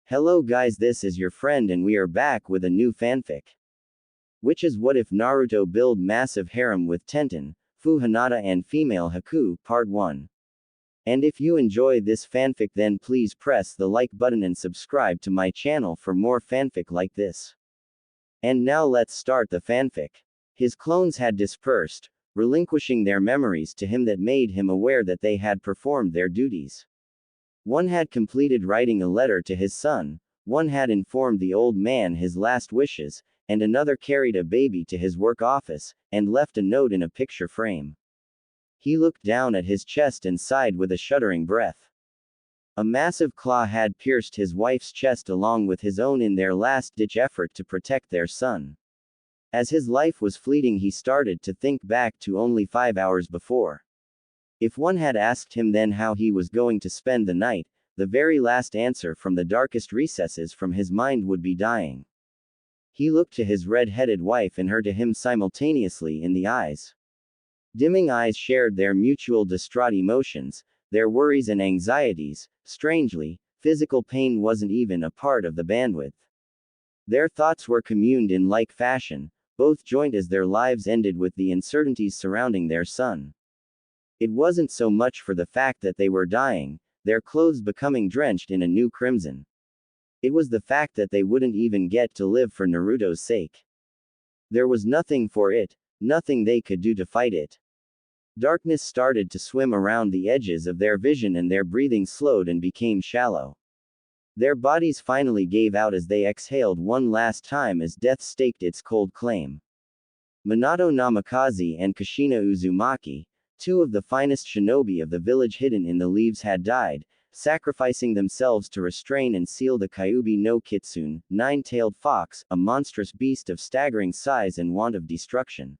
Hello guys, this is your friend and we are back with a new fanfic. Which is What If Naruto Build Massive Harem with Tenten, Fuu Hinata and Female Haku, Part 1. And if you enjoy this fanfic then please press the like button and subscribe to my channel for more fanfic like this. And now let's start the fanfic. His clones had dispersed, relinquishing their memories to him that made him aware that they had performed their duties. One had completed writing a letter to his son, one had informed the old man his last wishes, and another carried a baby to his work office, and left a note in a picture frame. He looked down at his chest and sighed with a shuddering breath. A massive claw had pierced his wife's chest along with his own in their last-ditch effort to protect their son. As his life was fleeting he started to think back to only 5 hours before. If one had asked him then how he was going to spend the night, the very last answer from the darkest recesses from his mind would be dying. He looked to his red-headed wife and her to him simultaneously in the eyes. Dimming eyes shared their mutual distraught emotions, their worries and anxieties. Strangely, physical pain wasn't even a part of the bandwidth. Their thoughts were communed in like fashion, both joined as their lives ended with the uncertainties surrounding their son. It wasn't so much for the fact that they were dying, their clothes becoming drenched in a new crimson. It was the fact that they wouldn't even get to live for Naruto's sake. There was nothing for it, nothing they could do to fight it. Darkness started to swim around the edges of their vision and their breathing slowed and became shallow. Their bodies finally gave out as they exhaled one last time as death staked its cold claim. Minato Namikaze and Kushina Uzumaki, two of the finest shinobi of the village hidden in the leaves had died, sacrificing themselves to restrain and seal the Kyuubi no Kitsune, nine-tailed fox, a monstrous beast of staggering size and want of destruction.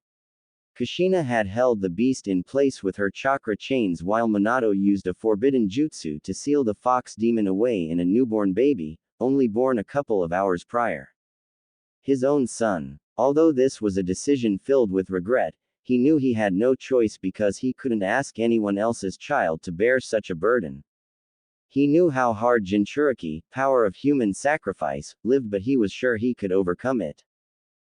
Kushina had held the beast in place with her chakra chains while Minato used a forbidden jutsu to seal the fox demon away in a newborn baby, only born a couple of hours prior. His own son. Although this was a decision filled with regret, he knew he had no choice because he couldn't ask anyone else's child to bear such a burden. He knew how hard Jinchuriki, power of human sacrifice, lived but he was sure he could overcome it.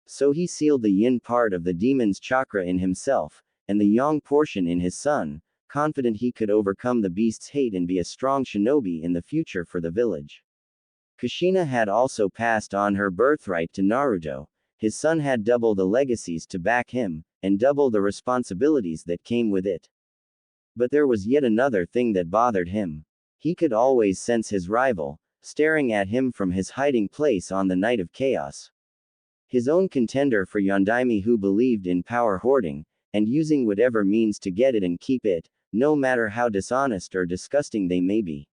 So he sealed the yin part of the demon's chakra in himself, and the yang portion in his son, confident he could overcome the beast's hate and be a strong shinobi in the future for the village. Kushina had also passed on her birthright to Naruto. His son had double the legacies to back him, and double the responsibilities that came with it. But there was yet another thing that bothered him. He could always sense his rival, staring at him from his hiding place on the night of chaos. His own contender for Yondaime who believed in power hoarding, and using whatever means to get it and keep it, no matter how dishonest or disgusting they may be.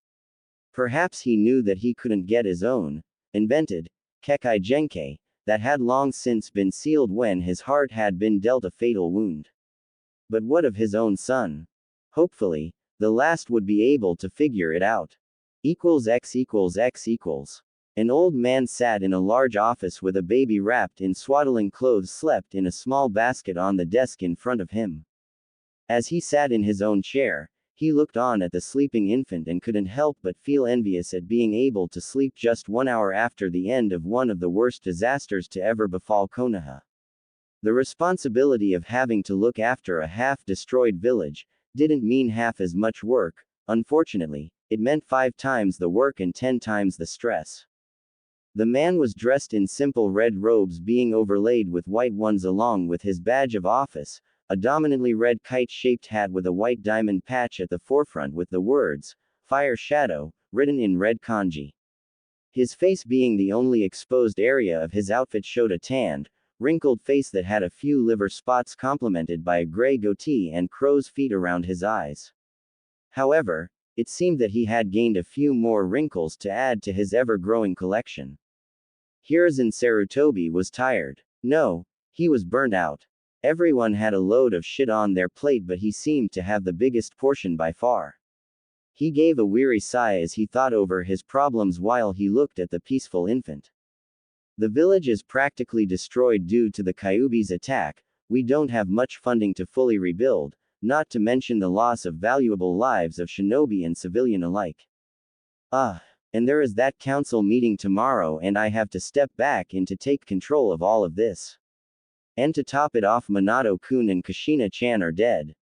Perhaps he knew that he couldn't get his own, invented, Kekkei Genkei, that had long since been sealed when his heart had been dealt a fatal wound. But what of his own son? Hopefully, the last would be able to figure it out. X equals X equals. An old man sat in a large office with a baby wrapped in swaddling clothes slept in a small basket on the desk in front of him. As he sat in his own chair, he looked on at the sleeping infant and couldn't help but feel envious at being able to sleep just 1 hour after the end of one of the worst disasters to ever befall Konoha. The responsibility of having to look after a half-destroyed village didn't mean half as much work. Unfortunately, it meant 5 times the work and 10 times the stress. The man was dressed in simple red robes being overlaid with white ones along with his badge of office, a dominantly red kite-shaped hat with a white diamond patch at the forefront with the words, Fire Shadow, written in red kanji. His face being the only exposed area of his outfit showed a tanned, wrinkled face that had a few liver spots complemented by a gray goatee and crow's feet around his eyes. However, it seemed that he had gained a few more wrinkles to add to his ever-growing collection. Hiruzen Sarutobi was tired. No, he was burnt out. Everyone had a load of shit on their plate but he seemed to have the biggest portion by far. He gave a weary sigh as he thought over his problems while he looked at the peaceful infant. The village is practically destroyed due to the Kyuubi's attack, we don't have much funding to fully rebuild, not to mention the loss of valuable lives of shinobi and civilian alike. And there is that council meeting tomorrow and I have to step back in to take control of all of this. And to top it off, Minato-kun and Kushina-chan are dead.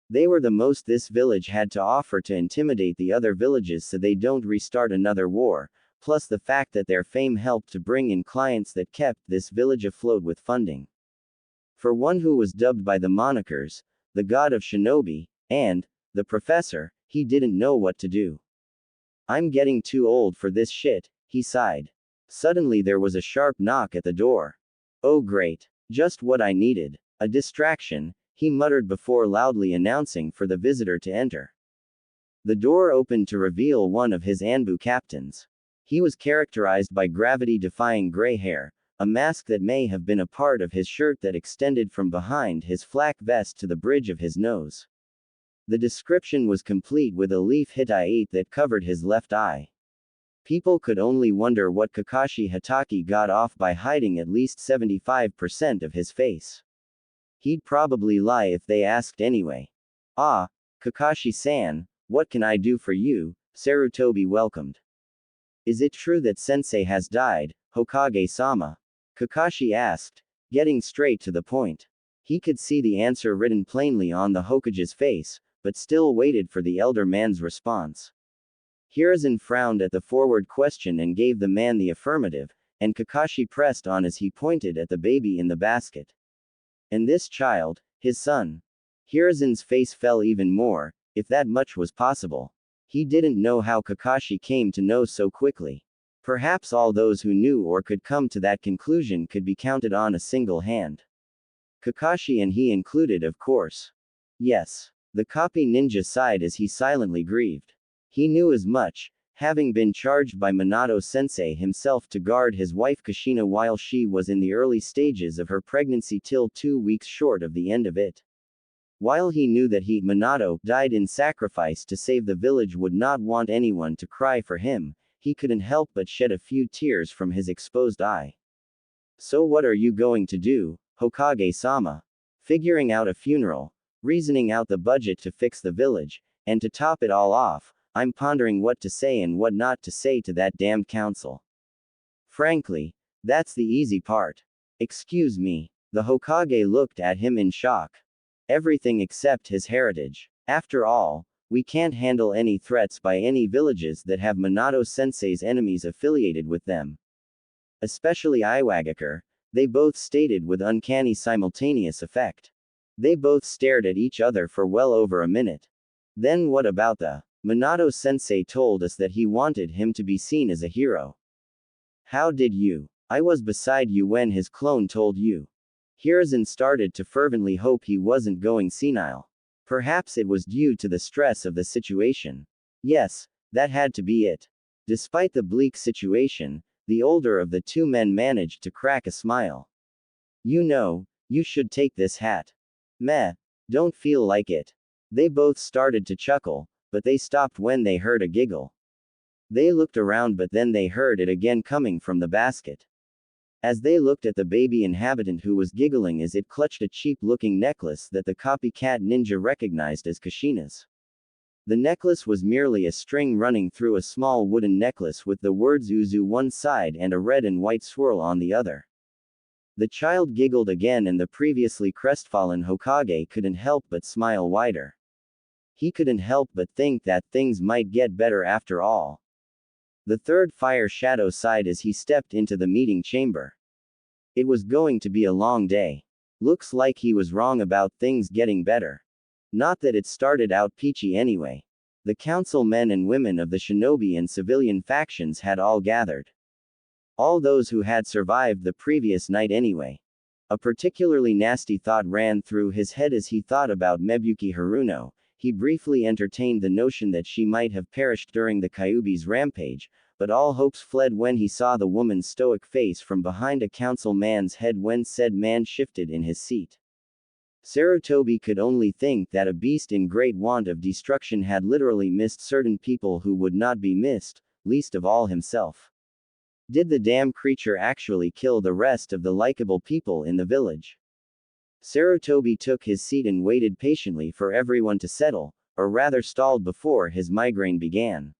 They were the most this village had to offer to intimidate the other villages so they don't restart another war, plus the fact that their fame helped to bring in clients that kept this village afloat with funding. For one who was dubbed by the monikers, the god of shinobi, and the professor, he didn't know what to do. I'm getting too old for this shit, he sighed. Suddenly there was a sharp knock at the door. Oh great. Just what I needed. A distraction, he muttered before loudly announcing for the visitor to enter. The door opened to reveal one of his Anbu captains. He was characterized by gravity-defying gray hair, a mask that may have been a part of his shirt that extended from behind his flak vest to the bridge of his nose. The description was complete with a leaf hitai that covered his left eye. People could only wonder what Kakashi Hatake got off by hiding at least 75% of his face. He'd probably lie if they asked anyway. Ah, Kakashi-san, what can I do for you? Sarutobi welcomed. Is it true that sensei has died, Hokage-sama? Kakashi asked, getting straight to the point. He could see the answer written plainly on the Hokage's face, but still waited for the elder man's response. Hiruzen frowned at the forward question and gave the man the affirmative, and Kakashi pressed on as he pointed at the baby in the basket. And this child, his son. Hiruzen's face fell even more, if that much was possible. He didn't know how Kakashi came to know so quickly. Perhaps all those who knew or could come to that conclusion could be counted on a single hand. Kakashi and he included, of course. Yes. The copy ninja sighed as he silently grieved. He knew as much, having been charged by Minato-sensei himself to guard his wife Kushina while she was in the early stages of her pregnancy till 2 weeks short of the end of it. While he knew that he, Minato, died in sacrifice to save the village, would not want anyone to cry for him, he couldn't help but shed a few tears from his exposed eye. So what are you going to do, Hokage-sama? Figuring out a funeral, reasoning out the budget to fix the village, and to top it all off, I'm pondering what to say and what not to say to that damned council. Frankly, that's the easy part. Excuse me. The Hokage looked at him in shock. Everything except his heritage. After all, we can't handle any threats by any villages that have Minato-sensei's enemies affiliated with them. Especially Iwagakure, they both stated with uncanny simultaneous effect. They both stared at each other for well over a minute. Then what about the Minato-sensei told us that he wanted him to be seen as a hero. How did you? I was beside you when his clone told you. Hiruzen started to fervently hope he wasn't going senile. Perhaps it was due to the stress of the situation. Yes, that had to be it. Despite the bleak situation, the older of the two men managed to crack a smile. You know, you should take this hat. Meh. Don't feel like it. They both started to chuckle, but they stopped when they heard a giggle. They looked around, but then they heard it again coming from the basket. As they looked at the baby inhabitant who was giggling as it clutched a cheap-looking necklace that the copycat ninja recognized as Kushina's. The necklace was merely a string running through a small wooden necklace with the words Uzu one side and a red and white swirl on the other. The child giggled again and the previously crestfallen Hokage couldn't help but smile wider. He couldn't help but think that things might get better after all. The third fire shadow sighed as he stepped into the meeting chamber. It was going to be a long day. Looks like he was wrong about things getting better. Not that it started out peachy anyway. The council men and women of the shinobi and civilian factions had all gathered. All those who had survived the previous night anyway. A particularly nasty thought ran through his head as he thought about Mebuki Haruno. He briefly entertained the notion that she might have perished during the Kyuubi's rampage, but all hopes fled when he saw the woman's stoic face from behind a council man's head when said man shifted in his seat. Sarutobi could only think that a beast in great want of destruction had literally missed certain people who would not be missed, least of all himself. Did the damn creature actually kill the rest of the likable people in the village? Sarutobi took his seat and waited patiently for everyone to settle, or rather stalled before his migraine began.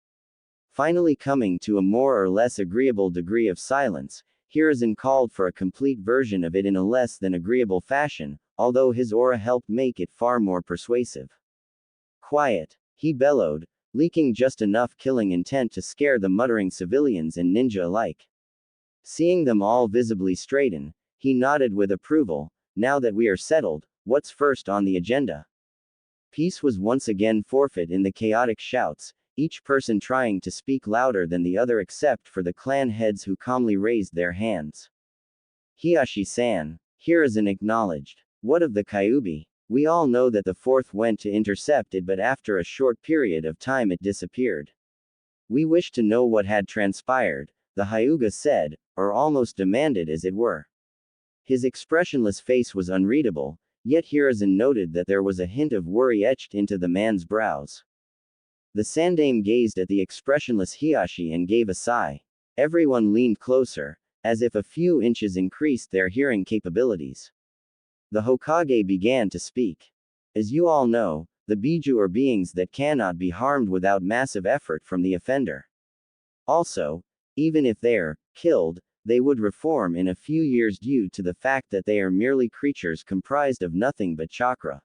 Finally coming to a more or less agreeable degree of silence, Hiruzen called for a complete version of it in a less than agreeable fashion, although his aura helped make it far more persuasive. Quiet, he bellowed, leaking just enough killing intent to scare the muttering civilians and ninja alike. Seeing them all visibly straighten, he nodded with approval. Now that we are settled, what's first on the agenda? Peace was once again forfeit in the chaotic shouts, each person trying to speak louder than the other except for the clan heads who calmly raised their hands. Hiyashi-san, Hiruzen acknowledged. What of the Kyuubi? We all know that the fourth went to intercept it, but after a short period of time it disappeared. We wish to know what had transpired, the Hyuga said, or almost demanded as it were. His expressionless face was unreadable, yet Hiruzen noted that there was a hint of worry etched into the man's brows. The Sandaime gazed at the expressionless Hiyashi and gave a sigh. Everyone leaned closer, as if a few inches increased their hearing capabilities. The Hokage began to speak. As you all know, the Biju are beings that cannot be harmed without massive effort from the offender. Also, even if they're killed, they would reform in a few years due to the fact that they are merely creatures comprised of nothing but chakra.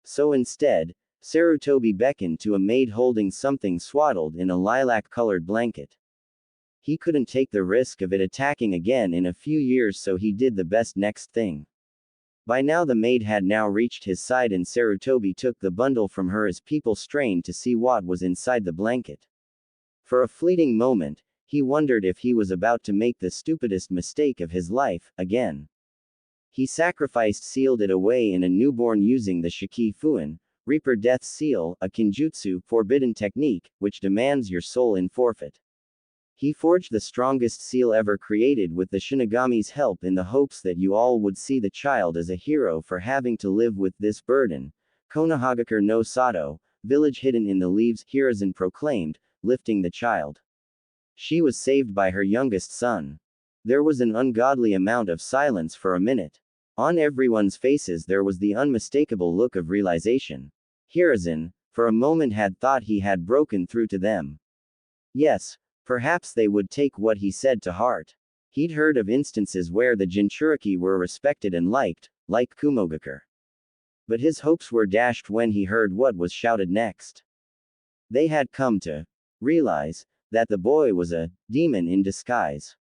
So instead, Sarutobi beckoned to a maid holding something swaddled in a lilac-colored blanket. He couldn't take the risk of it attacking again in a few years, so he did the best next thing. By now the maid had now reached his side and Sarutobi took the bundle from her as people strained to see what was inside the blanket. For a fleeting moment, he wondered if he was about to make the stupidest mistake of his life, again. He sealed it away in a newborn using the Shiki Fuin, Reaper Death Seal, a Kinjutsu, forbidden technique, which demands your soul in forfeit. He forged the strongest seal ever created with the Shinigami's help in the hopes that you all would see the child as a hero for having to live with this burden. Konohagakure no Sato, village hidden in the leaves, Hiruzen proclaimed, lifting the child. She was saved by her youngest son. There was an ungodly amount of silence for a minute. On everyone's faces there was the unmistakable look of realization. Hiruzen, for a moment, had thought he had broken through to them. Yes, perhaps they would take what he said to heart. He'd heard of instances where the Jinchuriki were respected and liked, like Kumogakure. But his hopes were dashed when he heard what was shouted next. They had come to realize that the boy was a demon in disguise.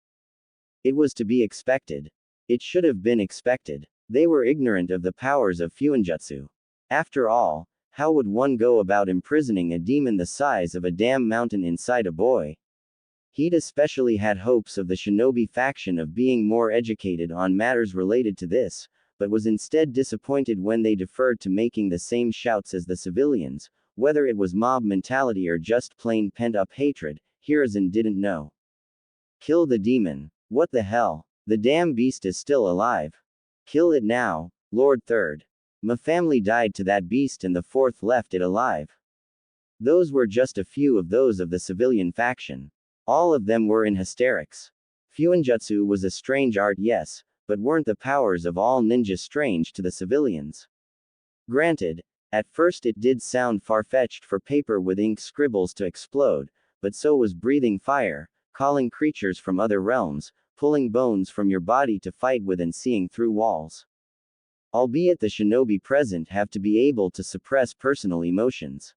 It was to be expected. It should have been expected. They were ignorant of the powers of Fuinjutsu. After all, how would one go about imprisoning a demon the size of a damn mountain inside a boy? He'd especially had hopes of the shinobi faction of being more educated on matters related to this, but was instead disappointed when they deferred to making the same shouts as the civilians. Whether it was mob mentality or just plain pent-up hatred, Hiruzen didn't know. Kill the demon. What the hell? The damn beast is still alive. Kill it now, Lord Third. My family died to that beast and the fourth left it alive. Those were just a few of those of the civilian faction. All of them were in hysterics. Fuinjutsu was a strange art, yes, but weren't the powers of all ninjas strange to the civilians? Granted, at first it did sound far-fetched for paper with ink scribbles to explode, but so was breathing fire, calling creatures from other realms, pulling bones from your body to fight with and seeing through walls. Albeit the shinobi present have to be able to suppress personal emotions.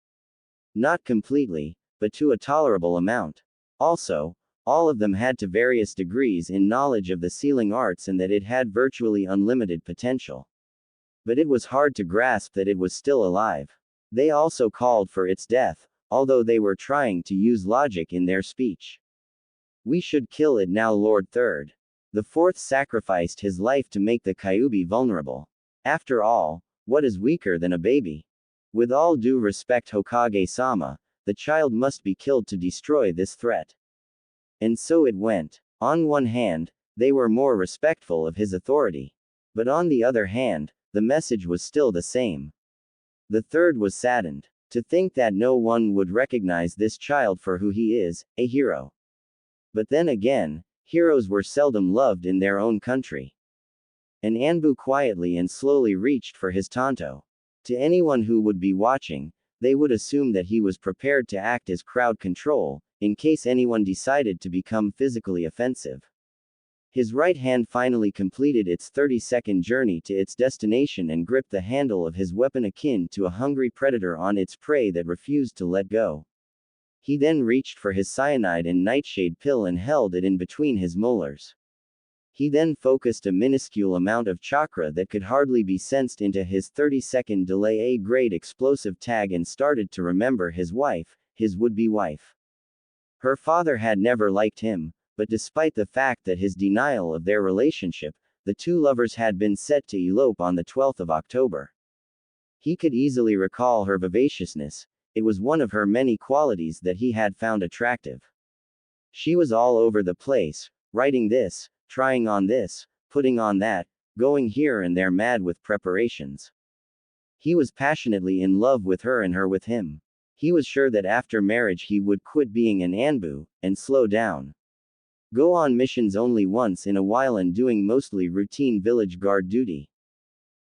Not completely, but to a tolerable amount. Also, all of them had to various degrees in knowledge of the sealing arts and that it had virtually unlimited potential. But it was hard to grasp that it was still alive. They also called for its death, although they were trying to use logic in their speech. We should kill it now, Lord Third. The fourth sacrificed his life to make the Kyuubi vulnerable. After all, what is weaker than a baby? With all due respect, Hokage-sama, the child must be killed to destroy this threat. And so it went. On one hand, they were more respectful of his authority. But on the other hand, the message was still the same. The third was saddened. To think that no one would recognize this child for who he is, a hero. But then again, heroes were seldom loved in their own country. And Anbu quietly and slowly reached for his tanto. To anyone who would be watching, they would assume that he was prepared to act as crowd control, in case anyone decided to become physically offensive. His right hand finally completed its 30-second journey to its destination and gripped the handle of his weapon akin to a hungry predator on its prey that refused to let go. He then reached for his cyanide and nightshade pill and held it in between his molars. He then focused a minuscule amount of chakra that could hardly be sensed into his 30-second delay A-grade explosive tag and started to remember his wife, his would-be wife. Her father had never liked him, but despite the fact that his denial of their relationship, the two lovers had been set to elope on the 12th of October. He could easily recall her vivaciousness. It was one of her many qualities that he had found attractive. She was all over the place, writing this, trying on this, putting on that, going here and there mad with preparations. He was passionately in love with her and her with him. He was sure that after marriage he would quit being an Anbu, and slow down. Go on missions only once in a while and doing mostly routine village guard duty.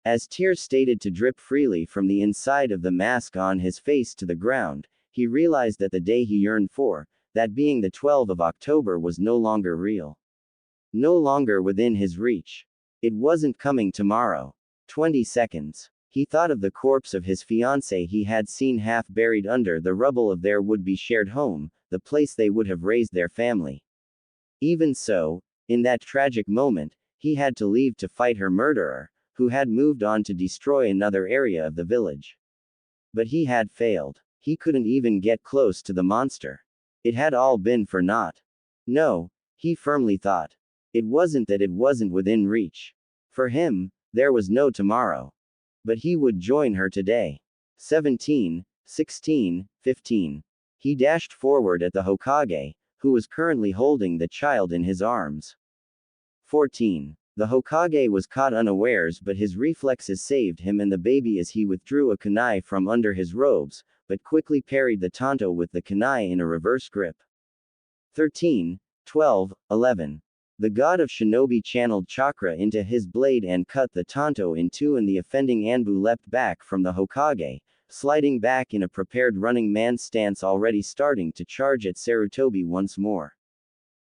As tears started to drip freely from the inside of the mask on his face to the ground, he realized that the day he yearned for, that being the 12th of October, was no longer real. No longer within his reach. It wasn't coming tomorrow. 20 seconds. He thought of the corpse of his fiancée he had seen half buried under the rubble of their would-be shared home, the place they would have raised their family. Even so, in that tragic moment, he had to leave to fight her murderer, who had moved on to destroy another area of the village. But he had failed. He couldn't even get close to the monster. It had all been for naught. No, he firmly thought. It wasn't that it wasn't within reach. For him, there was no tomorrow. But he would join her today. 17, 16, 15. He dashed forward at the Hokage, who was currently holding the child in his arms. 14. The Hokage was caught unawares, but his reflexes saved him and the baby as he withdrew a kunai from under his robes, but quickly parried the tanto with the kunai in a reverse grip. 13, 12, 11. The god of shinobi channeled chakra into his blade and cut the tanto in two, and the offending Anbu leapt back from the Hokage, sliding back in a prepared running man stance, already starting to charge at Sarutobi once more.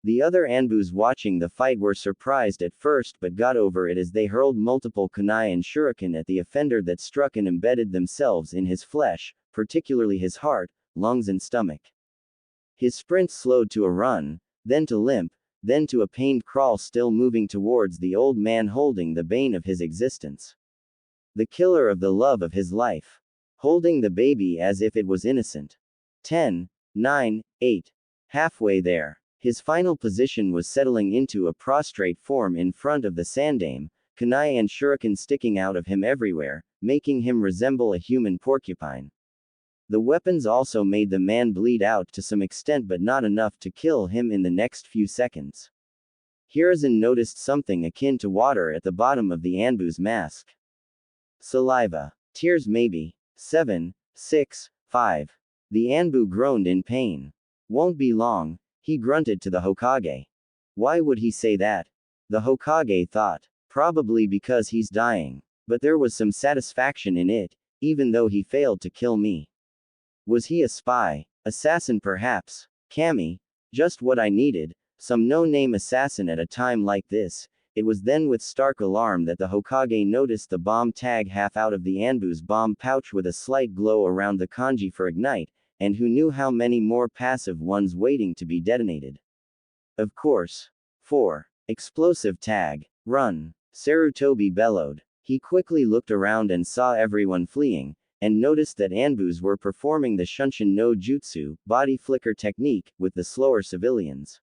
The other Anbus watching the fight were surprised at first but got over it as they hurled multiple kunai and shuriken at the offender that struck and embedded themselves in his flesh, particularly his heart, lungs and stomach. His sprint slowed to a run, then to limp, then to a pained crawl, still moving towards the old man holding the bane of his existence. The killer of the love of his life. Holding the baby as if it was innocent. 10, 9, 8. Halfway there. His final position was settling into a prostrate form in front of the sandame, kunai and shuriken sticking out of him everywhere, making him resemble a human porcupine. The weapons also made the man bleed out to some extent, but not enough to kill him in the next few seconds. Hiruzen noticed something akin to water at the bottom of the Anbu's mask. Saliva. Tears maybe. 7, 6, 5. The Anbu groaned in pain. Won't be long, he grunted to the Hokage. Why would he say that? The Hokage thought. Probably because he's dying. But there was some satisfaction in it, even though he failed to kill me. Was he a spy? Assassin perhaps? Kami? Just what I needed, some no-name assassin at a time like this. It was then with stark alarm that the Hokage noticed the bomb tag half out of the Anbu's bomb pouch with a slight glow around the kanji for ignite, and who knew how many more passive ones waiting to be detonated. Of course. 4. Explosive tag. Run. Sarutobi bellowed. He quickly looked around and saw everyone fleeing, and noticed that Anbus were performing the Shunshin no Jutsu, body flicker technique, with the slower civilians.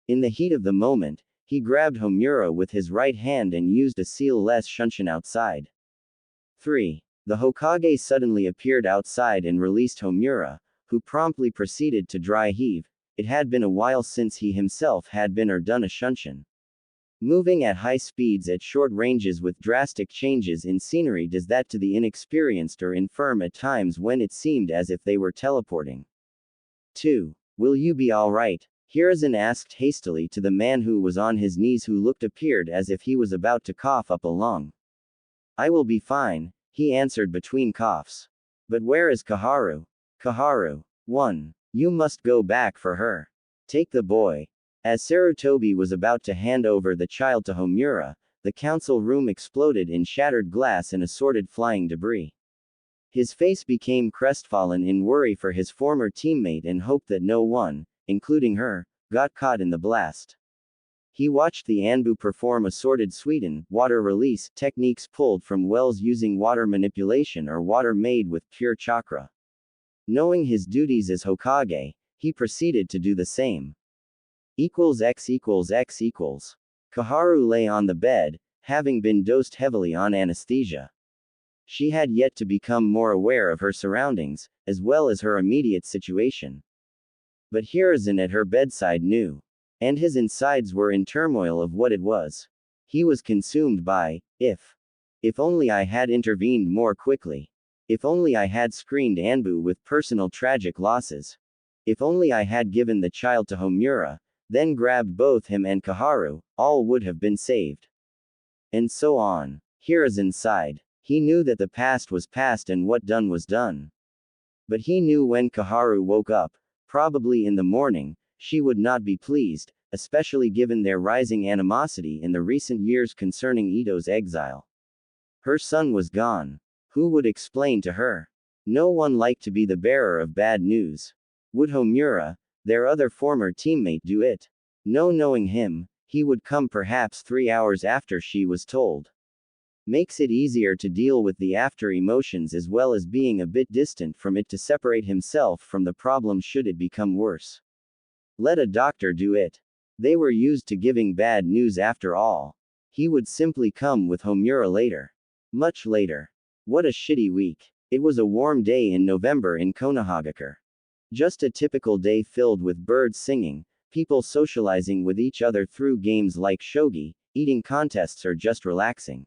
In the heat of the moment, he grabbed Homura with his right hand and used a seal-less Shunshin outside. 3. The Hokage suddenly appeared outside and released Homura, who promptly proceeded to dry heave. It had been a while since he himself had been or done a Shunshin. Moving at high speeds at short ranges with drastic changes in scenery does that to the inexperienced or infirm at times when it seemed as if they were teleporting. 2. Will you be alright? Hiruzen asked hastily to the man who was on his knees, who appeared as if he was about to cough up a lung. I will be fine, he answered between coughs. But where is Kaharu? Kaharu. 1. You must go back for her. Take the boy. As Sarutobi was about to hand over the child to Homura, the council room exploded in shattered glass and assorted flying debris. His face became crestfallen in worry for his former teammate and hope that no one, including her, got caught in the blast. He watched the Anbu perform assorted Sweden water release techniques pulled from wells using water manipulation or water made with pure chakra. Knowing his duties as Hokage, he proceeded to do the same. X equals X equals. Kaharu lay on the bed, having been dosed heavily on anesthesia. She had yet to become more aware of her surroundings, as well as her immediate situation. But Hiruzen at her bedside knew. And his insides were in turmoil of what it was. He was consumed by, if only I had intervened more quickly. If only I had screened Anbu with personal tragic losses. If only I had given the child to Homura, then grabbed both him and Kaharu, all would have been saved. And so on. Hiruzen sighed. He knew that the past was past and what done was done. But he knew when Kaharu woke up, probably in the morning, she would not be pleased, especially given their rising animosity in the recent years concerning Ito's exile. Her son was gone. Who would explain to her? No one liked to be the bearer of bad news. Would Homura, their other former teammate, do it? No, knowing him, he would come perhaps 3 hours after she was told. Makes it easier to deal with the after emotions as well as being a bit distant from it to separate himself from the problem should it become worse. Let a doctor do it. They were used to giving bad news after all. He would simply come with Homura later. Much later. What a shitty week. It was a warm day in November in Konohagakure. Just a typical day filled with birds singing, people socializing with each other through games like shogi, eating contests or just relaxing.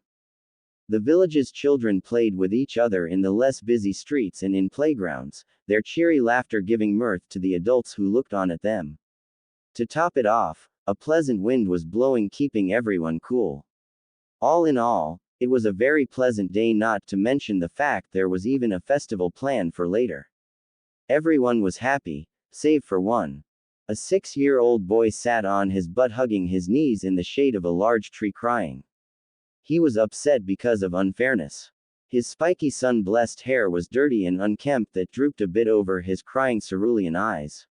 The village's children played with each other in the less busy streets and in playgrounds, their cheery laughter giving mirth to the adults who looked on at them. To top it off, a pleasant wind was blowing, keeping everyone cool. All in all, it was a very pleasant day, not to mention the fact there was even a festival planned for later. Everyone was happy, save for one. A 6-year-old boy sat on his butt hugging his knees in the shade of a large tree crying. He was upset because of unfairness. His spiky sun-blessed hair was dirty and unkempt that drooped a bit over his crying cerulean eyes.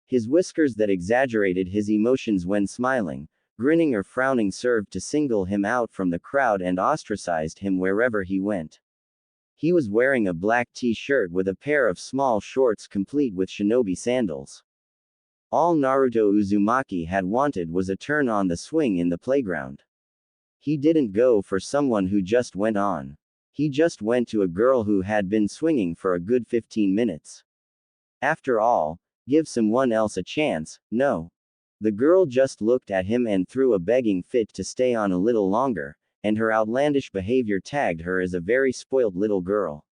His whiskers that exaggerated his emotions when smiling, grinning or frowning served to single him out from the crowd and ostracized him wherever he went. He was wearing a black t-shirt with a pair of small shorts complete with shinobi sandals. All Naruto Uzumaki had wanted was a turn on the swing in the playground. He didn't go for someone who just went on. He just went to a girl who had been swinging for a good 15 minutes. After all, give someone else a chance, no. The girl just looked at him and threw a begging fit to stay on a little longer, and her outlandish behavior tagged her as a very spoiled little girl.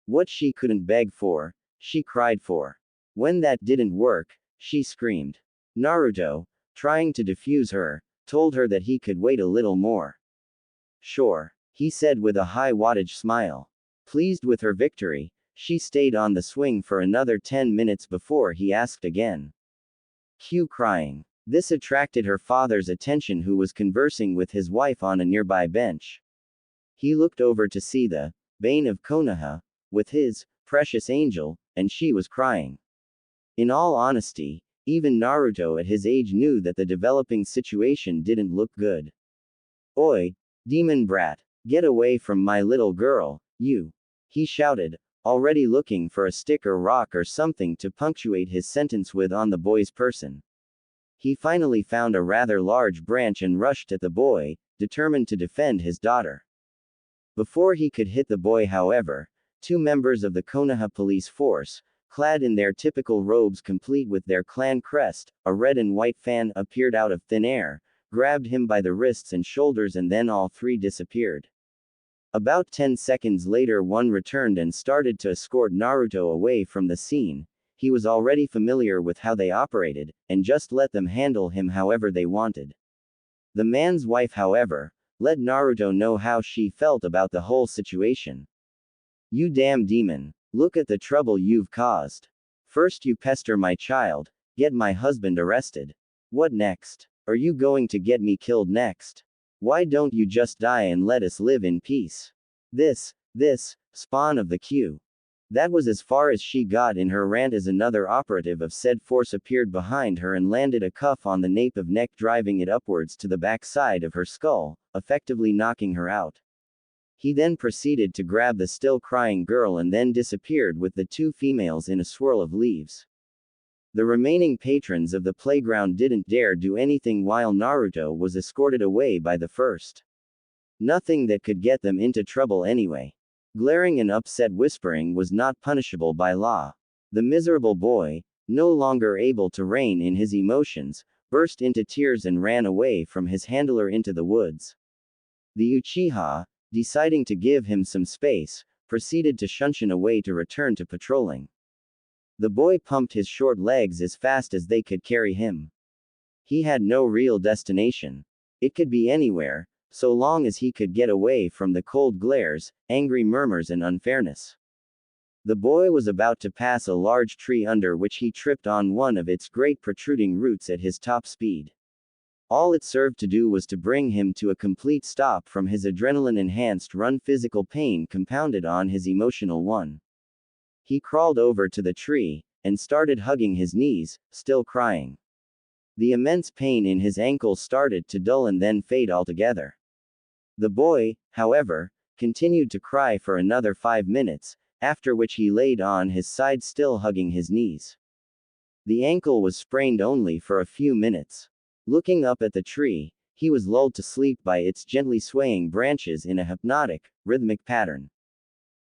What she couldn't beg for, she cried for. When that didn't work, she screamed. Naruto, trying to defuse her, told her that he could wait a little more. Sure, he said with a high wattage smile. Pleased with her victory, she stayed on the swing for another 10 minutes before he asked again. Cue crying. This attracted her father's attention, who was conversing with his wife on a nearby bench. He looked over to see the bane of Konoha, with his precious angel, and she was crying. In all honesty, even Naruto at his age knew that the developing situation didn't look good. Oi, demon brat, get away from my little girl, you! He shouted, already looking for a stick or rock or something to punctuate his sentence with on the boy's person. He finally found a rather large branch and rushed at the boy, determined to defend his daughter. Before he could hit the boy, however, 2 members of the Konoha police force, clad in their typical robes complete with their clan crest, a red and white fan, appeared out of thin air, grabbed him by the wrists and shoulders, and then all 3 disappeared. About 10 seconds later, one returned and started to escort Naruto away from the scene. He was already familiar with how they operated, and just let them handle him however they wanted. The man's wife, however, let Naruto know how she felt about the whole situation. You damn demon. Look at the trouble you've caused. First you pester my child, get my husband arrested. What next? Are you going to get me killed next? Why don't you just die and let us live in peace? This, spawn of the queue. That was as far as she got in her rant as another operative of said force appeared behind her and landed a cuff on the nape of neck, driving it upwards to the back side of her skull, effectively knocking her out. He then proceeded to grab the still crying girl and then disappeared with the two females in a swirl of leaves. The remaining patrons of the playground didn't dare do anything while Naruto was escorted away by the first. Nothing that could get them into trouble anyway. Glaring and upset whispering was not punishable by law. The miserable boy, no longer able to rein in his emotions, burst into tears and ran away from his handler into the woods. The Uchiha, deciding to give him some space, proceeded to shunshin away to return to patrolling. The boy pumped his short legs as fast as they could carry him. He had no real destination. It could be anywhere, so long as he could get away from the cold glares, angry murmurs and unfairness. The boy was about to pass a large tree under which he tripped on one of its great protruding roots at his top speed. All it served to do was to bring him to a complete stop from his adrenaline-enhanced run, physical pain compounded on his emotional one. He crawled over to the tree, and started hugging his knees, still crying. The immense pain in his ankles started to dull and then fade altogether. The boy, however, continued to cry for another 5 minutes, after which he laid on his side still hugging his knees. The ankle was sprained only for a few minutes. Looking up at the tree, he was lulled to sleep by its gently swaying branches in a hypnotic, rhythmic pattern.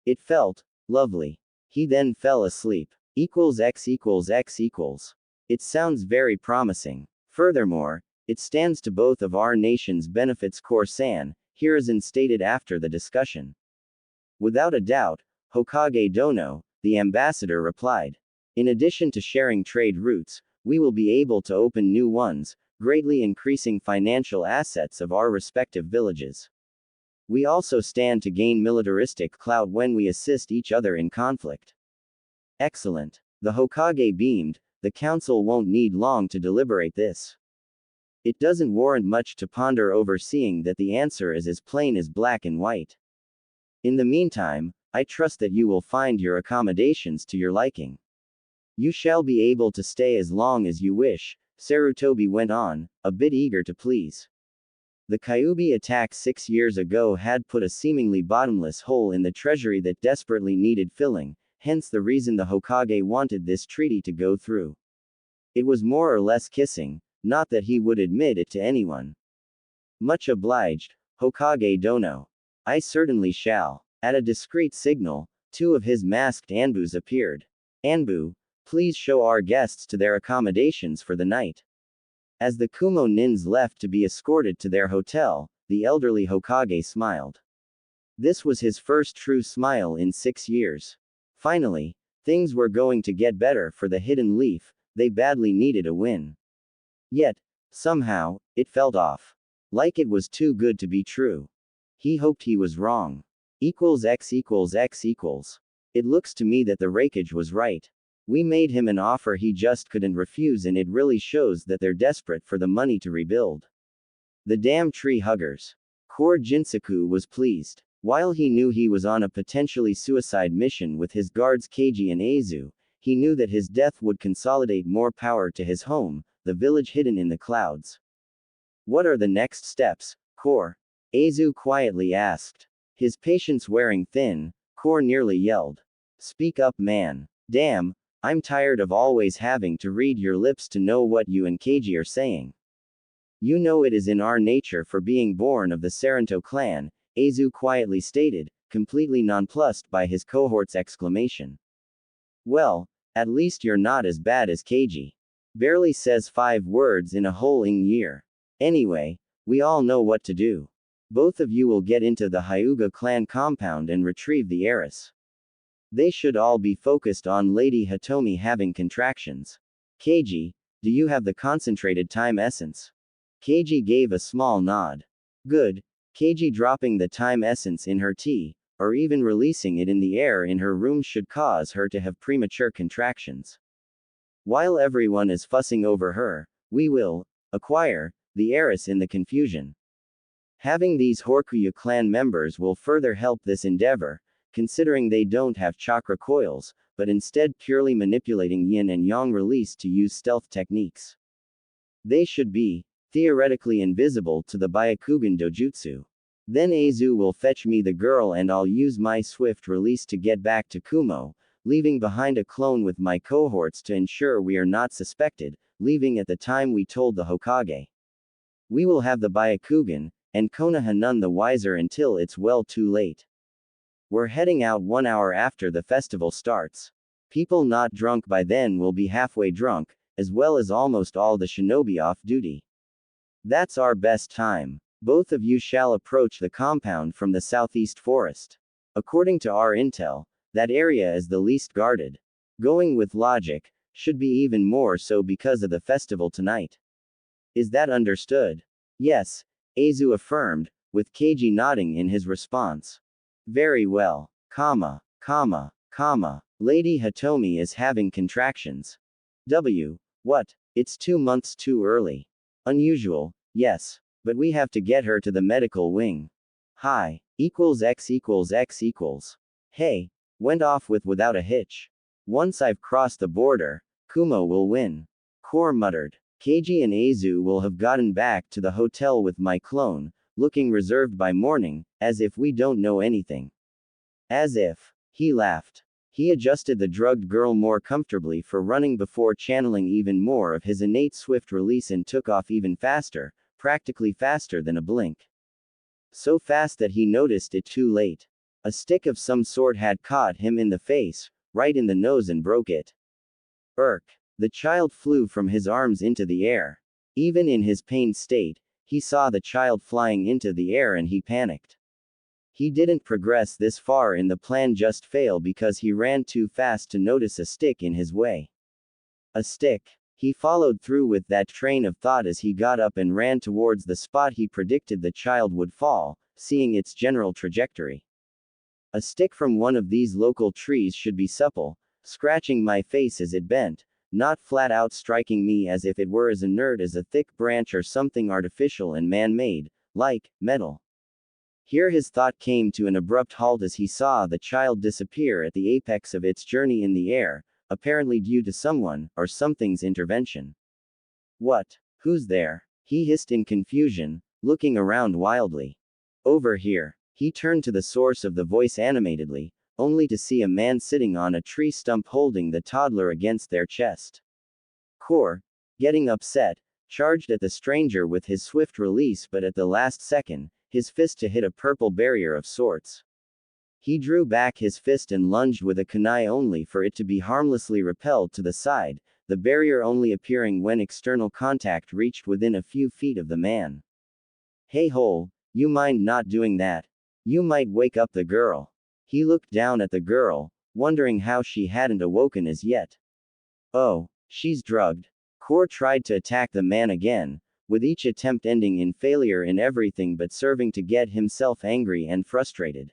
It felt lovely. He then fell asleep. X equals X equals. It sounds very promising. Furthermore, it stands to both of our nation's benefits. Corsan, Hiruzen stated after the discussion. Without a doubt, Hokage Dono, the ambassador replied. In addition to sharing trade routes, we will be able to open new ones, greatly increasing financial assets of our respective villages. We also stand to gain militaristic clout when we assist each other in conflict. Excellent. The Hokage beamed. The council won't need long to deliberate this. It doesn't warrant much to ponder over, seeing that the answer is as plain as black and white. In the meantime, I trust that you will find your accommodations to your liking. You shall be able to stay as long as you wish, Sarutobi went on, a bit eager to please. The Kyuubi attack 6 years ago had put a seemingly bottomless hole in the treasury that desperately needed filling, hence the reason the Hokage wanted this treaty to go through. It was more or less kissing, not that he would admit it to anyone. Much obliged, Hokage Dono. I certainly shall. At a discreet signal, 2 of his masked Anbus appeared. Anbu, please show our guests to their accommodations for the night. As the Kumo Nins left to be escorted to their hotel, the elderly Hokage smiled. This was his first true smile in 6 years. Finally, things were going to get better for the Hidden Leaf. They badly needed a win. Yet, somehow, it felt off. Like it was too good to be true. He hoped he was wrong. X equals X equals. It looks to me that the Raikage was right. We made him an offer he just couldn't refuse, and it really shows that they're desperate for the money to rebuild. The damn tree huggers. Core Jinsaku was pleased. While he knew he was on a potentially suicide mission with his guards Keiji and Aizu, he knew that his death would consolidate more power to his home, the village hidden in the clouds. What are the next steps, Core? Aizu quietly asked. His patience wearing thin, Core nearly yelled. Speak up, man. Damn, I'm tired of always having to read your lips to know what you and Keiji are saying. You know it is in our nature for being born of the Saranto clan, Aizu quietly stated, completely nonplussed by his cohort's exclamation. Well, at least you're not as bad as Keiji. Barely says 5 words in a whole year. Anyway, we all know what to do. Both of you will get into the Hyuga clan compound and retrieve the heiress. They should all be focused on Lady Hitomi having contractions. Keiji, do you have the concentrated time essence? Keiji gave a small nod. Good. Keiji dropping the time essence in her tea, or even releasing it in the air in her room should cause her to have premature contractions. While everyone is fussing over her, we will acquire the heiress in the confusion. Having these Horkuya clan members will further help this endeavor, considering they don't have chakra coils, but instead purely manipulating yin and yang release to use stealth techniques. They should be theoretically invisible to the Byakugan dojutsu. Then Azu will fetch me the girl and I'll use my swift release to get back to Kumo, leaving behind a clone with my cohorts to ensure we are not suspected, leaving at the time we told the Hokage. We will have the Byakugan, and Konoha none the wiser until it's well too late. We're heading out 1 hour after the festival starts. People not drunk by then will be halfway drunk, as well as almost all the shinobi off duty. That's our best time. Both of you shall approach the compound from the southeast forest. According to our intel, that area is the least guarded. Going with logic, should be even more so because of the festival tonight. Is that understood? Yes, Azu affirmed, with Keiji nodding in his response. Very well. Lady Hitomi is having contractions. What? It's 2 months too early. Unusual, yes. But we have to get her to the medical wing. Hi. X. Hey. Went off without a hitch. Once I've crossed the border, Kumo will win. Core muttered. Keiji and Azu will have gotten back to the hotel with my clone, looking reserved by morning, as if we don't know anything. As if. He laughed. He adjusted the drugged girl more comfortably for running before channeling even more of his innate swift release and took off even faster, practically faster than a blink. So fast that he noticed it too late. A stick of some sort had caught him in the face, right in the nose and broke it. Irk. The child flew from his arms into the air. Even in his pained state, he saw the child flying into the air and he panicked. He didn't progress this far in the plan, just fail because he ran too fast to notice a stick in his way. A stick. He followed through with that train of thought as he got up and ran towards the spot he predicted the child would fall, seeing its general trajectory. A stick from one of these local trees should be supple, scratching my face as it bent, not flat out striking me as if it were as inert as a thick branch or something artificial and man-made, like metal. Here his thought came to an abrupt halt as he saw the child disappear at the apex of its journey in the air, apparently due to someone, or something's intervention. What? Who's there? He hissed in confusion, looking around wildly. Over here. He turned to the source of the voice animatedly, only to see a man sitting on a tree stump holding the toddler against their chest. Core, getting upset, charged at the stranger with his swift release, but at the last second, his fist to hit a purple barrier of sorts. He drew back his fist and lunged with a kunai only for it to be harmlessly repelled to the side, the barrier only appearing when external contact reached within a few feet of the man. Hey hole, you mind not doing that? You might wake up the girl. He looked down at the girl, wondering how she hadn't awoken as yet. Oh, she's drugged. Core tried to attack the man again, with each attempt ending in failure in everything but serving to get himself angry and frustrated.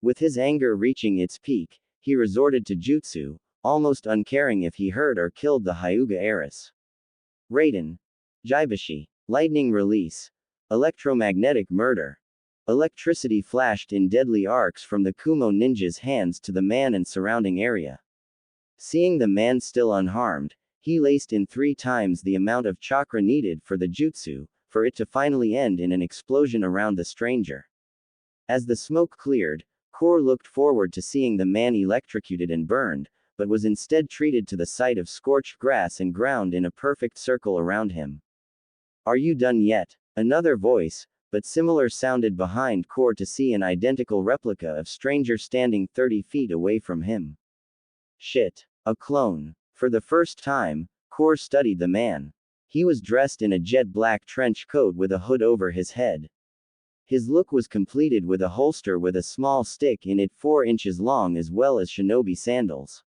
With his anger reaching its peak, he resorted to jutsu, almost uncaring if he hurt or killed the Hyuga heiress. Raiden. Jaibashi. Lightning release. Electromagnetic murder. Electricity flashed in deadly arcs from the Kumo ninja's hands to the man and surrounding area. Seeing the man still unharmed, he laced in 3 times the amount of chakra needed for the jutsu, for it to finally end in an explosion around the stranger. As the smoke cleared, Core looked forward to seeing the man electrocuted and burned, but was instead treated to the sight of scorched grass and ground in a perfect circle around him. Are you done yet? Another voice, but similar, sounded behind Core to see an identical replica of stranger standing 30 feet away from him. Shit. A clone. For the first time, Core studied the man. He was dressed in a jet black trench coat with a hood over his head. His look was completed with a holster with a small stick in it 4 inches long as well as shinobi sandals.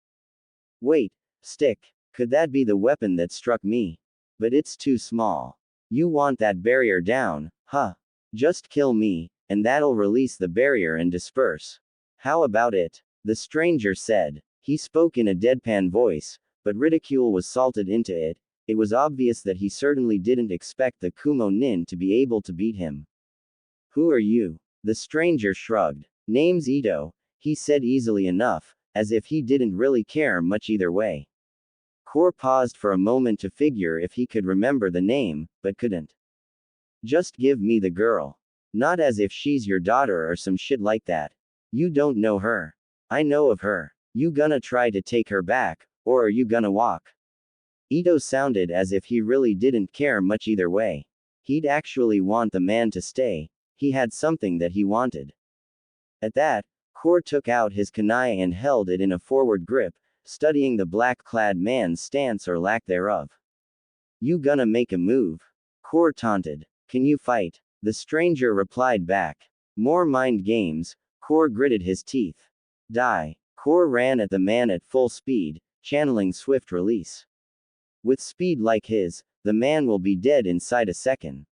Wait, stick. Could that be the weapon that struck me? But it's too small. You want that barrier down, huh? Just kill me, and that'll release the barrier and disperse. How about it? The stranger said. He spoke in a deadpan voice, but ridicule was salted into it. It was obvious that he certainly didn't expect the Kumo Nin to be able to beat him. Who are you? The stranger shrugged. Name's Ito, he said easily enough, as if he didn't really care much either way. Core paused for a moment to figure if he could remember the name, but couldn't. Just give me the girl. Not as if she's your daughter or some shit like that. You don't know her. I know of her. You gonna try to take her back, or are you gonna walk? Ito sounded as if he really didn't care much either way. He'd actually want the man to stay. He had something that he wanted. At that, Core took out his kunai and held it in a forward grip, studying the black-clad man's stance or lack thereof. You gonna make a move? Core taunted. Can you fight? The stranger replied back. More mind games. Core gritted his teeth. Die. Core ran at the man at full speed, channeling swift release. With speed like his, the man will be dead inside a second.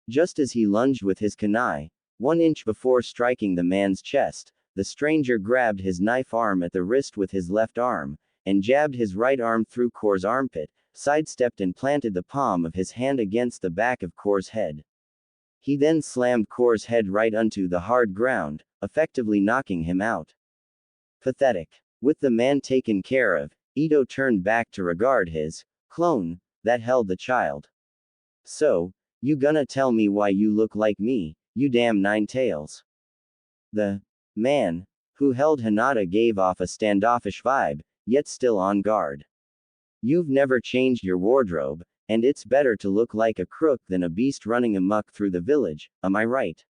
Just as he lunged with his kunai, 1 inch before striking the man's chest, the stranger grabbed his knife arm at the wrist with his left arm, and jabbed his right arm through Core's armpit, sidestepped and planted the palm of his hand against the back of Core's head. He then slammed Core's head right onto the hard ground, effectively knocking him out. Pathetic. With the man taken care of, Ito turned back to regard his clone that held the child. So, you gonna tell me why you look like me, you damn 9 tails? The man who held Hinata gave off a standoffish vibe, yet still on guard. You've never changed your wardrobe, and it's better to look like a crook than a beast running amok through the village, am I right?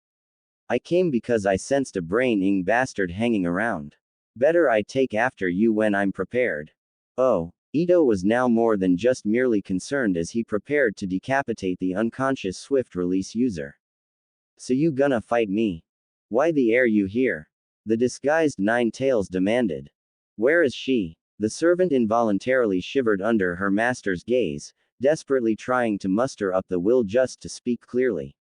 I came because I sensed a brain-ing bastard hanging around. Better I take after you when I'm prepared. Oh, Ito was now more than just merely concerned as he prepared to decapitate the unconscious swift-release user. So you gonna fight me? Why the air you here? The disguised 9 tails demanded. Where is she? The servant involuntarily shivered under her master's gaze, desperately trying to muster up the will just to speak clearly.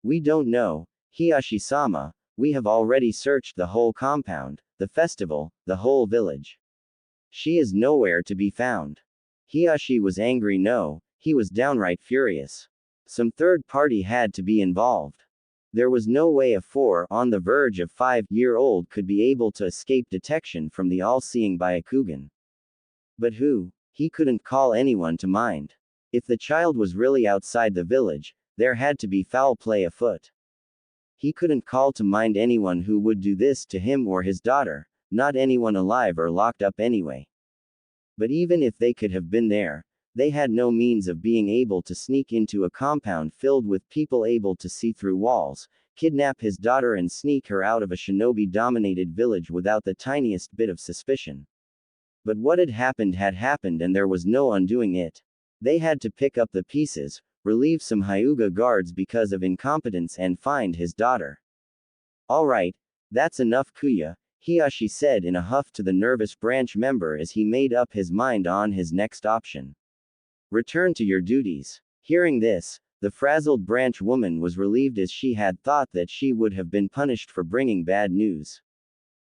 We don't know, Hiyashi-sama, we have already searched the whole compound, the festival, the whole village. She is nowhere to be found. Hiyashi was angry. No, he was downright furious. Some third party had to be involved. There was no way a 4 on the verge of 5-year-old could be able to escape detection from the all-seeing Byakugan. But who? He couldn't call anyone to mind. If the child was really outside the village, there had to be foul play afoot. He couldn't call to mind anyone who would do this to him or his daughter, not anyone alive or locked up anyway. But even if they could have been there, they had no means of being able to sneak into a compound filled with people able to see through walls, kidnap his daughter and sneak her out of a shinobi-dominated village without the tiniest bit of suspicion. But what had happened and there was no undoing it. They had to pick up the pieces, relieve some Hyuga guards because of incompetence and find his daughter. Alright, that's enough Kuya, Hiyashi said in a huff to the nervous branch member as he made up his mind on his next option. Return to your duties. Hearing this, the frazzled branch woman was relieved as she had thought that she would have been punished for bringing bad news.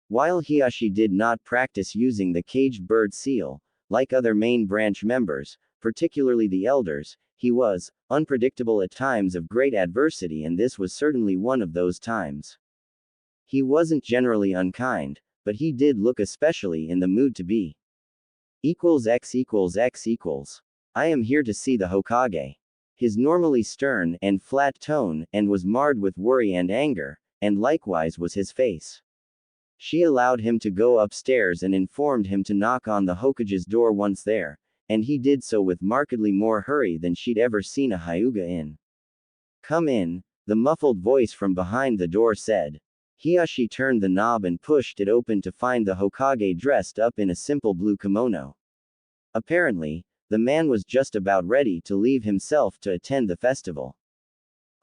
While Hiyashi did not practice using the caged bird seal, like other main branch members, particularly the elders, he was unpredictable at times of great adversity, and this was certainly one of those times. He wasn't generally unkind, but he did look especially in the mood to be. =X=X=. I am here to see the Hokage. His normally stern and flat tone and was marred with worry and anger, and likewise was his face. She allowed him to go upstairs and informed him to knock on the Hokage's door once there, and he did so with markedly more hurry than she'd ever seen a Hyuga in. Come in, the muffled voice from behind the door said. Hiyashi turned the knob and pushed it open to find the Hokage dressed up in a simple blue kimono. Apparently, the man was just about ready to leave himself to attend the festival.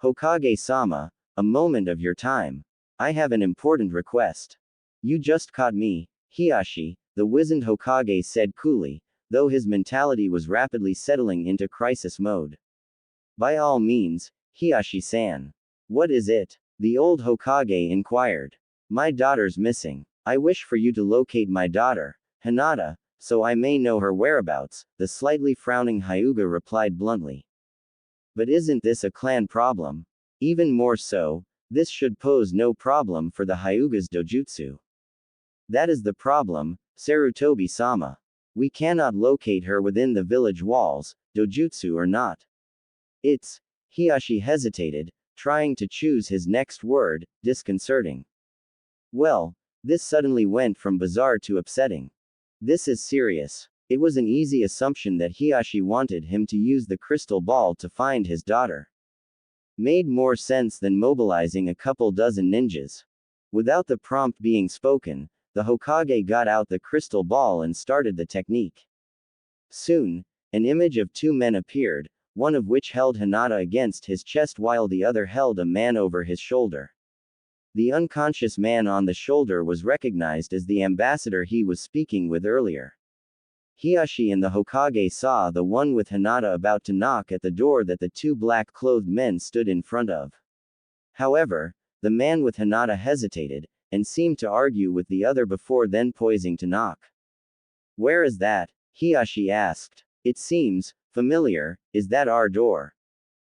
Hokage-sama, a moment of your time. I have an important request. You just caught me, Hiyashi, the wizened Hokage said coolly, though his mentality was rapidly settling into crisis mode. By all means, Hiyashi-san. What is it? The old Hokage inquired. My daughter's missing. I wish for you to locate my daughter, Hinata, so I may know her whereabouts, the slightly frowning Hyuga replied bluntly. But isn't this a clan problem? Even more so, this should pose no problem for the Hyuga's dojutsu. That is the problem, Sarutobi-sama. We cannot locate her within the village walls, dojutsu or not. It's. Hiashi hesitated, trying to choose his next word, disconcerting. Well, this suddenly went from bizarre to upsetting. This is serious. It was an easy assumption that Hiashi wanted him to use the crystal ball to find his daughter. Made more sense than mobilizing a couple dozen ninjas. Without the prompt being spoken, the Hokage got out the crystal ball and started the technique. Soon, an image of two men appeared, one of which held Hinata against his chest while the other held a man over his shoulder. The unconscious man on the shoulder was recognized as the ambassador he was speaking with earlier. Hiashi and the Hokage saw the one with Hinata about to knock at the door that the two black-clothed men stood in front of. However, the man with Hinata hesitated, and seemed to argue with the other before then poising to knock. Where is that? Hiashi asked. It seems familiar. Is that our door?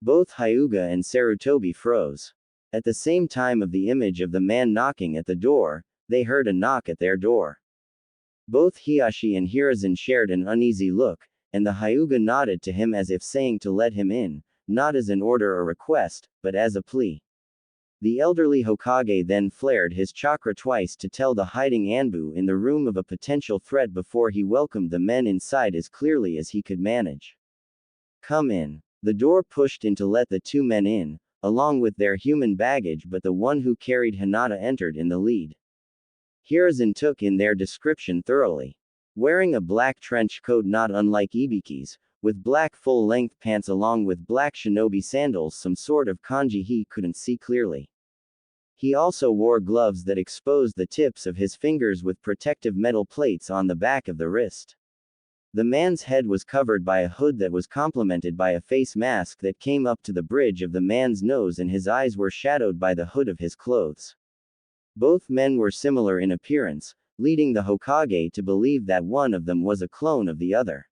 Both Hyuga and Sarutobi froze. At the same time of the image of the man knocking at the door, they heard a knock at their door. Both Hiashi and Hiruzen shared an uneasy look, and the Hyuga nodded to him as if saying to let him in, not as an order or request, but as a plea. The elderly Hokage then flared his chakra twice to tell the hiding Anbu in the room of a potential threat before he welcomed the men inside as clearly as he could manage. Come in. The door pushed in to let the two men in, along with their human baggage, but the one who carried Hinata entered in the lead. Hiruzen took in their description thoroughly. Wearing a black trench coat not unlike Ibiki's, with black full-length pants along with black shinobi sandals, some sort of kanji he couldn't see clearly. He also wore gloves that exposed the tips of his fingers with protective metal plates on the back of the wrist. The man's head was covered by a hood that was complemented by a face mask that came up to the bridge of the man's nose, and his eyes were shadowed by the hood of his clothes. Both men were similar in appearance, leading the Hokage to believe that one of them was a clone of the other.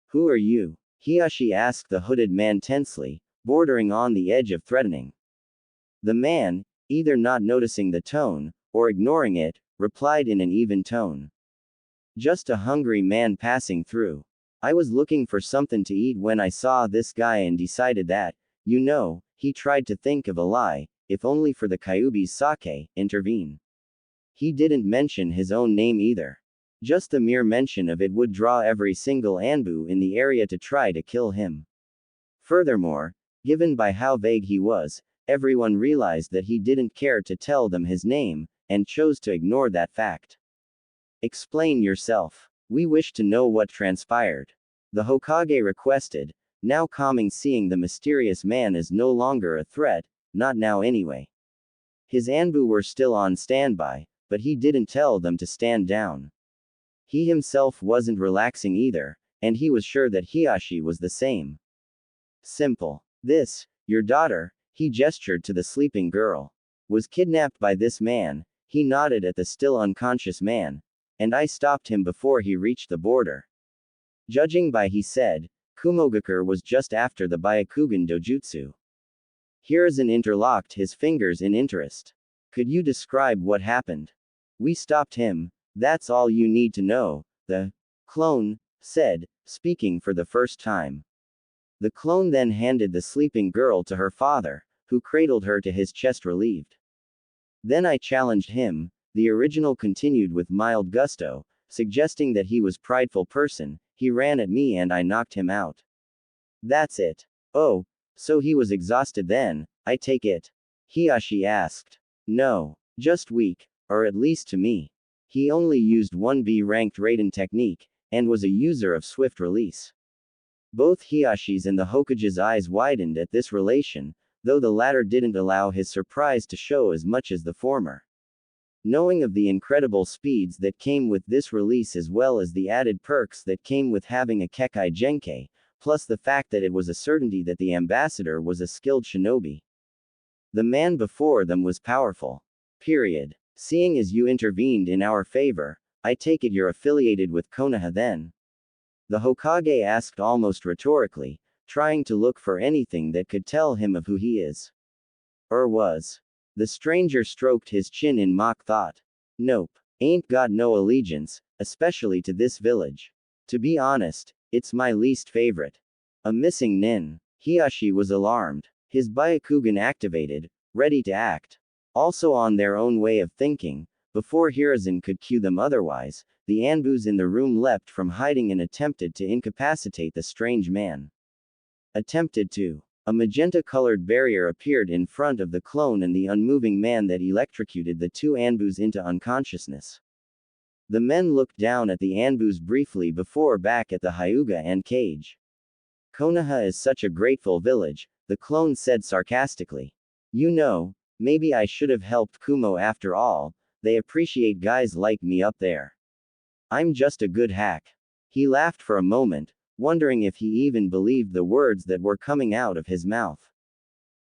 Who are you? Hiashi asked the hooded man tensely, bordering on the edge of threatening. The man, either not noticing the tone, or ignoring it, replied in an even tone. Just a hungry man passing through. I was looking for something to eat when I saw this guy and decided that, he tried to think of a lie, if only for the Kyuubi's sake, intervene. He didn't mention his own name either. Just the mere mention of it would draw every single Anbu in the area to try to kill him. Furthermore, given by how vague he was, everyone realized that he didn't care to tell them his name, and chose to ignore that fact. Explain yourself. We wish to know what transpired. The Hokage requested, now calming, seeing the mysterious man is no longer a threat, not now anyway. His Anbu were still on standby, but he didn't tell them to stand down. He himself wasn't relaxing either, and he was sure that Hiashi was the same. Simple. This, your daughter, he gestured to the sleeping girl, was kidnapped by this man. He nodded at the still unconscious man, and I stopped him before he reached the border. Judging by he said, Kumogakure was just after the Byakugan dojutsu. Hiruzen interlocked his fingers in interest. Could you describe what happened? We stopped him, that's all you need to know, the clone said, speaking for the first time. The clone then handed the sleeping girl to her father, who cradled her to his chest relieved. Then I challenged him, the original continued with mild gusto, suggesting that he was a prideful person. He ran at me and I knocked him out. That's it. Oh, so he was exhausted then, I take it? Hiashi asked. No, just weak, or at least to me. He only used 1B ranked Raiden technique, and was a user of swift release. Both Hiashi's and the Hokage's eyes widened at this relation, though the latter didn't allow his surprise to show as much as the former. Knowing of the incredible speeds that came with this release as well as the added perks that came with having a Kekai Genkai, plus the fact that it was a certainty that the ambassador was a skilled shinobi. The man before them was powerful. Period. Seeing as you intervened in our favor, I take it you're affiliated with Konoha then? The Hokage asked almost rhetorically, trying to look for anything that could tell him of who he is. Or was. The stranger stroked his chin in mock thought. Nope. Ain't got no allegiance, especially to this village. To be honest, it's my least favorite. A missing nin. Hiashi was alarmed. His Byakugan activated, ready to act. Also on their own way of thinking, before Hiruzen could cue them otherwise, the Anbus in the room leapt from hiding and attempted to incapacitate the strange man. Attempted to. A magenta-colored barrier appeared in front of the clone and the unmoving man that electrocuted the two Anbus into unconsciousness. The men looked down at the Anbus briefly before back at the Hyuga and cage. Konoha is such a grateful village, the clone said sarcastically. You know, maybe I should have helped Kumo after all, they appreciate guys like me up there. I'm just a good hack. He laughed for a moment, wondering if he even believed the words that were coming out of his mouth.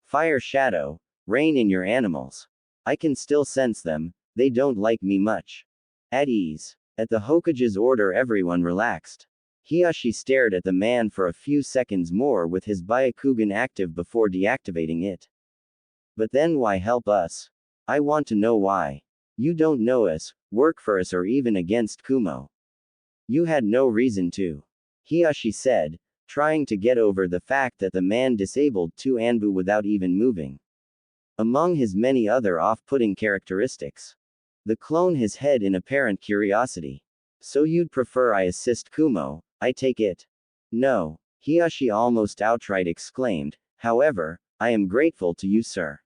Fire shadow, rein in your animals. I can still sense them, they don't like me much. At ease. At the Hokage's order everyone relaxed. Hiashi stared at the man for a few seconds more with his Byakugan active before deactivating it. But then why help us? I want to know why. You don't know us, work for us or even against Kumo. You had no reason to. Hiashi said, trying to get over the fact that the man disabled two Anbu without even moving. Among his many other off-putting characteristics. The clone his head in apparent curiosity. So you'd prefer I assist Kumo, I take it? No. Hiashi almost outright exclaimed, however, I am grateful to you sir.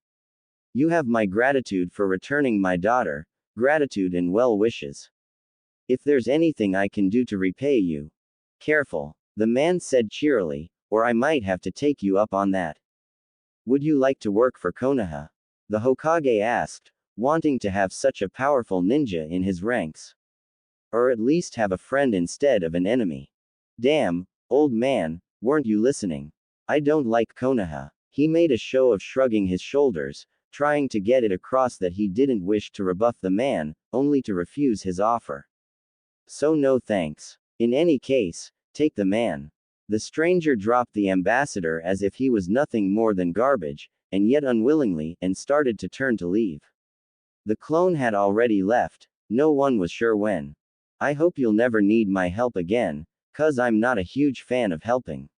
You have my gratitude for returning my daughter, gratitude and well wishes. If there's anything I can do to repay you. Careful, the man said cheerily, or I might have to take you up on that. Would you like to work for Konoha? The Hokage asked, wanting to have such a powerful ninja in his ranks. Or at least have a friend instead of an enemy. Damn, old man, weren't you listening? I don't like Konoha. He made a show of shrugging his shoulders, trying to get it across that he didn't wish to rebuff the man, only to refuse his offer. So no thanks. In any case, take the man. The stranger dropped the ambassador as if he was nothing more than garbage, and yet unwillingly, and started to turn to leave. The clone had already left, no one was sure when. I hope you'll never need my help again, 'cause I'm not a huge fan of helping.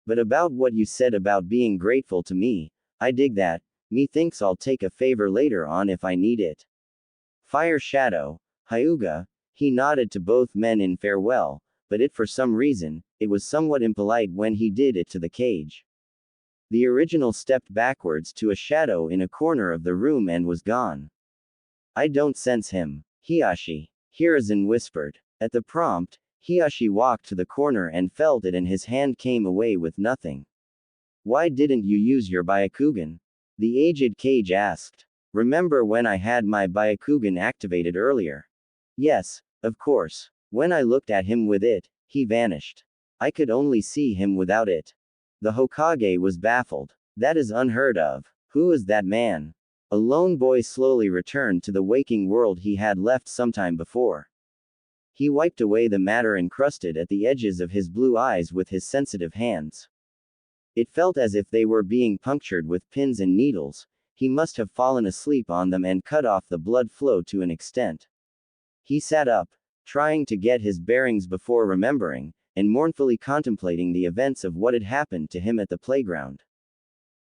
But about what you said about being grateful to me, I dig that. Me thinks I'll take a favor later on if I need it. Fire shadow, Hyuga, he nodded to both men in farewell, but for some reason, it was somewhat impolite when he did it to the cage. The original stepped backwards to a shadow in a corner of the room and was gone. I don't sense him. Hiashi. Hiruzen whispered. At the prompt, Hiashi walked to the corner and felt it and his hand came away with nothing. Why didn't you use your Byakugan? The aged cage asked. Remember when I had my Byakugan activated earlier? Yes, of course. When I looked at him with it, he vanished. I could only see him without it. The Hokage was baffled. That is unheard of. Who is that man? A lone boy slowly returned to the waking world he had left sometime before. He wiped away the matter encrusted at the edges of his blue eyes with his sensitive hands. It felt as if they were being punctured with pins and needles. He must have fallen asleep on them and cut off the blood flow to an extent. He sat up, trying to get his bearings before remembering, and mournfully contemplating the events of what had happened to him at the playground.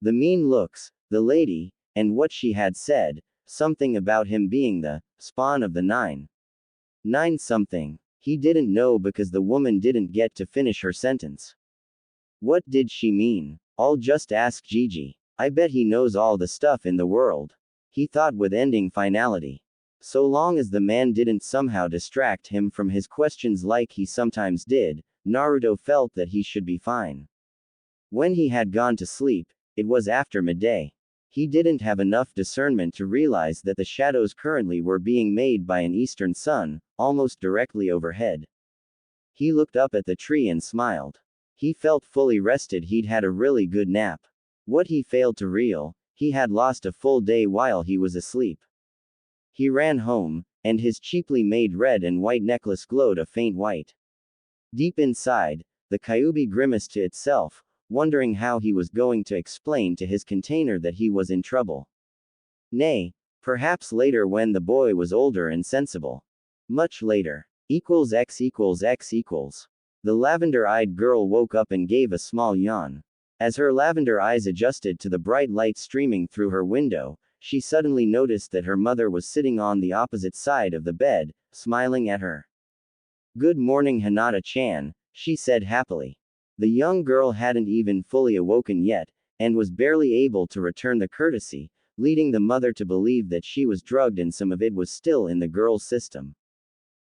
The mean looks, the lady, and what she had said, something about him being the spawn of the nine. Nine something. He didn't know because the woman didn't get to finish her sentence. What did she mean? I'll just ask Gigi. I bet he knows all the stuff in the world. He thought with ending finality. So long as the man didn't somehow distract him from his questions like he sometimes did, Naruto felt that he should be fine. When he had gone to sleep, it was after midday. He didn't have enough discernment to realize that the shadows currently were being made by an eastern sun, almost directly overhead. He looked up at the tree and smiled. He felt fully rested. He'd had a really good nap. What he failed to realize, he had lost a full day while he was asleep. He ran home, and his cheaply made red and white necklace glowed a faint white. Deep inside, the Kyuubi grimaced to itself, wondering how he was going to explain to his container that he was in trouble. Nay, perhaps later when the boy was older and sensible. Much later. X equals X equals. The lavender-eyed girl woke up and gave a small yawn. As her lavender eyes adjusted to the bright light streaming through her window, she suddenly noticed that her mother was sitting on the opposite side of the bed, smiling at her. "Good morning, Hinata-chan," she said happily. The young girl hadn't even fully awoken yet, and was barely able to return the courtesy, leading the mother to believe that she was drugged and some of it was still in the girl's system.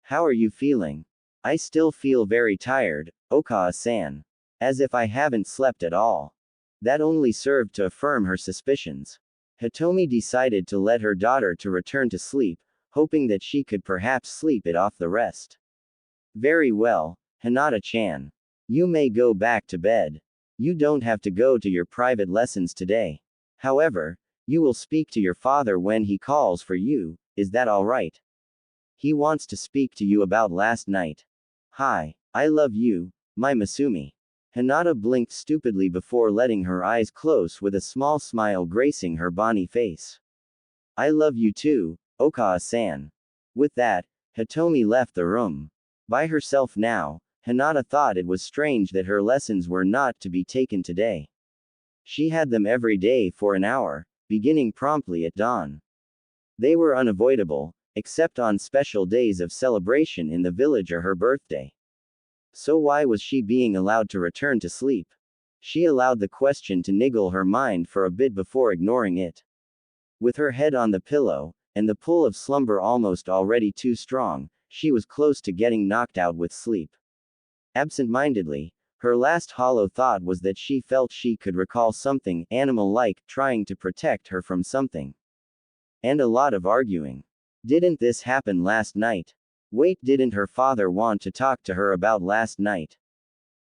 "How are you feeling?" "I still feel very tired, Okawa-san. As if I haven't slept at all." That only served to affirm her suspicions. Hitomi decided to let her daughter to return to sleep, hoping that she could perhaps sleep it off the rest. "Very well, Hinata-chan. You may go back to bed. You don't have to go to your private lessons today. However, you will speak to your father when he calls for you, is that all right? He wants to speak to you about last night." "Hi, I love you, my Masumi." Hinata blinked stupidly before letting her eyes close with a small smile gracing her bonny face. "I love you too, Okawa-san." With that, Hitomi left the room. By herself now, Hinata thought it was strange that her lessons were not to be taken today. She had them every day for an hour, beginning promptly at dawn. They were unavoidable, except on special days of celebration in the village or her birthday. So why was she being allowed to return to sleep? She allowed the question to niggle her mind for a bit before ignoring it. With her head on the pillow, and the pull of slumber almost already too strong, she was close to getting knocked out with sleep. Absent-mindedly, her last hollow thought was that she felt she could recall something animal-like trying to protect her from something. And a lot of arguing. Didn't this happen last night? Wait, didn't her father want to talk to her about last night?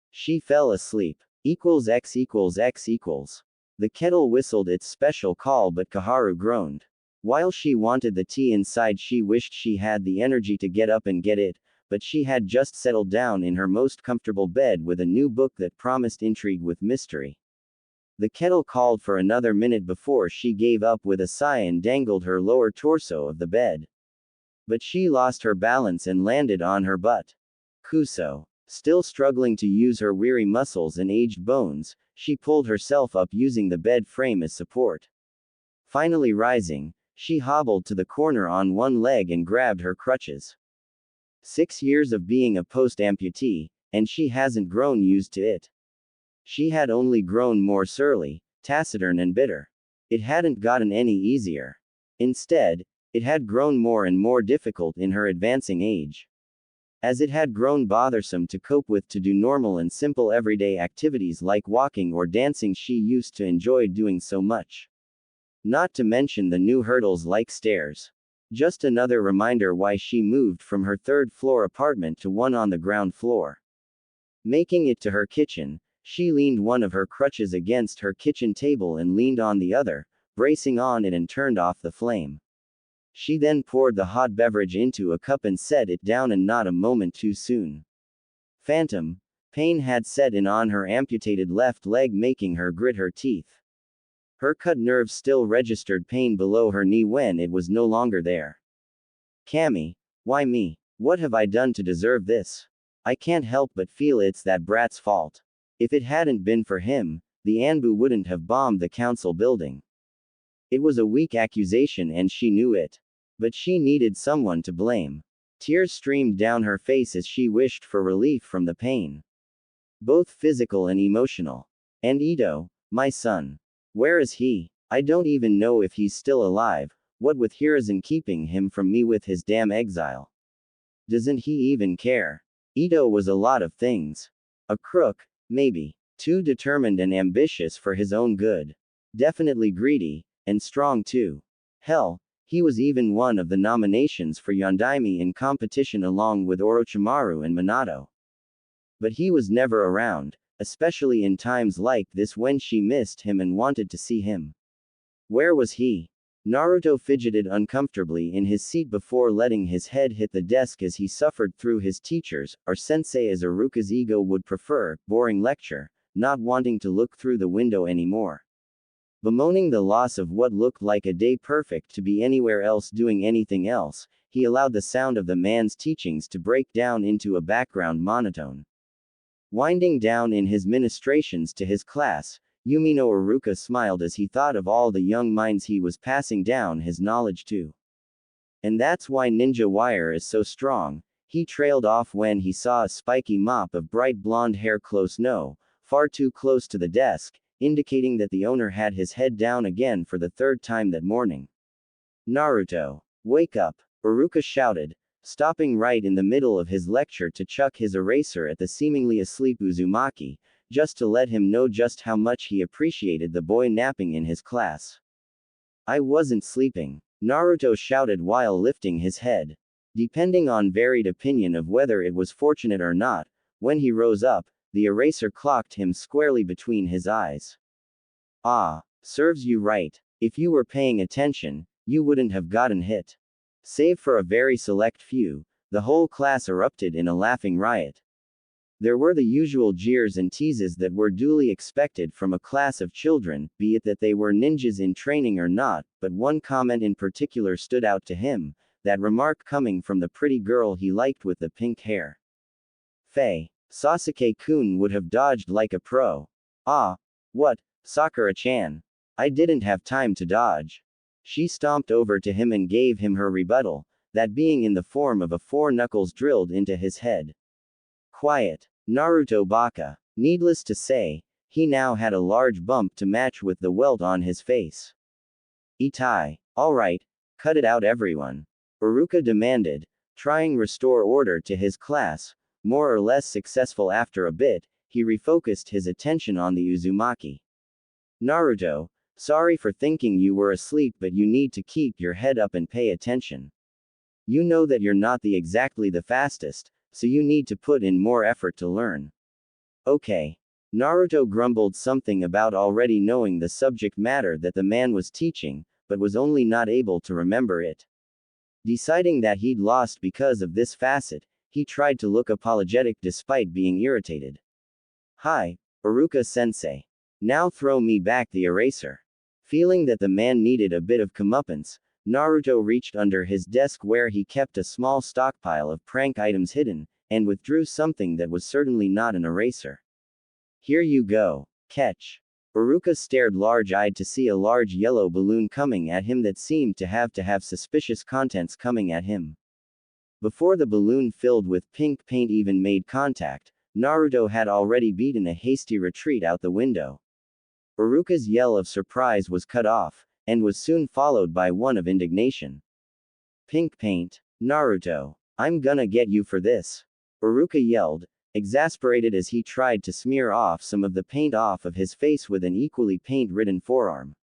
She fell asleep. X equals X equals. The kettle whistled its special call, but Kaharu groaned. While she wanted the tea inside, she wished she had the energy to get up and get it, but she had just settled down in her most comfortable bed with a new book that promised intrigue with mystery. The kettle called for another minute before she gave up with a sigh and dangled her lower torso of the bed. But she lost her balance and landed on her butt. Kuso. Still struggling to use her weary muscles and aged bones, she pulled herself up using the bed frame as support. Finally rising, she hobbled to the corner on one leg and grabbed her crutches. 6 years of being a post-amputee, and she hasn't grown used to it. She had only grown more surly, taciturn and bitter. It hadn't gotten any easier. Instead, it had grown more and more difficult in her advancing age. As it had grown bothersome to cope with to do normal and simple everyday activities like walking or dancing she used to enjoy doing so much. Not to mention the new hurdles like stairs. Just another reminder why she moved from her third-floor apartment to one on the ground floor. Making it to her kitchen, she leaned one of her crutches against her kitchen table and leaned on the other, bracing on it and turned off the flame. She then poured the hot beverage into a cup and set it down, and not a moment too soon. Phantom pain had set in on her amputated left leg, making her grit her teeth. Her cut nerves still registered pain below her knee when it was no longer there. "Cammy, why me? What have I done to deserve this? I can't help but feel it's that brat's fault. If it hadn't been for him, the Anbu wouldn't have bombed the council building." It was a weak accusation and she knew it. But she needed someone to blame. Tears streamed down her face as she wished for relief from the pain. Both physical and emotional. "And Ito, my son. Where is he? I don't even know if he's still alive, what with Hiruzen keeping him from me with his damn exile. Doesn't he even care?" Ito was a lot of things. A crook, maybe. Too determined and ambitious for his own good. Definitely greedy, and strong too. Hell, he was even one of the nominations for Yondaime in competition along with Orochimaru and Minato. But he was never around, especially in times like this when she missed him and wanted to see him. Where was he? Naruto fidgeted uncomfortably in his seat before letting his head hit the desk as he suffered through his teacher's, or sensei as Iruka's ego would prefer, boring lecture, not wanting to look through the window anymore. Bemoaning the loss of what looked like a day perfect to be anywhere else doing anything else, he allowed the sound of the man's teachings to break down into a background monotone. Winding down in his ministrations to his class, Yumino Iruka smiled as he thought of all the young minds he was passing down his knowledge to. And that's why ninja wire is so strong, he trailed off when he saw a spiky mop of bright blonde hair far too close to the desk, indicating that the owner had his head down again for the third time that morning. Naruto, wake up, Iruka shouted, stopping right in the middle of his lecture to chuck his eraser at the seemingly asleep Uzumaki, just to let him know just how much he appreciated the boy napping in his class. I wasn't sleeping, Naruto shouted while lifting his head. Depending on varied opinion of whether it was fortunate or not, when he rose up, the eraser clocked him squarely between his eyes. Ah, serves you right. If you were paying attention, you wouldn't have gotten hit. Save for a very select few, the whole class erupted in a laughing riot. There were the usual jeers and teases that were duly expected from a class of children, be it that they were ninjas in training or not, but one comment in particular stood out to him, that remark coming from the pretty girl he liked with the pink hair. Faye, Sasuke-kun would have dodged like a pro. Ah, what, Sakura-chan? I didn't have time to dodge. She stomped over to him and gave him her rebuttal, that being in the form of a 4 knuckles drilled into his head. Quiet, Naruto baka. Needless to say, he now had a large bump to match with the welt on his face. Itai, alright, cut it out everyone. Iruka demanded, trying restore order to his class, more or less successful after a bit, he refocused his attention on the Uzumaki. Naruto, sorry for thinking you were asleep, but you need to keep your head up and pay attention. You know that you're not exactly the fastest, so you need to put in more effort to learn. Okay. Naruto grumbled something about already knowing the subject matter that the man was teaching, but was only not able to remember it. Deciding that he'd lost because of this facet, he tried to look apologetic despite being irritated. Hi, Iruka-sensei. Now throw me back the eraser. Feeling that the man needed a bit of comeuppance, Naruto reached under his desk where he kept a small stockpile of prank items hidden, and withdrew something that was certainly not an eraser. Here you go. Catch. Iruka stared large-eyed to see a large yellow balloon coming at him that seemed to have suspicious contents coming at him. Before the balloon filled with pink paint even made contact, Naruto had already beaten a hasty retreat out the window. Iruka's yell of surprise was cut off, and was soon followed by one of indignation. Pink paint? Naruto, I'm gonna get you for this. Iruka yelled, exasperated as he tried to smear off some of the paint off of his face with an equally paint-ridden forearm.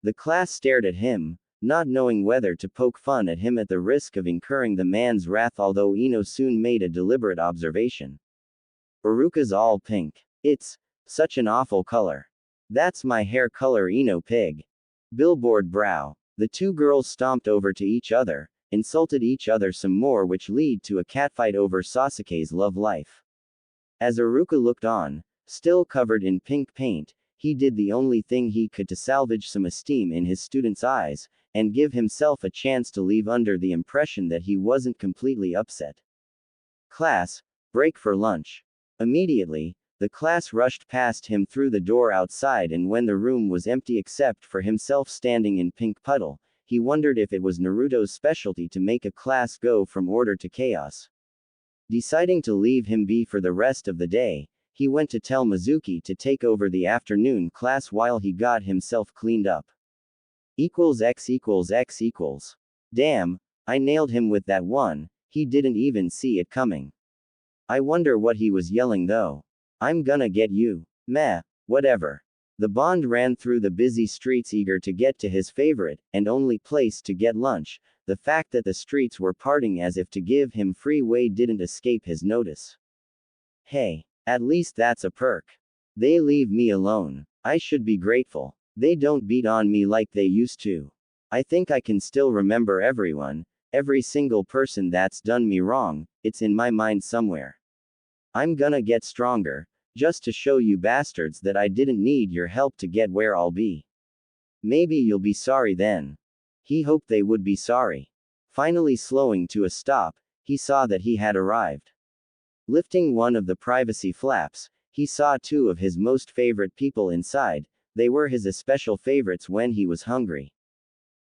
The class stared at him, not knowing whether to poke fun at him at the risk of incurring the man's wrath, although Ino soon made a deliberate observation. Iruka's all pink. It's such an awful color. That's my hair color, Ino pig. Billboard brow. The two girls stomped over to each other, insulted each other some more, which led to a catfight over Sasuke's love life. As Iruka looked on, still covered in pink paint, he did the only thing he could to salvage some esteem in his students' eyes, and give himself a chance to leave under the impression that he wasn't completely upset. Class, break for lunch. Immediately, the class rushed past him through the door outside, and when the room was empty except for himself standing in pink puddle, he wondered if it was Naruto's specialty to make a class go from order to chaos. Deciding to leave him be for the rest of the day, he went to tell Mizuki to take over the afternoon class while he got himself cleaned up. X. Damn, I nailed him with that one, he didn't even see it coming. I wonder what he was yelling though. I'm gonna get you. Meh, whatever. The Bond ran through the busy streets eager to get to his favorite, and only place to get lunch. The fact that the streets were parting as if to give him free way didn't escape his notice. Hey, at least that's a perk. They leave me alone. I should be grateful. They don't beat on me like they used to. I think I can still remember everyone, every single person that's done me wrong, it's in my mind somewhere. I'm gonna get stronger, just to show you bastards that I didn't need your help to get where I'll be. Maybe you'll be sorry then. He hoped they would be sorry. Finally slowing to a stop, he saw that he had arrived. Lifting one of the privacy flaps, he saw two of his most favorite people inside. They were his especial favorites when he was hungry.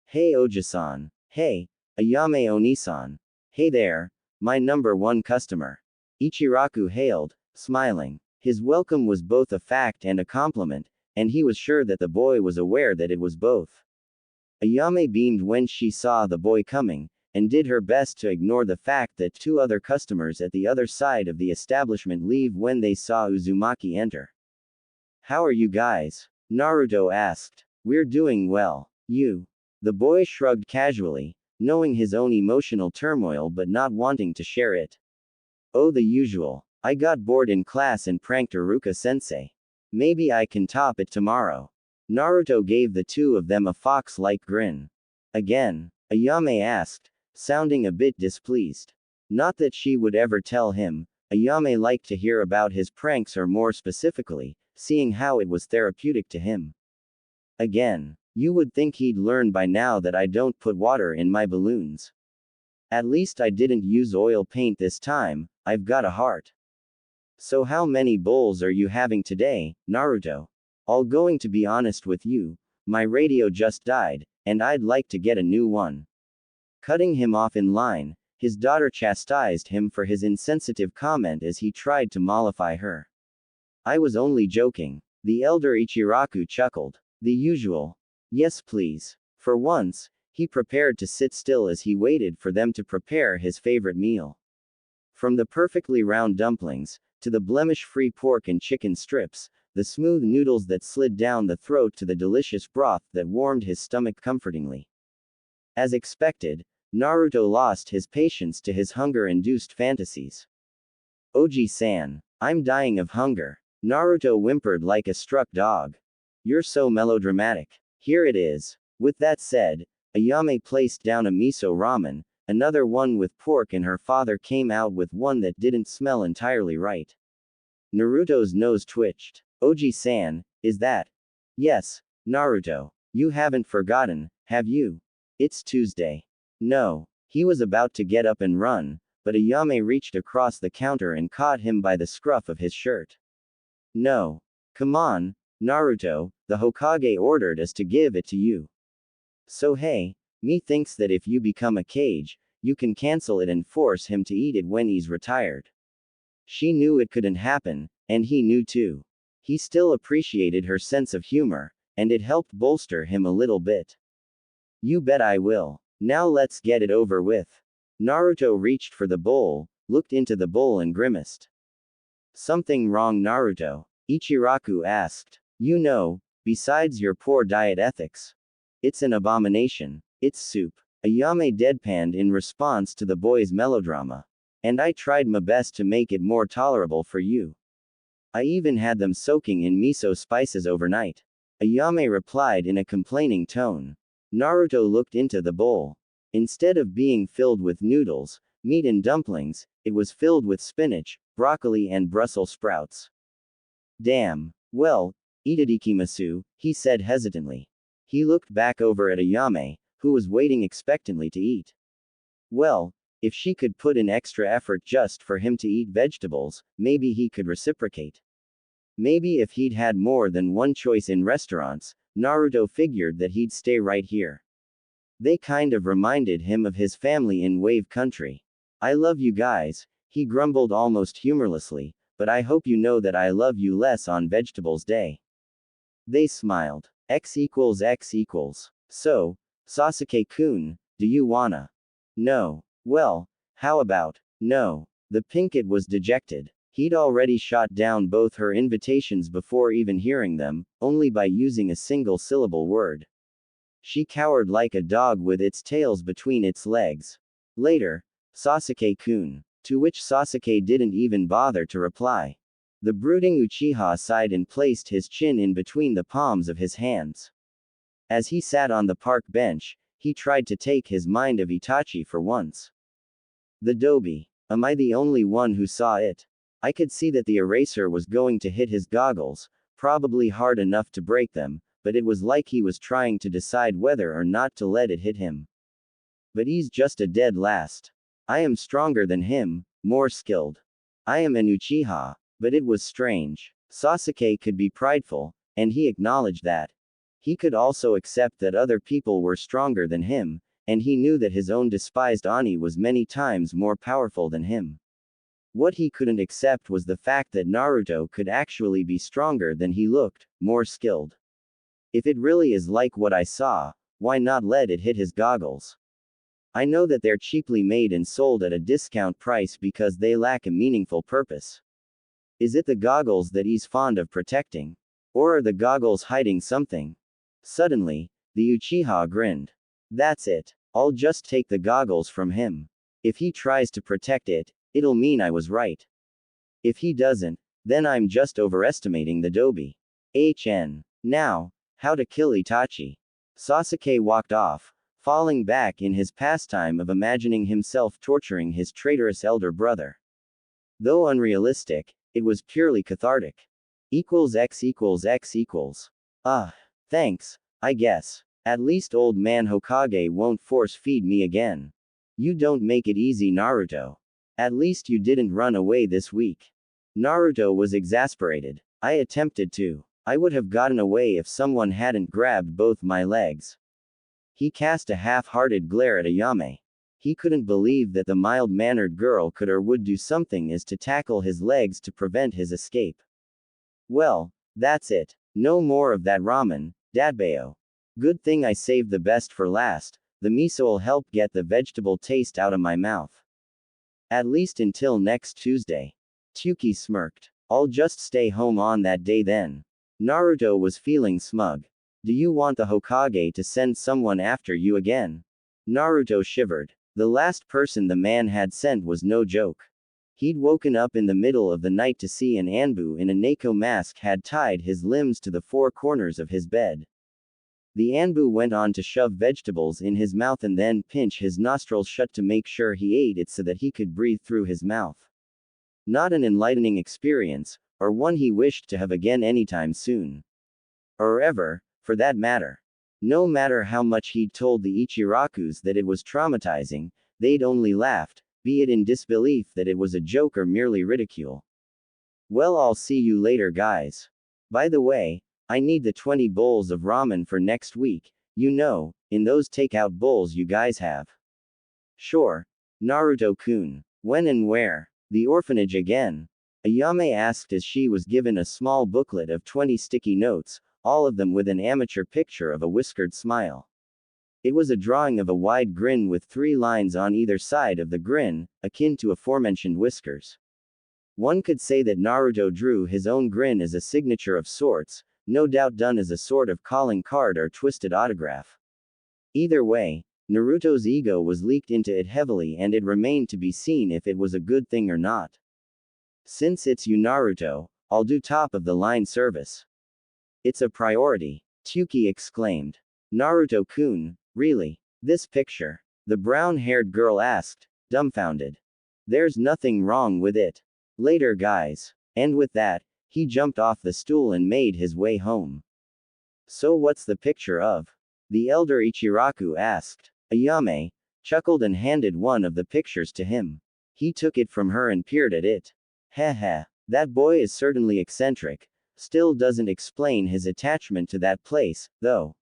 Hey Oji-san. Hey, Ayame Oni-san. Hey there, my number one customer. Ichiraku hailed, smiling. His welcome was both a fact and a compliment, and he was sure that the boy was aware that it was both. Ayame beamed when she saw the boy coming, and did her best to ignore the fact that two other customers at the other side of the establishment leave when they saw Uzumaki enter. How are you guys? Naruto asked. We're doing well. You? The boy shrugged casually, knowing his own emotional turmoil but not wanting to share it. Oh, the usual. I got bored in class and pranked Iruka-sensei. Maybe I can top it tomorrow. Naruto gave the two of them a fox-like grin. Again? Ayame asked, sounding a bit displeased. Not that she would ever tell him. Ayame liked to hear about his pranks, or more specifically, seeing how it was therapeutic to him. Again. You would think he'd learn by now that I don't put water in my balloons. At least I didn't use oil paint this time, I've got a heart. So how many bowls are you having today, Naruto? I'll going to be honest with you, my radio just died, and I'd like to get a new one. Cutting him off in line, his daughter chastised him for his insensitive comment as he tried to mollify her. I was only joking. The elder Ichiraku chuckled. The usual. Yes please. For once, he prepared to sit still as he waited for them to prepare his favorite meal. From the perfectly round dumplings, to the blemish-free pork and chicken strips, the smooth noodles that slid down the throat to the delicious broth that warmed his stomach comfortingly. As expected, Naruto lost his patience to his hunger-induced fantasies. Oji-san, I'm dying of hunger. Naruto whimpered like a struck dog. You're so melodramatic. Here it is. With that said, Ayame placed down a miso ramen, another one with pork, and her father came out with one that didn't smell entirely right. Naruto's nose twitched. Oji-san, is that? Yes, Naruto. You haven't forgotten, have you? It's Tuesday. No. He was about to get up and run, but Ayame reached across the counter and caught him by the scruff of his shirt. No. Come on, Naruto, the Hokage ordered us to give it to you. So hey, me thinks that if you become a cage, you can cancel it and force him to eat it when he's retired. She knew it couldn't happen, and he knew too. He still appreciated her sense of humor, and it helped bolster him a little bit. You bet I will. Now let's get it over with. Naruto reached for the bowl, looked into the bowl and grimaced. Something wrong, Naruto? Ichiraku asked. You know, besides your poor diet ethics. It's an abomination. It's soup. Ayame deadpanned in response to the boy's melodrama. And I tried my best to make it more tolerable for you. I even had them soaking in miso spices overnight. Ayame replied in a complaining tone. Naruto looked into the bowl. Instead of being filled with noodles, meat and dumplings, it was filled with spinach, broccoli and Brussels sprouts. Damn. Well, itadakimasu, he said hesitantly. He looked back over at Ayame, who was waiting expectantly to eat. Well, if she could put in extra effort just for him to eat vegetables, maybe he could reciprocate. Maybe if he'd had more than one choice in restaurants, Naruto figured that he'd stay right here. They kind of reminded him of his family in Wave Country. I love you guys, he grumbled almost humorlessly, but I hope you know that I love you less on Vegetables Day. They smiled. X equals X equals. So, Sasuke-kun, do you wanna? No. Well, how about, no? The Pinkett was dejected. He'd already shot down both her invitations before even hearing them, only by using a single syllable word. She cowered like a dog with its tails between its legs. Later, Sasuke-kun. To which Sasuke didn't even bother to reply. The brooding Uchiha sighed and placed his chin in between the palms of his hands. As he sat on the park bench, He tried to take his mind of Itachi for once. The Dobi. Am I the only one who saw it? I could see that the eraser was going to hit his goggles, probably hard enough to break them, but it was like he was trying to decide whether or not to let it hit him. But he's just a dead last. I am stronger than him, more skilled. I am an Uchiha. But it was strange. Sasuke could be prideful, and he acknowledged that. He could also accept that other people were stronger than him, and he knew that his own despised Ani was many times more powerful than him. What he couldn't accept was the fact that Naruto could actually be stronger than he looked, more skilled. If it really is like what I saw, why not let it hit his goggles? I know that they're cheaply made and sold at a discount price because they lack a meaningful purpose. Is it the goggles that he's fond of protecting? Or are the goggles hiding something? Suddenly, the Uchiha grinned. That's it. I'll just take the goggles from him. If he tries to protect it, it'll mean I was right. If he doesn't, then I'm just overestimating the Dobi. Now, how to kill Itachi. Sasuke walked off, falling back in his pastime of imagining himself torturing his traitorous elder brother. Though unrealistic, it was purely cathartic. X=X=X=. Thanks, I guess. At least old man Hokage won't force feed me again. You don't make it easy, Naruto. At least you didn't run away this week. Naruto was exasperated. I attempted to. I would have gotten away if someone hadn't grabbed both my legs. He cast a half-hearted glare at Ayame. He couldn't believe that the mild-mannered girl could or would do something as to tackle his legs to prevent his escape. Well, that's it. No more of that ramen, Dadbeo. Good thing I saved the best for last. The miso'll help get the vegetable taste out of my mouth. At least until next Tuesday. Tsuki smirked. I'll just stay home on that day then. Naruto was feeling smug. Do you want the Hokage to send someone after you again? Naruto shivered. The last person the man had sent was no joke. He'd woken up in the middle of the night to see an Anbu in a Neko mask had tied his limbs to the four corners of his bed. The Anbu went on to shove vegetables in his mouth and then pinch his nostrils shut to make sure he ate it so that he could breathe through his mouth. Not an enlightening experience, or one he wished to have again anytime soon. Or ever, for that matter. No matter how much he'd told the Ichirakus that it was traumatizing, they'd only laughed, be it in disbelief that it was a joke or merely ridicule. Well, I'll see you later, guys. By the way, I need the 20 bowls of ramen for next week, you know, in those takeout bowls you guys have. Sure. Naruto-kun. When and where? The orphanage again? Ayame asked as she was given a small booklet of 20 sticky notes, all of them with an amateur picture of a whiskered smile. It was a drawing of a wide grin with 3 lines on either side of the grin, akin to aforementioned whiskers. One could say that Naruto drew his own grin as a signature of sorts, no doubt done as a sort of calling card or twisted autograph. Either way, Naruto's ego was leaked into it heavily and it remained to be seen if it was a good thing or not. Since it's you, Naruto, I'll do top-of-the-line service. It's a priority, Tsuki exclaimed. Naruto-kun, really? This picture? The brown-haired girl asked, dumbfounded. There's nothing wrong with it. Later, guys. And with that, he jumped off the stool and made his way home. So what's the picture of? The elder Ichiraku asked. Ayame chuckled and handed one of the pictures to him. He took it from her and peered at it. Heh, that boy is certainly eccentric. Still doesn't explain his attachment to that place, though.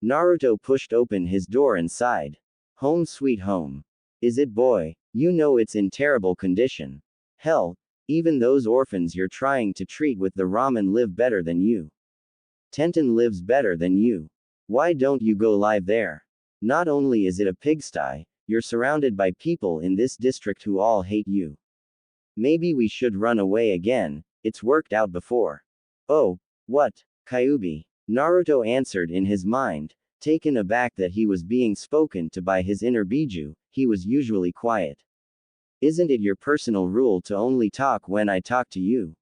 Naruto pushed open his door and sighed. Home sweet home. Is it, boy? You know it's in terrible condition. Hell, even those orphans you're trying to treat with the ramen live better than you. Tenten lives better than you. Why don't you go live there? Not only is it a pigsty, you're surrounded by people in this district who all hate you. Maybe we should run away again, it's worked out before. Oh, what, Kyuubi? Naruto answered in his mind, taken aback that he was being spoken to by his inner Biju. He was usually quiet. Isn't it your personal rule to only talk when I talk to you?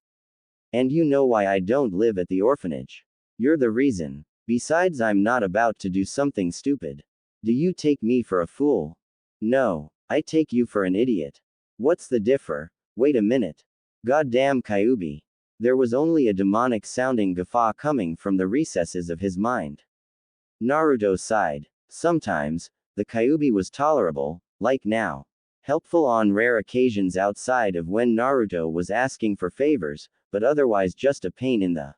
And you know why I don't live at the orphanage. You're the reason. Besides, I'm not about to do something stupid. Do you take me for a fool? No, I take you for an idiot. What's the differ? Wait a minute. Goddamn Kyuubi. There was only a demonic sounding guffaw coming from the recesses of his mind. Naruto sighed. Sometimes, the Kyuubi was tolerable, like now. Helpful on rare occasions outside of when Naruto was asking for favors, but otherwise just a pain in the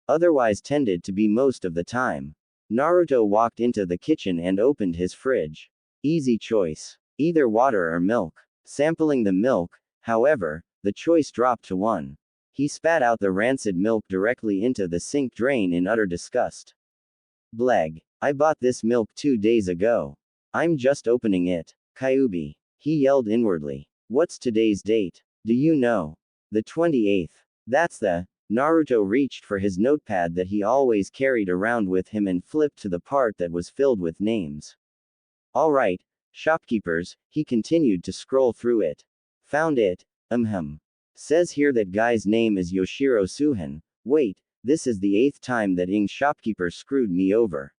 otherwise tended to be most of the time. Naruto walked into the kitchen and opened his fridge. Easy choice. Either water or milk. Sampling the milk, however, the choice dropped to one. He spat out the rancid milk directly into the sink drain in utter disgust. Bleg. I bought this milk 2 days ago. I'm just opening it. Kyuubi. He yelled inwardly. What's today's date? Do you know? The 28th. That's the. Naruto reached for his notepad that he always carried around with him and flipped to the part that was filled with names. Alright, shopkeepers, he continued to scroll through it. Found it. Says here that guy's name is Yoshiro Suhan. Wait, this is the 8th time that Ing shopkeeper screwed me over.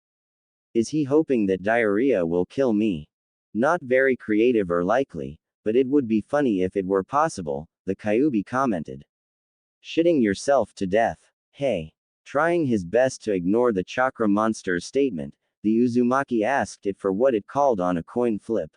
Is he hoping that diarrhea will kill me? Not very creative or likely, but it would be funny if it were possible, the Kyuubi commented. Shitting yourself to death. Hey. Trying his best to ignore the chakra monster's statement, the Uzumaki asked it for what it called on a coin flip.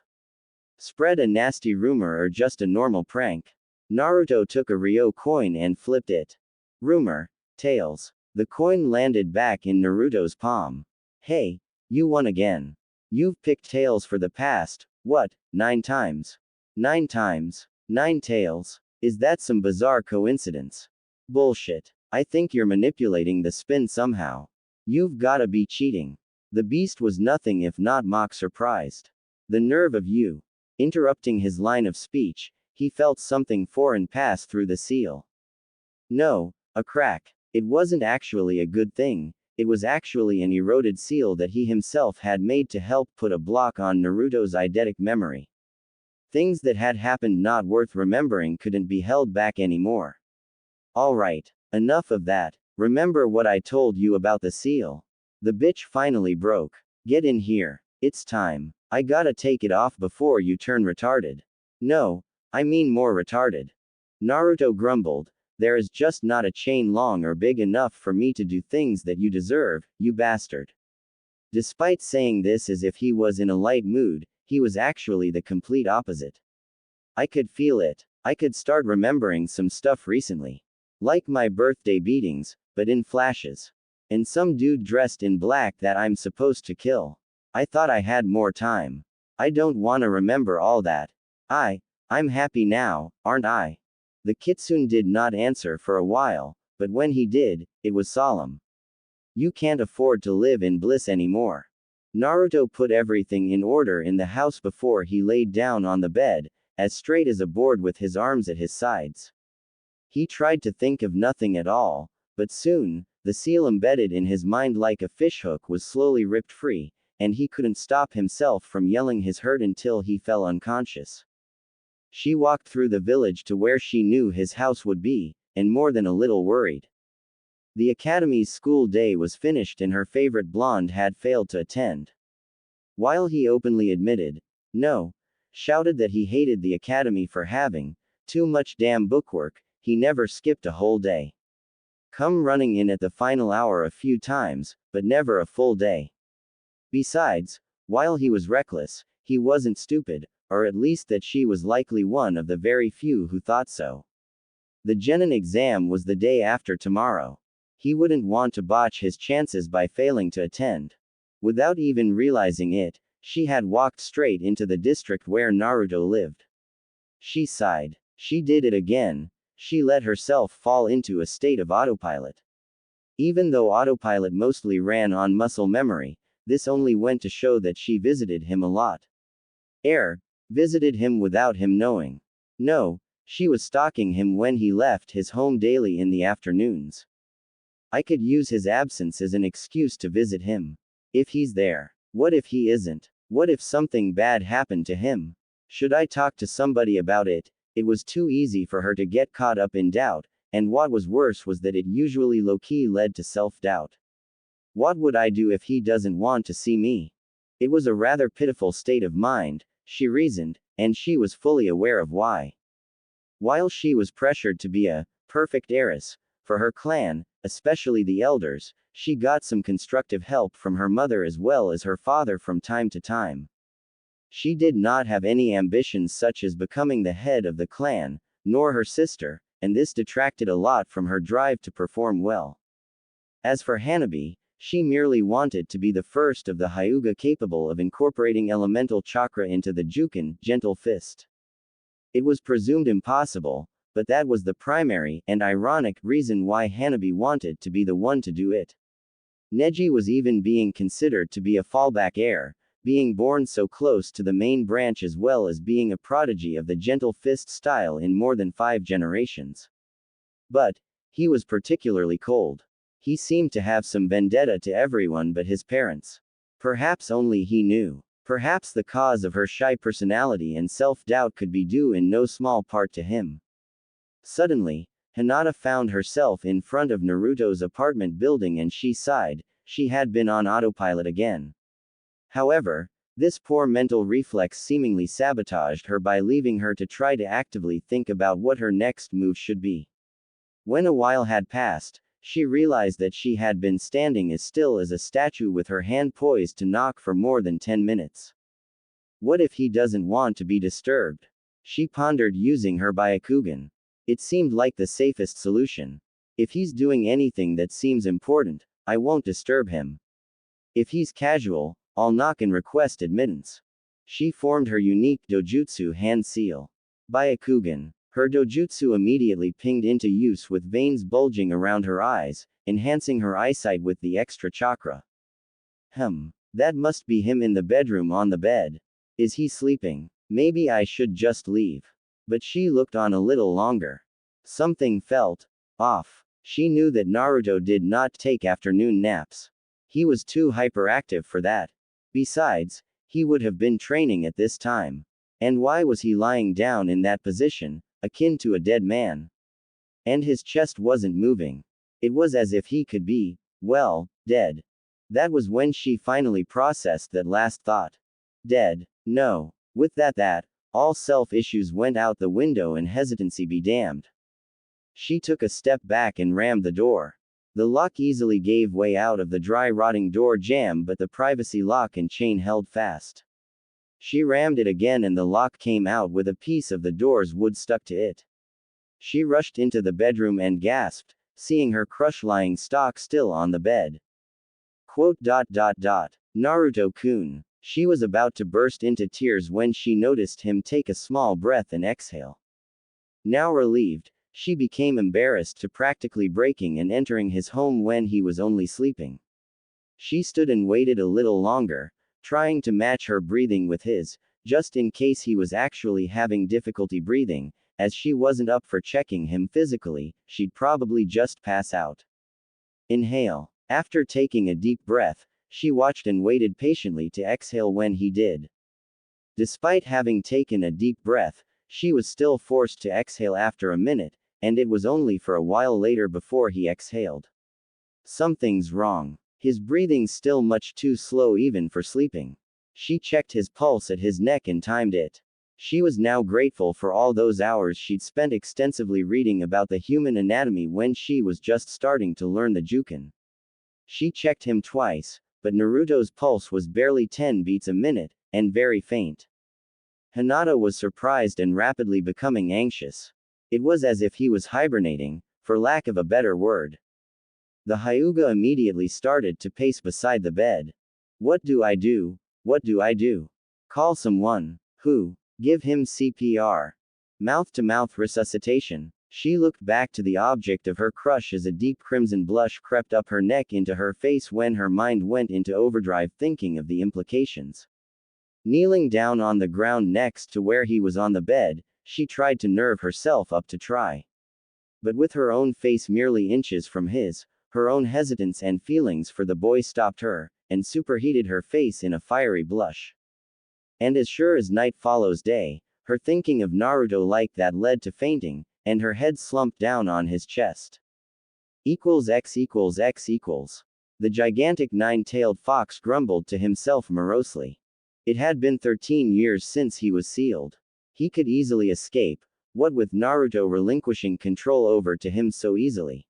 Spread a nasty rumor or just a normal prank? Naruto took a Ryo coin and flipped it. Rumor. Tails. The coin landed back in Naruto's palm. Hey, you won again. You've picked tails for the past, what, 9 times? 9 times? 9 tails? Is that some bizarre coincidence? Bullshit. I think you're manipulating the spin somehow. You've gotta be cheating. The beast was nothing if not mock surprised. The nerve of you. Interrupting his line of speech, he felt something foreign pass through the seal. No, a crack. It wasn't actually a good thing, it was actually an eroded seal that he himself had made to help put a block on Naruto's eidetic memory. Things that had happened not worth remembering couldn't be held back anymore. Alright, enough of that. Remember what I told you about the seal? The bitch finally broke. Get in here. It's time. I gotta take it off before you turn retarded. No, I mean more retarded. Naruto grumbled. There is just not a chain long or big enough for me to do things that you deserve, you bastard. Despite saying this as if he was in a light mood, he was actually the complete opposite. I could feel it. I could start remembering some stuff recently. Like my birthday beatings, but in flashes. And some dude dressed in black that I'm supposed to kill. I thought I had more time. I don't wanna remember all that. I'm happy now, aren't I? The kitsune did not answer for a while, but when he did, it was solemn. You can't afford to live in bliss anymore. Naruto put everything in order in the house before he laid down on the bed, as straight as a board with his arms at his sides. He tried to think of nothing at all, but soon, the seal embedded in his mind like a fishhook was slowly ripped free, and he couldn't stop himself from yelling his hurt until he fell unconscious. She walked through the village to where she knew his house would be, and more than a little worried. The academy's school day was finished and her favorite blonde had failed to attend. While he openly admitted, no, shouted that he hated the academy for having too much damn bookwork, he never skipped a whole day. Come running in at the final hour a few times, but never a full day. Besides, while he was reckless, he wasn't stupid, or at least that she was likely one of the very few who thought so. The Genin exam was the day after tomorrow. He wouldn't want to botch his chances by failing to attend. Without even realizing it, she had walked straight into the district where Naruto lived. She sighed. She did it again. She let herself fall into a state of autopilot. Even though autopilot mostly ran on muscle memory, this only went to show that she visited him a lot. Visited him without him knowing. No, she was stalking him when he left his home daily in the afternoons. I could use his absence as an excuse to visit him. If he's there. What if he isn't? What if something bad happened to him? Should I talk to somebody about it? It was too easy for her to get caught up in doubt, and what was worse was that it usually low-key led to self-doubt. What would I do if he doesn't want to see me? It was a rather pitiful state of mind, she reasoned, and she was fully aware of why. While she was pressured to be a perfect heiress for her clan, especially the elders, she got some constructive help from her mother as well as her father from time to time. She did not have any ambitions such as becoming the head of the clan, nor her sister, and this detracted a lot from her drive to perform well. As for Hanabi, she merely wanted to be the first of the Hyuga capable of incorporating elemental chakra into the Juken, gentle fist. It was presumed impossible, but that was the primary, and ironic, reason why Hanabi wanted to be the one to do it. Neji was even being considered to be a fallback heir, being born so close to the main branch as well as being a prodigy of the gentle fist style in more than 5 generations. But he was particularly cold. He seemed to have some vendetta to everyone but his parents. Perhaps only he knew. Perhaps the cause of her shy personality and self-doubt could be due in no small part to him. Suddenly, Hinata found herself in front of Naruto's apartment building and she sighed. She had been on autopilot again. However, this poor mental reflex seemingly sabotaged her by leaving her to try to actively think about what her next move should be. When a while had passed, she realized that she had been standing as still as a statue with her hand poised to knock for more than 10 minutes. What if he doesn't want to be disturbed? She pondered using her Byakugan. It seemed like the safest solution. If he's doing anything that seems important, I won't disturb him. If he's casual, I'll knock and request admittance. She formed her unique dojutsu hand seal. Byakugan. Her dojutsu immediately pinged into use with veins bulging around her eyes, enhancing her eyesight with the extra chakra. That must be him in the bedroom on the bed. Is he sleeping? Maybe I should just leave. But she looked on a little longer. Something felt off. She knew that Naruto did not take afternoon naps. He was too hyperactive for that. Besides, he would have been training at this time. And why was he lying down in that position, akin to a dead man? And his chest wasn't moving. It was as if he could be, well, dead. That was when she finally processed that last thought. Dead. No. With that, all self-issues went out the window and hesitancy be damned. She took a step back and rammed the door. The lock easily gave way out of the dry rotting door jamb, but the privacy lock and chain held fast. She rammed it again and the lock came out with a piece of the door's wood stuck to it. She rushed into the bedroom and gasped, seeing her crush lying stock still on the bed. Naruto-kun. She was about to burst into tears when she noticed him take a small breath and exhale. Now relieved, she became embarrassed to practically breaking and entering his home when he was only sleeping. She stood and waited a little longer, trying to match her breathing with his, just in case he was actually having difficulty breathing, as she wasn't up for checking him physically, she'd probably just pass out. Inhale. After taking a deep breath, she watched and waited patiently to exhale when he did. Despite having taken a deep breath, she was still forced to exhale after a minute, and it was only for a while later before he exhaled. Something's wrong. His breathing's still much too slow even for sleeping. She checked his pulse at his neck and timed it. She was now grateful for all those hours she'd spent extensively reading about the human anatomy when she was just starting to learn the Juken. She checked him twice, but Naruto's pulse was barely 10 beats a minute, and very faint. Hinata was surprised and rapidly becoming anxious. It was as if he was hibernating, for lack of a better word. The Hyuga immediately started to pace beside the bed. What do I do? What do I do? Call someone. Who? Give him CPR. Mouth-to-mouth resuscitation. She looked back to the object of her crush as a deep crimson blush crept up her neck into her face when her mind went into overdrive thinking of the implications. Kneeling down on the ground next to where he was on the bed, she tried to nerve herself up to try. But with her own face merely inches from his, her own hesitance and feelings for the boy stopped her, and superheated her face in a fiery blush. And as sure as night follows day, her thinking of Naruto like that led to fainting, and her head slumped down on his chest. X equals X equals. The gigantic nine-tailed fox grumbled to himself morosely. It had been 13 years since he was sealed. He could easily escape, what with Naruto relinquishing control over to him so easily.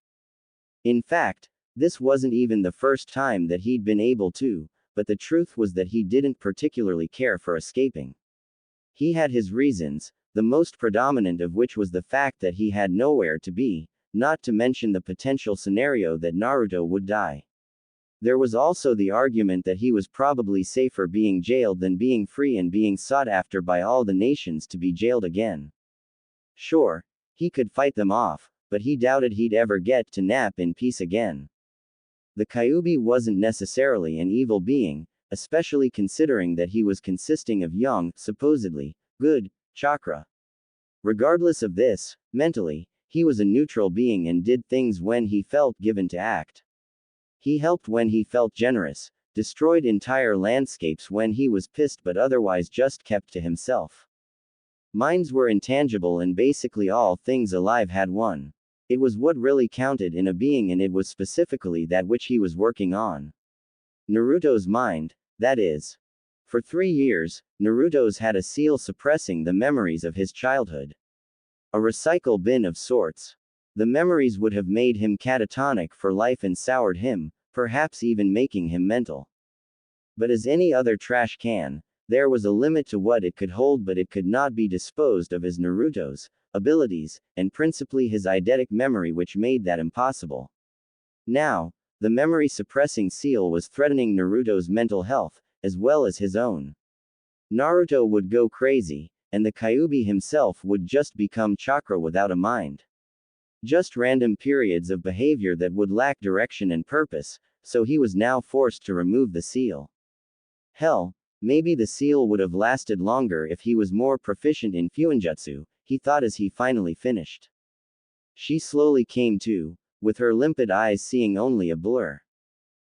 In fact, this wasn't even the first time that he'd been able to, but the truth was that he didn't particularly care for escaping. He had his reasons, the most predominant of which was the fact that he had nowhere to be, not to mention the potential scenario that Naruto would die. There was also the argument that he was probably safer being jailed than being free and being sought after by all the nations to be jailed again. Sure, he could fight them off, but he doubted he'd ever get to nap in peace again. The Kyuubi wasn't necessarily an evil being, especially considering that he was consisting of young, supposedly, good, chakra. Regardless of this, mentally, he was a neutral being and did things when he felt given to act. He helped when he felt generous, destroyed entire landscapes when he was pissed but otherwise just kept to himself. Minds were intangible and basically all things alive had one. It was what really counted in a being and it was specifically that which he was working on. Naruto's mind, that is. For 3 years, Naruto's had a seal suppressing the memories of his childhood. A recycle bin of sorts. The memories would have made him catatonic for life and soured him, perhaps even making him mental. But as any other trash can, there was a limit to what it could hold, but it could not be disposed of as Naruto's abilities, and principally his eidetic memory, which made that impossible. Now, the memory suppressing seal was threatening Naruto's mental health, as well as his own. Naruto would go crazy, and the Kyuubi himself would just become chakra without a mind. Just random periods of behavior that would lack direction and purpose, so he was now forced to remove the seal. Hell, maybe the seal would have lasted longer if he was more proficient in Fuinjutsu, he thought as he finally finished. She slowly came to, with her limpid eyes seeing only a blur.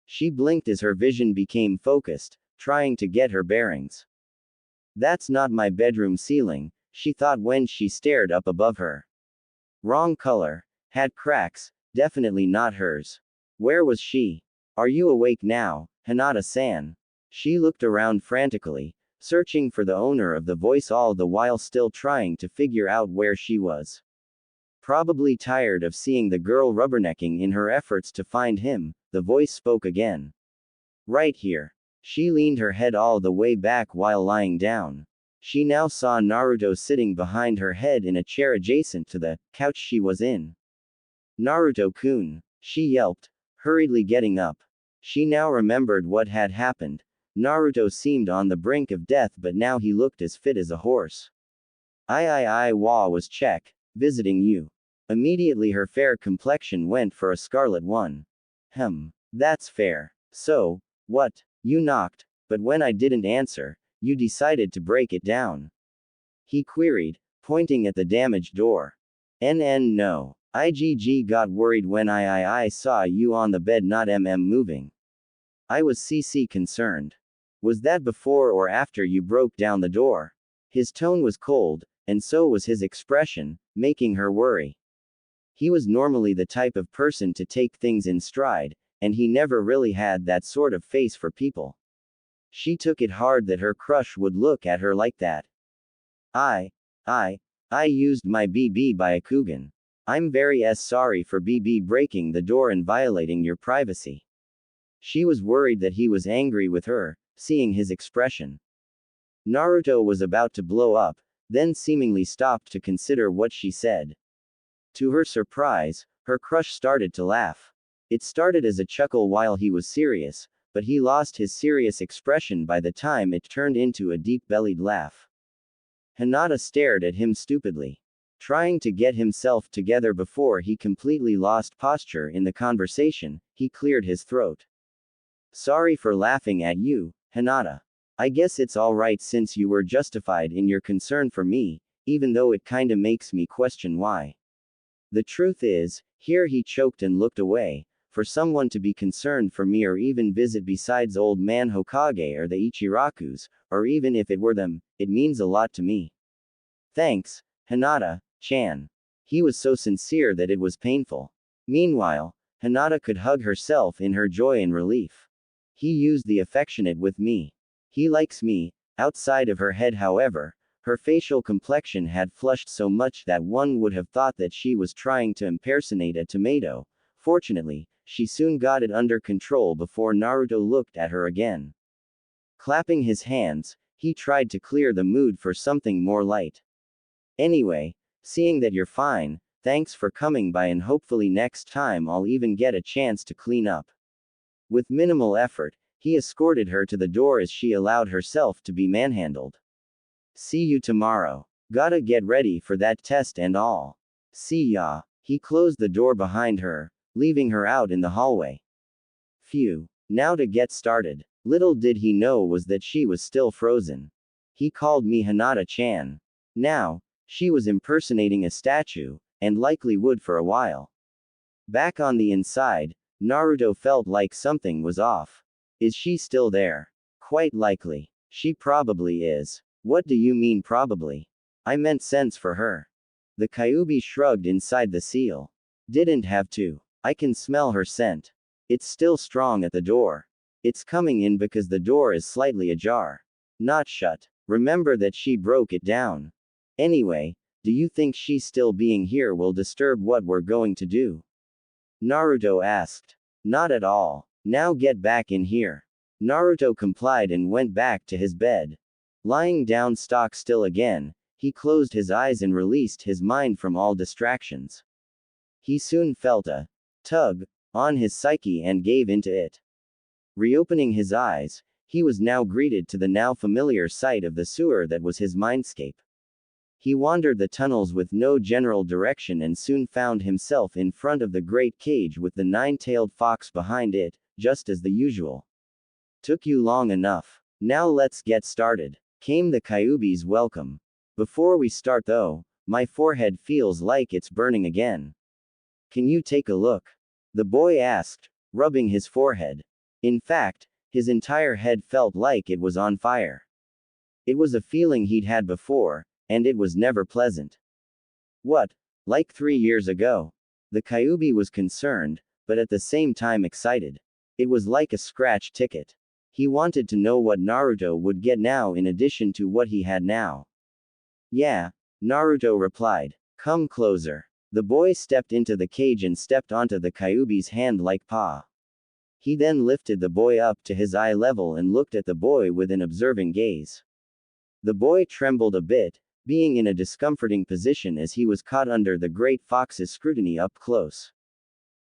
She blinked as her vision became focused, trying to get her bearings. That's not my bedroom ceiling, she thought when she stared up above her. Wrong color. Had cracks, definitely not hers. Where was she? Are you awake now, Hinata-san? She looked around frantically, searching for the owner of the voice, all the while still trying to figure out where she was. Probably tired of seeing the girl rubbernecking in her efforts to find him, the voice spoke again. Right here. She leaned her head all the way back while lying down. She now saw Naruto sitting behind her head in a chair adjacent to the couch she was in. Naruto-kun, she yelped, hurriedly getting up. She now remembered what had happened. Naruto seemed on the brink of death, but now he looked as fit as a horse. I was check, visiting you. Immediately her fair complexion went for a scarlet one. That's fair. So, what? You knocked, but when I didn't answer, you decided to break it down. He queried, pointing at the damaged door. No. IGG got worried when I saw you on the bed not moving. I was CC concerned. Was that before or after you broke down the door? His tone was cold, and so was his expression, making her worry. He was normally the type of person to take things in stride, and he never really had that sort of face for people. She took it hard that her crush would look at her like that. I used my BB Byakugan. I'm very sorry for BB breaking the door and violating your privacy. She was worried that he was angry with her, seeing his expression. Naruto was about to blow up, then seemingly stopped to consider what she said. To her surprise, her crush started to laugh. It started as a chuckle while he was serious, but he lost his serious expression by the time it turned into a deep-bellied laugh. Hinata stared at him stupidly. Trying to get himself together before he completely lost posture in the conversation, he cleared his throat. Sorry for laughing at you, Hinata. I guess it's alright since you were justified in your concern for me, even though it kinda makes me question why. The truth is, here he choked and looked away. For someone to be concerned for me or even visit besides old man Hokage or the Ichirakus, or even if it were them, it means a lot to me. Thanks, Hinata-chan. He was so sincere that it was painful. Meanwhile, Hinata could hug herself in her joy and relief. He used the affectionate with me. He likes me. Outside of her head, however, her facial complexion had flushed so much that one would have thought that she was trying to impersonate a tomato. Fortunately, she soon got it under control before Naruto looked at her again. Clapping his hands, he tried to clear the mood for something more light. Anyway, seeing that you're fine, thanks for coming by, and hopefully next time I'll even get a chance to clean up. With minimal effort, he escorted her to the door as she allowed herself to be manhandled. See you tomorrow. Gotta get ready for that test and all. See ya. He closed the door behind her, leaving her out in the hallway. Phew. Now to get started. Little did he know was that she was still frozen. He called me Hinata-chan. Now, she was impersonating a statue, and likely would for a while. Back on the inside, Naruto felt like something was off. Is she still there? Quite likely. She probably is. What do you mean probably? I meant sense for her. The Kyuubi shrugged inside the seal. Didn't have to. I can smell her scent. It's still strong at the door. It's coming in because the door is slightly ajar. Not shut. Remember that she broke it down. Anyway, do you think she's still being here will disturb what we're going to do? Naruto asked. Not at all. Now get back in here. Naruto complied and went back to his bed. Lying down stock still again, he closed his eyes and released his mind from all distractions. He soon felt a tug on his psyche and gave into it. Reopening his eyes, he was now greeted to the now familiar sight of the sewer that was his mindscape. He wandered the tunnels with no general direction and soon found himself in front of the great cage with the nine-tailed fox behind it, just as the usual. Took you long enough. Now let's get started. Came the Kyuubi's welcome. Before we start though, my forehead feels like it's burning again. Can you take a look? The boy asked, rubbing his forehead. In fact, his entire head felt like it was on fire. It was a feeling he'd had before, and it was never pleasant. What? Like 3 years ago? The Kyuubi was concerned, but at the same time excited. It was like a scratch ticket. He wanted to know what Naruto would get now in addition to what he had now. Yeah, Naruto replied. Come closer. The boy stepped into the cage and stepped onto the Kyuubi's hand like paw. He then lifted the boy up to his eye level and looked at the boy with an observing gaze. The boy trembled a bit, being in a discomforting position as he was caught under the great fox's scrutiny up close.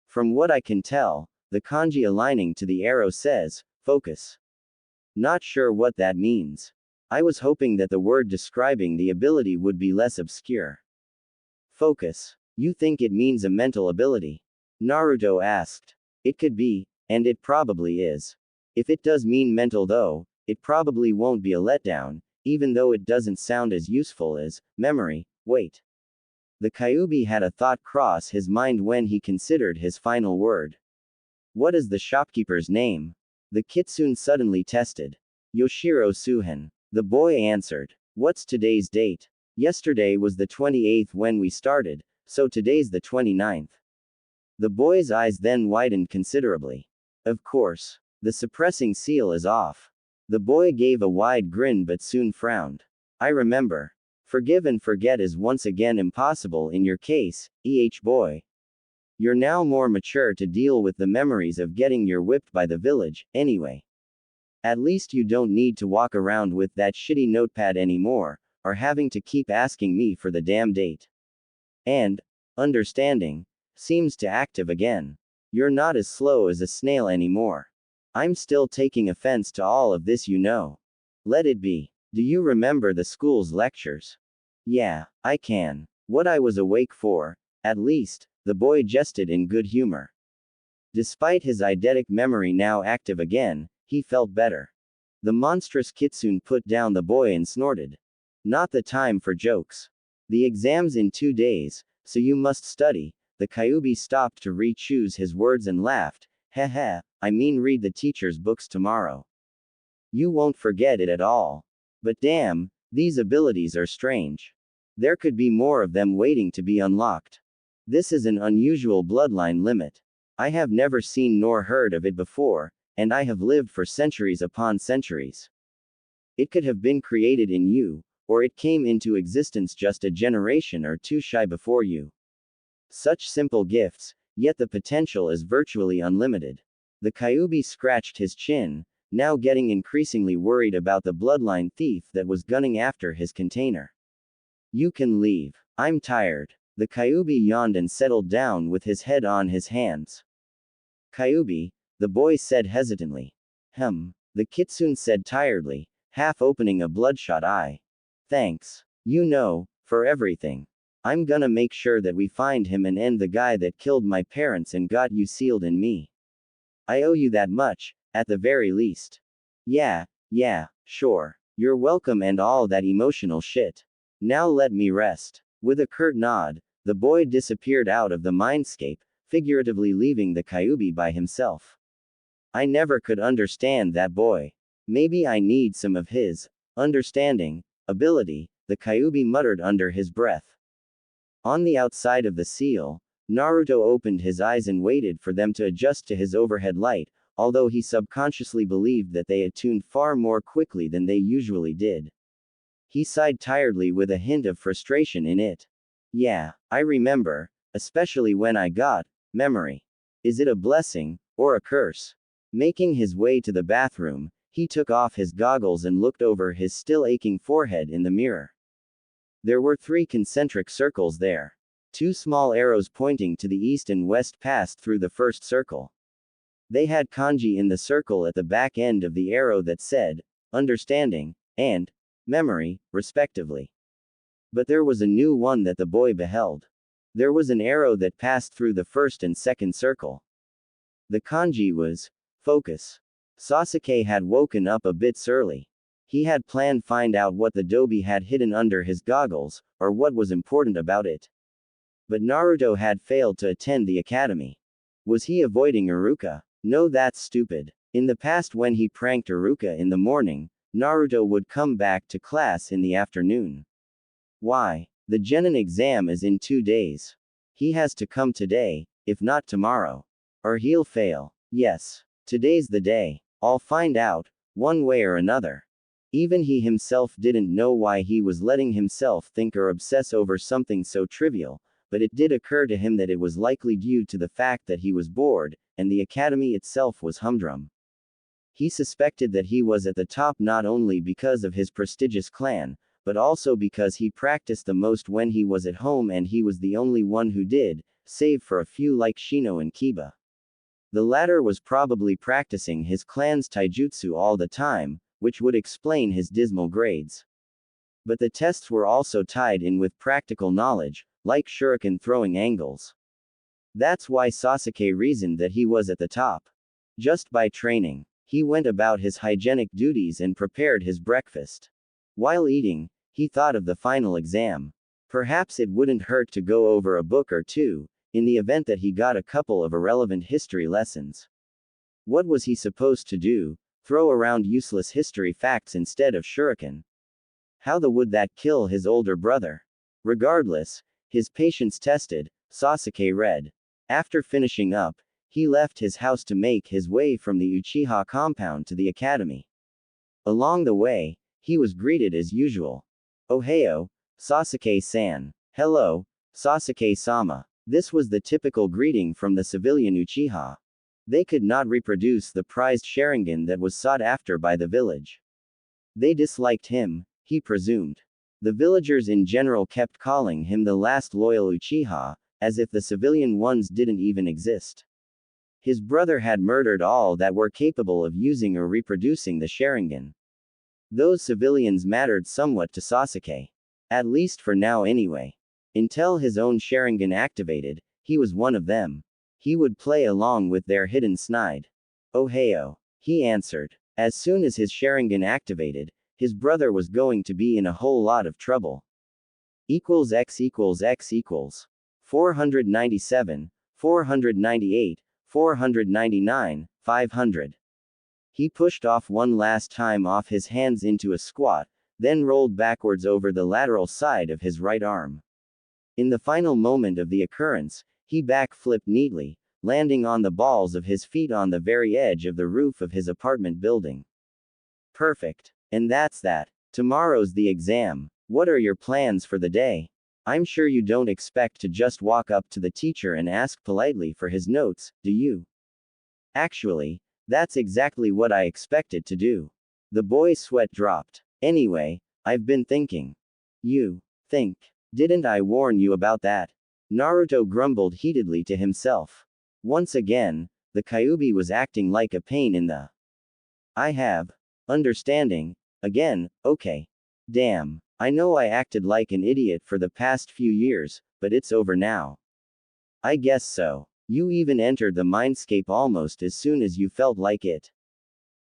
From what I can tell, the kanji aligning to the arrow says, focus. Not sure what that means. I was hoping that the word describing the ability would be less obscure. Focus. You think it means a mental ability? Naruto asked. It could be, and it probably is. If it does mean mental though, it probably won't be a letdown, even though it doesn't sound as useful as memory. Wait. The Kyuubi had a thought cross his mind when he considered his final word. What is the shopkeeper's name? The kitsune suddenly tested. Yoshiro Suhen. The boy answered. What's today's date? Yesterday was the 28th when we started, so today's the 29th. The boy's eyes then widened considerably. Of course. The suppressing seal is off. The boy gave a wide grin but soon frowned. I remember. Forgive and forget is once again impossible in your case, boy. You're now more mature to deal with the memories of getting your whipped by the village, anyway. At least you don't need to walk around with that shitty notepad anymore, or having to keep asking me for the damn date. And, understanding, seems to active again. You're not as slow as a snail anymore. I'm still taking offense to all of this, you know. Let it be. Do you remember the school's lectures? Yeah, I can. What I was awake for, at least, the boy jested in good humor. Despite his eidetic memory now active again, he felt better. The monstrous kitsune put down the boy and snorted. Not the time for jokes. The exam's in 2 days, so you must study. The Kyuubi stopped to re-choose his words and laughed. Heh, I mean read the teacher's books tomorrow. You won't forget it at all. But damn, these abilities are strange. There could be more of them waiting to be unlocked. This is an unusual bloodline limit. I have never seen nor heard of it before, and I have lived for centuries upon centuries. It could have been created in you, or it came into existence just a generation or two shy before you. Such simple gifts, yet the potential is virtually unlimited. The Kyuubi scratched his chin, now getting increasingly worried about the bloodline thief that was gunning after his container. You can leave. I'm tired. The Kyuubi yawned and settled down with his head on his hands. Kyuubi, the boy said hesitantly. The kitsune said tiredly, half opening a bloodshot eye. Thanks. You know, for everything. I'm gonna make sure that we find him and end the guy that killed my parents and got you sealed in me. I owe you that much, at the very least. Yeah, sure. You're welcome and all that emotional shit. Now let me rest. With a curt nod, the boy disappeared out of the mindscape, figuratively leaving the Kyuubi by himself. I never could understand that boy. Maybe I need some of his understanding ability, the Kyuubi muttered under his breath. On the outside of the seal, Naruto opened his eyes and waited for them to adjust to his overhead light, although he subconsciously believed that they attuned far more quickly than they usually did. He sighed tiredly with a hint of frustration in it. Yeah, I remember, especially when I got memory. Is it a blessing, or a curse? Making his way to the bathroom, he took off his goggles and looked over his still aching forehead in the mirror. There were 3 concentric circles there. 2 small arrows pointing to the east and west passed through the first circle. They had kanji in the circle at the back end of the arrow that said, understanding, and memory, respectively. But there was a new one that the boy beheld. There was an arrow that passed through the first and second circle. The kanji was focus. Sasuke had woken up a bit early. He had planned find out what the dobi had hidden under his goggles, or what was important about it. But Naruto had failed to attend the academy. Was he avoiding Iruka? No, that's stupid. In the past, when he pranked Iruka in the morning, Naruto would come back to class in the afternoon. Why? The genin exam is in 2 days. He has to come today, if not tomorrow. Or he'll fail. Yes. Today's the day. I'll find out, one way or another. Even he himself didn't know why he was letting himself think or obsess over something so trivial, but it did occur to him that it was likely due to the fact that he was bored, and the academy itself was humdrum. He suspected that he was at the top not only because of his prestigious clan, but also because he practiced the most when he was at home, and he was the only one who did, save for a few like Shino and Kiba. The latter was probably practicing his clan's taijutsu all the time, which would explain his dismal grades. But the tests were also tied in with practical knowledge, like shuriken throwing angles. That's why Sasuke reasoned that he was at the top. Just by training. He went about his hygienic duties and prepared his breakfast. While eating, he thought of the final exam. Perhaps it wouldn't hurt to go over a book or two, in the event that he got a couple of irrelevant history lessons. What was he supposed to do? Throw around useless history facts instead of shuriken? How would that kill his older brother? Regardless, his patience tested, Sasuke read. After finishing up, he left his house to make his way from the Uchiha compound to the academy. Along the way, he was greeted as usual. Ohayo, Sasuke-san. Hello, Sasuke-sama. This was the typical greeting from the civilian Uchiha. They could not reproduce the prized Sharingan that was sought after by the village. They disliked him, he presumed. The villagers in general kept calling him the last loyal Uchiha, as if the civilian ones didn't even exist. His brother had murdered all that were capable of using or reproducing the Sharingan. Those civilians mattered somewhat to Sasuke. At least for now anyway. Until his own Sharingan activated, he was one of them. He would play along with their hidden snide. Ohayo. He answered. As soon as his Sharingan activated, his brother was going to be in a whole lot of trouble. X equals X equals 497, 498, 499, 500. He pushed off one last time off his hands into a squat, then rolled backwards over the lateral side of his right arm. In the final moment of the occurrence, he backflipped neatly, landing on the balls of his feet on the very edge of the roof of his apartment building. Perfect. And that's that. Tomorrow's the exam. What are your plans for the day? I'm sure you don't expect to just walk up to the teacher and ask politely for his notes, do you? Actually, that's exactly what I expected to do. The boy's sweat dropped. Anyway, I've been thinking. You think? Didn't I warn you about that? Naruto grumbled heatedly to himself. Once again, the Kyuubi was acting like a pain in the. I have. Understanding. Again, okay. Damn. I know I acted like an idiot for the past few years, but it's over now. I guess so. You even entered the mindscape almost as soon as you felt like it.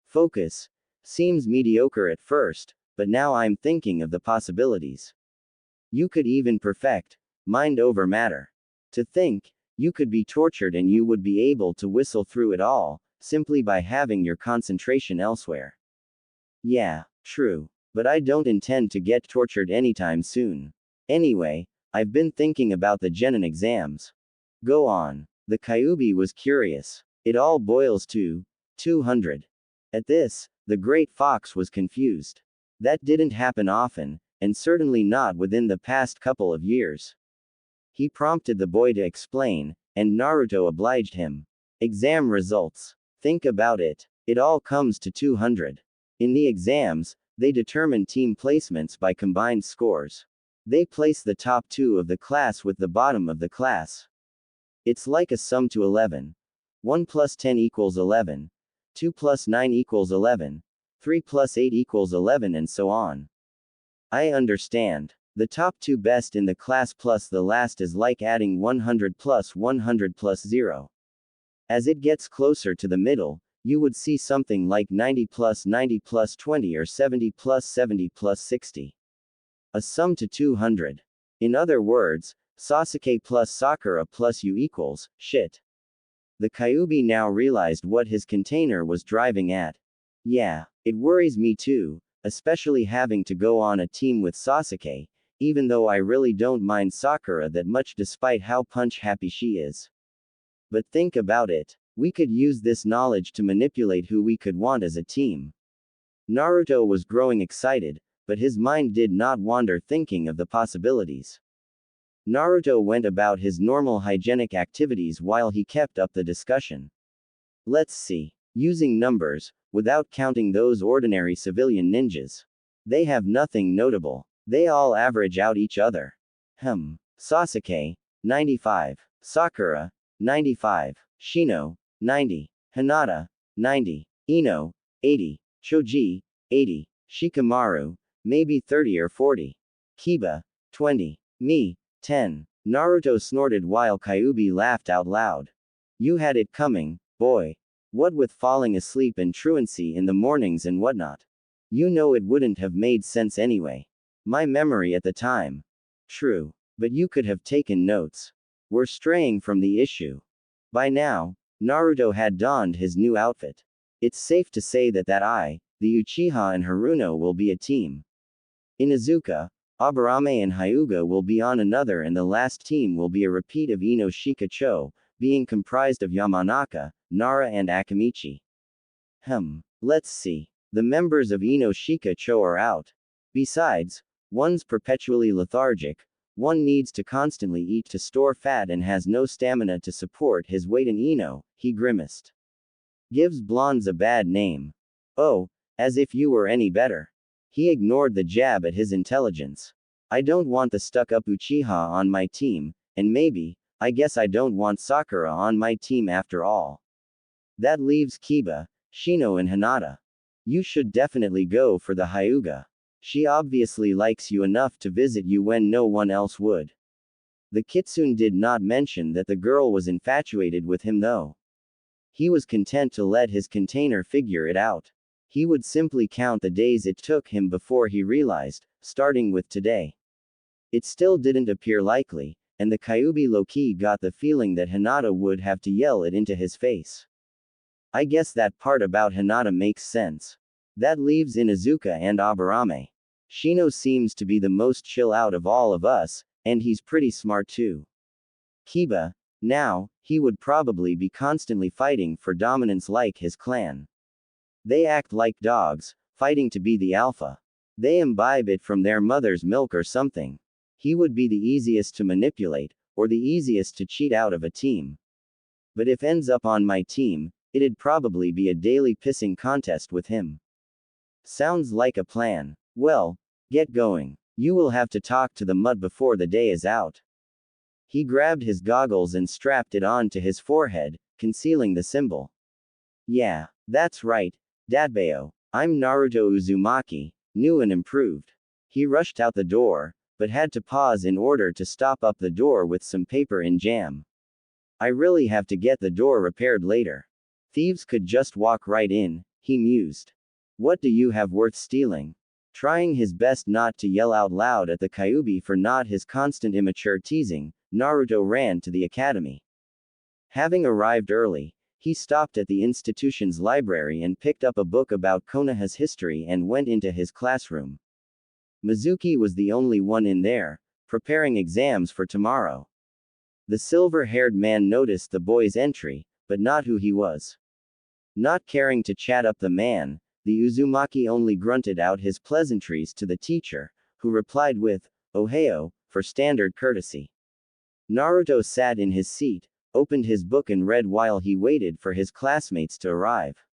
Focus. Seems mediocre at first, but now I'm thinking of the possibilities. You could even perfect mind over matter. To think, you could be tortured and you would be able to whistle through it all, simply by having your concentration elsewhere. Yeah, true. But I don't intend to get tortured anytime soon. Anyway, I've been thinking about the genin exams. Go on. The Kyuubi was curious. It all boils to 200. At this, the Great Fox was confused. That didn't happen often, and certainly not within the past couple of years. He prompted the boy to explain, and Naruto obliged him. Exam results. Think about it. It all comes to 200. In the exams, they determine team placements by combined scores. They place the top 2 of the class with the bottom of the class. It's like a sum to 11. 1 plus 10 equals 11. 2 plus 9 equals 11. 3 plus 8 equals 11 and so on. I understand. The top 2 best in the class plus the last is like adding 100 plus 100 plus 0. As it gets closer to the middle, you would see something like 90 plus 90 plus 20 or 70 plus 70 plus 60. A sum to 200. In other words, Sasuke plus Sakura plus you equals shit. The Kyuubi now realized what his container was driving at. Yeah, it worries me too, especially having to go on a team with Sasuke, even though I really don't mind Sakura that much despite how punch-happy she is. But think about it. We could use this knowledge to manipulate who we could want as a team. Naruto was growing excited, but his mind did not wander thinking of the possibilities. Naruto went about his normal hygienic activities while he kept up the discussion. Let's see. Using numbers, without counting those ordinary civilian ninjas. They have nothing notable. They all average out each other. Sasuke, 95. Sakura, 95. Shino, 90. Hinata, 90. Ino, 80. Choji, 80. Shikamaru, maybe 30 or 40. Kiba, 20. Me, 10. Naruto snorted while Kyuubi laughed out loud. You had it coming, boy. What with falling asleep and truancy in the mornings and whatnot. You know it wouldn't have made sense anyway. My memory at the time. True. But you could have taken notes. We're straying from the issue. By now, Naruto had donned his new outfit. It's safe to say that the Uchiha and Haruno will be a team. Inuzuka, Aburame and Hyuga will be on another and the last team will be a repeat of Ino Shikacho, being comprised of Yamanaka, Nara and Akamichi. Let's see. The members of Ino Shikacho are out. Besides, one's perpetually lethargic, one needs to constantly eat to store fat and has no stamina to support his weight in Ino, he grimaced. Gives blondes a bad name. Oh, as if you were any better. He ignored the jab at his intelligence. I don't want the stuck-up Uchiha on my team, and maybe, I guess I don't want Sakura on my team after all. That leaves Kiba, Shino and Hinata. You should definitely go for the Hyuga. She obviously likes you enough to visit you when no one else would. The Kitsune did not mention that the girl was infatuated with him though. He was content to let his container figure it out. He would simply count the days it took him before he realized, starting with today. It still didn't appear likely, and the Kyuubi low-key got the feeling that Hinata would have to yell it into his face. I guess that part about Hinata makes sense. That leaves Inuzuka and Aburame. Shino seems to be the most chill out of all of us, and he's pretty smart too. Kiba, Now, he would probably be constantly fighting for dominance like his clan. They act like dogs, fighting to be the alpha. They imbibe it from their mother's milk or something. He would be the easiest to manipulate, or the easiest to cheat out of a team. But if ends up on my team, it'd probably be a daily pissing contest with him. Sounds like a plan. Well, get going. You will have to talk to the mud before the day is out. He grabbed his goggles and strapped it on to his forehead, concealing the symbol. Yeah, that's right, Dadbeo. I'm Naruto Uzumaki, new and improved. He rushed out the door, but had to pause in order to stop up the door with some paper and jam. I really have to get the door repaired later. Thieves could just walk right in, he mused. What do you have worth stealing? Trying his best not to yell out loud at the Kyuubi for not his constant immature teasing, Naruto ran to the academy. Having arrived early, he stopped at the institution's library and picked up a book about Konoha's history and went into his classroom. Mizuki was the only one in there, preparing exams for tomorrow. The silver-haired man noticed the boy's entry, but not who he was. Not caring to chat up the man, the Uzumaki only grunted out his pleasantries to the teacher, who replied with, "Ohio," for standard courtesy. Naruto sat in his seat, opened his book and read while he waited for his classmates to arrive.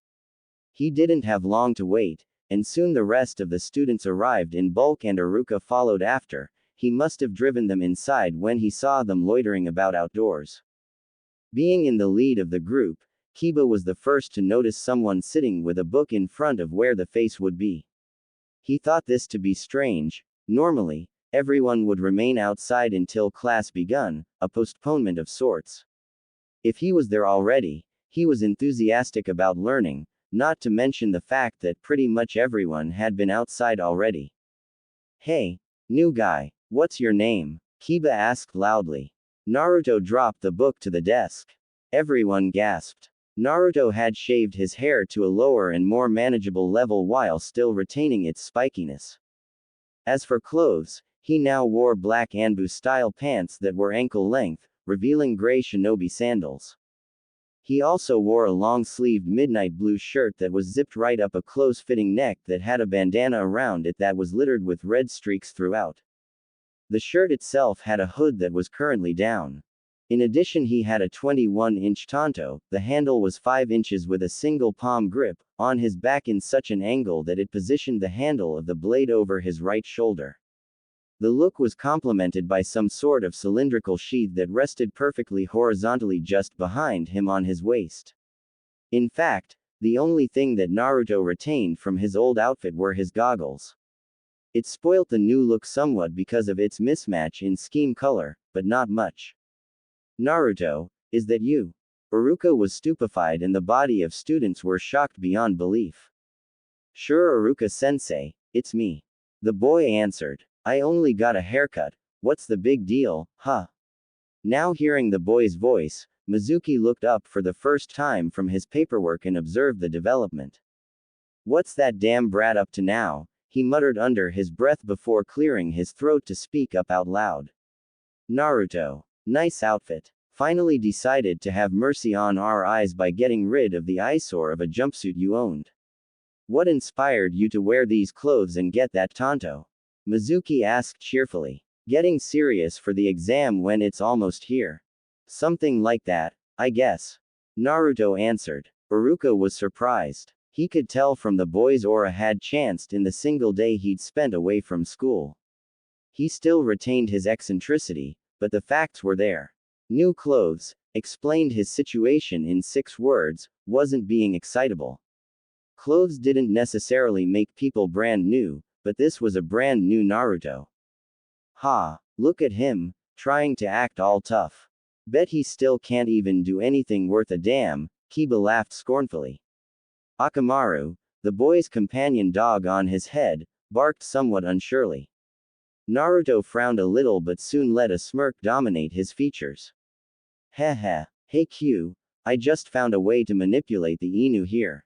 He didn't have long to wait, and soon the rest of the students arrived in bulk and Iruka followed after. He must have driven them inside when he saw them loitering about outdoors. Being in the lead of the group, Kiba was the first to notice someone sitting with a book in front of where the face would be. He thought this to be strange. Normally, everyone would remain outside until class begun, a postponement of sorts. If he was there already, he was enthusiastic about learning, not to mention the fact that pretty much everyone had been outside already. Hey, new guy, what's your name? Kiba asked loudly. Naruto dropped the book to the desk. Everyone gasped. Naruto had shaved his hair to a lower and more manageable level while still retaining its spikiness. As for clothes, he now wore black Anbu-style pants that were ankle-length, revealing gray shinobi sandals. He also wore a long-sleeved midnight blue shirt that was zipped right up a close-fitting neck that had a bandana around it that was littered with red streaks throughout. The shirt itself had a hood that was currently down. In addition, he had a 21-inch tanto, the handle was 5 inches with a single palm grip, on his back in such an angle that it positioned the handle of the blade over his right shoulder. The look was complemented by some sort of cylindrical sheath that rested perfectly horizontally just behind him on his waist. In fact, the only thing that Naruto retained from his old outfit were his goggles. It spoilt the new look somewhat because of its mismatch in scheme color, but not much. Naruto, is that you? Iruka was stupefied and the body of students were shocked beyond belief. Sure, Iruka-sensei, it's me. The boy answered. I only got a haircut, what's the big deal, huh? Now hearing the boy's voice, Mizuki looked up for the first time from his paperwork and observed the development. What's that damn brat up to now? He muttered under his breath before clearing his throat to speak up out loud. Naruto. Nice outfit. Finally decided to have mercy on our eyes by getting rid of the eyesore of a jumpsuit you owned. What inspired you to wear these clothes and get that tanto? Mizuki asked cheerfully. Getting serious for the exam when it's almost here. Something like that, I guess. Naruto answered. Iruka was surprised. He could tell from the boy's aura had chanced in the single day he'd spent away from school. He still retained his eccentricity, but the facts were there. New clothes, explained his situation in 6 words, wasn't being excitable. Clothes didn't necessarily make people brand new, but this was a brand new Naruto. Ha, look at him, trying to act all tough. Bet he still can't even do anything worth a damn, Kiba laughed scornfully. Akamaru, the boy's companion dog on his head, barked somewhat unsurely. Naruto frowned a little but soon let a smirk dominate his features. Heh. Hey Q, I just found a way to manipulate the Inu here.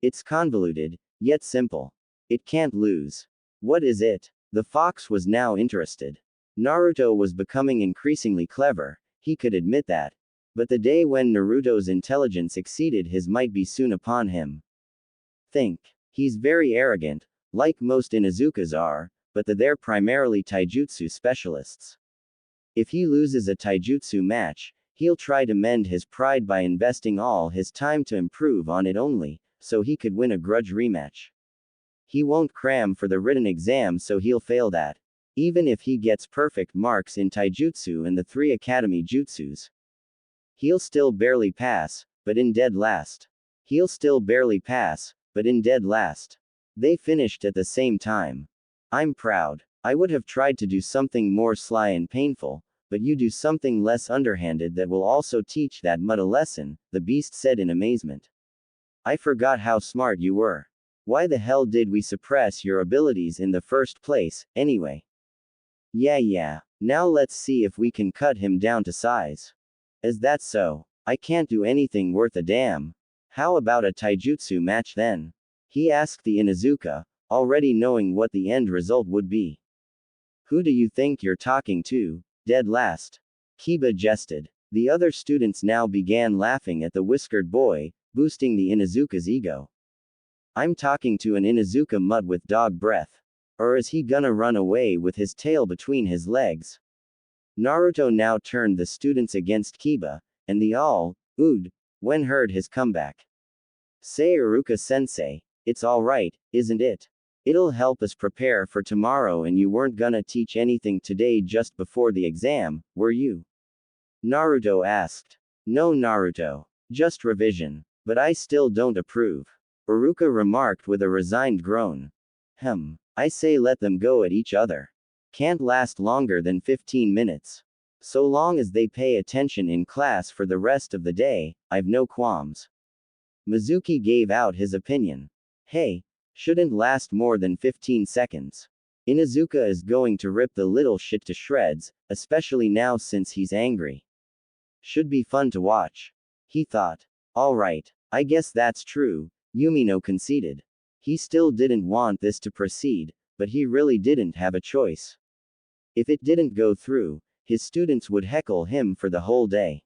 It's convoluted, yet simple. It can't lose. What is it? The fox was now interested. Naruto was becoming increasingly clever, he could admit that, But the day when Naruto's intelligence exceeded his might be soon upon him. Think. He's very arrogant, like most Inuzukas are, but they're primarily taijutsu specialists. If he loses a taijutsu match, he'll try to mend his pride by investing all his time to improve on it only, so he could win a grudge rematch. He won't cram for the written exam, so he'll fail that. Even if he gets perfect marks in taijutsu and the 3 academy jutsus, he'll still barely pass, but in dead last. He'll still barely pass, but in dead last. They finished at the same time. I'm proud. I would have tried to do something more sly and painful, but you do something less underhanded that will also teach that mud a lesson, the beast said in amazement. I forgot how smart you were. Why the hell did we suppress your abilities in the first place, anyway? Yeah. Now let's see if we can cut him down to size. Is that so? I can't do anything worth a damn. How about a taijutsu match then? He asked the Inuzuka, already knowing what the end result would be. Who do you think you're talking to, dead last? Kiba jested. The other students now began laughing at the whiskered boy, boosting the Inuzuka's ego. I'm talking to an Inuzuka mutt with dog breath. Or is he gonna run away with his tail between his legs? Naruto now turned the students against Kiba, and they all oohed when heard his comeback. Say Iruka-sensei, it's alright, isn't it? It'll help us prepare for tomorrow, and you weren't gonna teach anything today just before the exam, were you? Naruto asked. No, Naruto. Just revision. But I still don't approve. Iruka remarked with a resigned groan. I say let them go at each other. Can't last longer than 15 minutes. So long as they pay attention in class for the rest of the day, I've no qualms. Mizuki gave out his opinion. Hey, shouldn't last more than 15 seconds. Inuzuka is going to rip the little shit to shreds, especially now since he's angry. Should be fun to watch. He thought. Alright, I guess that's true, Yumino conceded. He still didn't want this to proceed, but he really didn't have a choice. If it didn't go through, his students would heckle him for the whole day.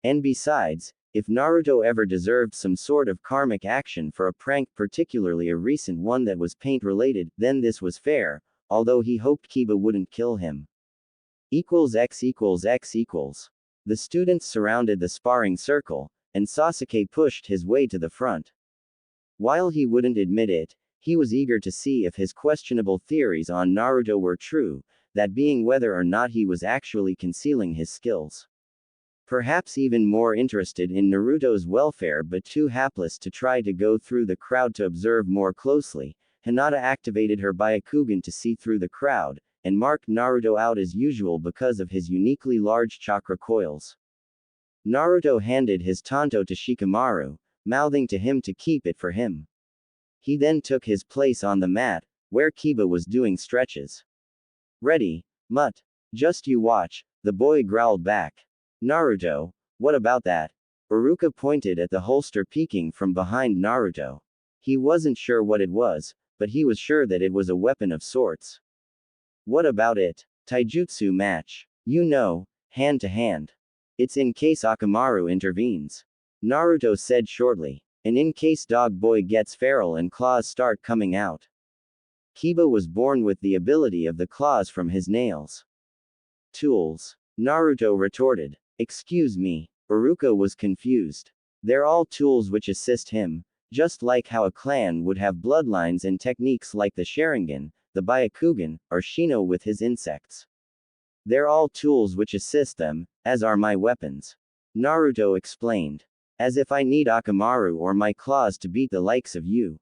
And besides, if Naruto ever deserved some sort of karmic action for a prank, particularly a recent one that was paint-related, then this was fair, although he hoped Kiba wouldn't kill him. X equals X equals. The students surrounded the sparring circle, and Sasuke pushed his way to the front. While he wouldn't admit it, he was eager to see if his questionable theories on Naruto were true, that being whether or not he was actually concealing his skills. Perhaps even more interested in Naruto's welfare but too hapless to try to go through the crowd to observe more closely, Hinata activated her Byakugan to see through the crowd, and marked Naruto out as usual because of his uniquely large chakra coils. Naruto handed his tanto to Shikamaru, mouthing to him to keep it for him. He then took his place on the mat, where Kiba was doing stretches. Ready, mutt. Just you watch, the boy growled back. Naruto, what about that? Iruka pointed at the holster peeking from behind Naruto. He wasn't sure what it was, but he was sure that it was a weapon of sorts. What about it? Taijutsu match. You know, hand to hand. It's in case Akamaru intervenes. Naruto said shortly. And in case Dog Boy gets feral and claws start coming out. Kiba was born with the ability of the claws from his nails. Tools. Naruto retorted. Excuse me. Iruka was confused. They're all tools which assist him, just like how a clan would have bloodlines and techniques like the Sharingan, the Byakugan, or Shino with his insects. They're all tools which assist them, as are my weapons. Naruto explained. As if I need Akamaru or my claws to beat the likes of you.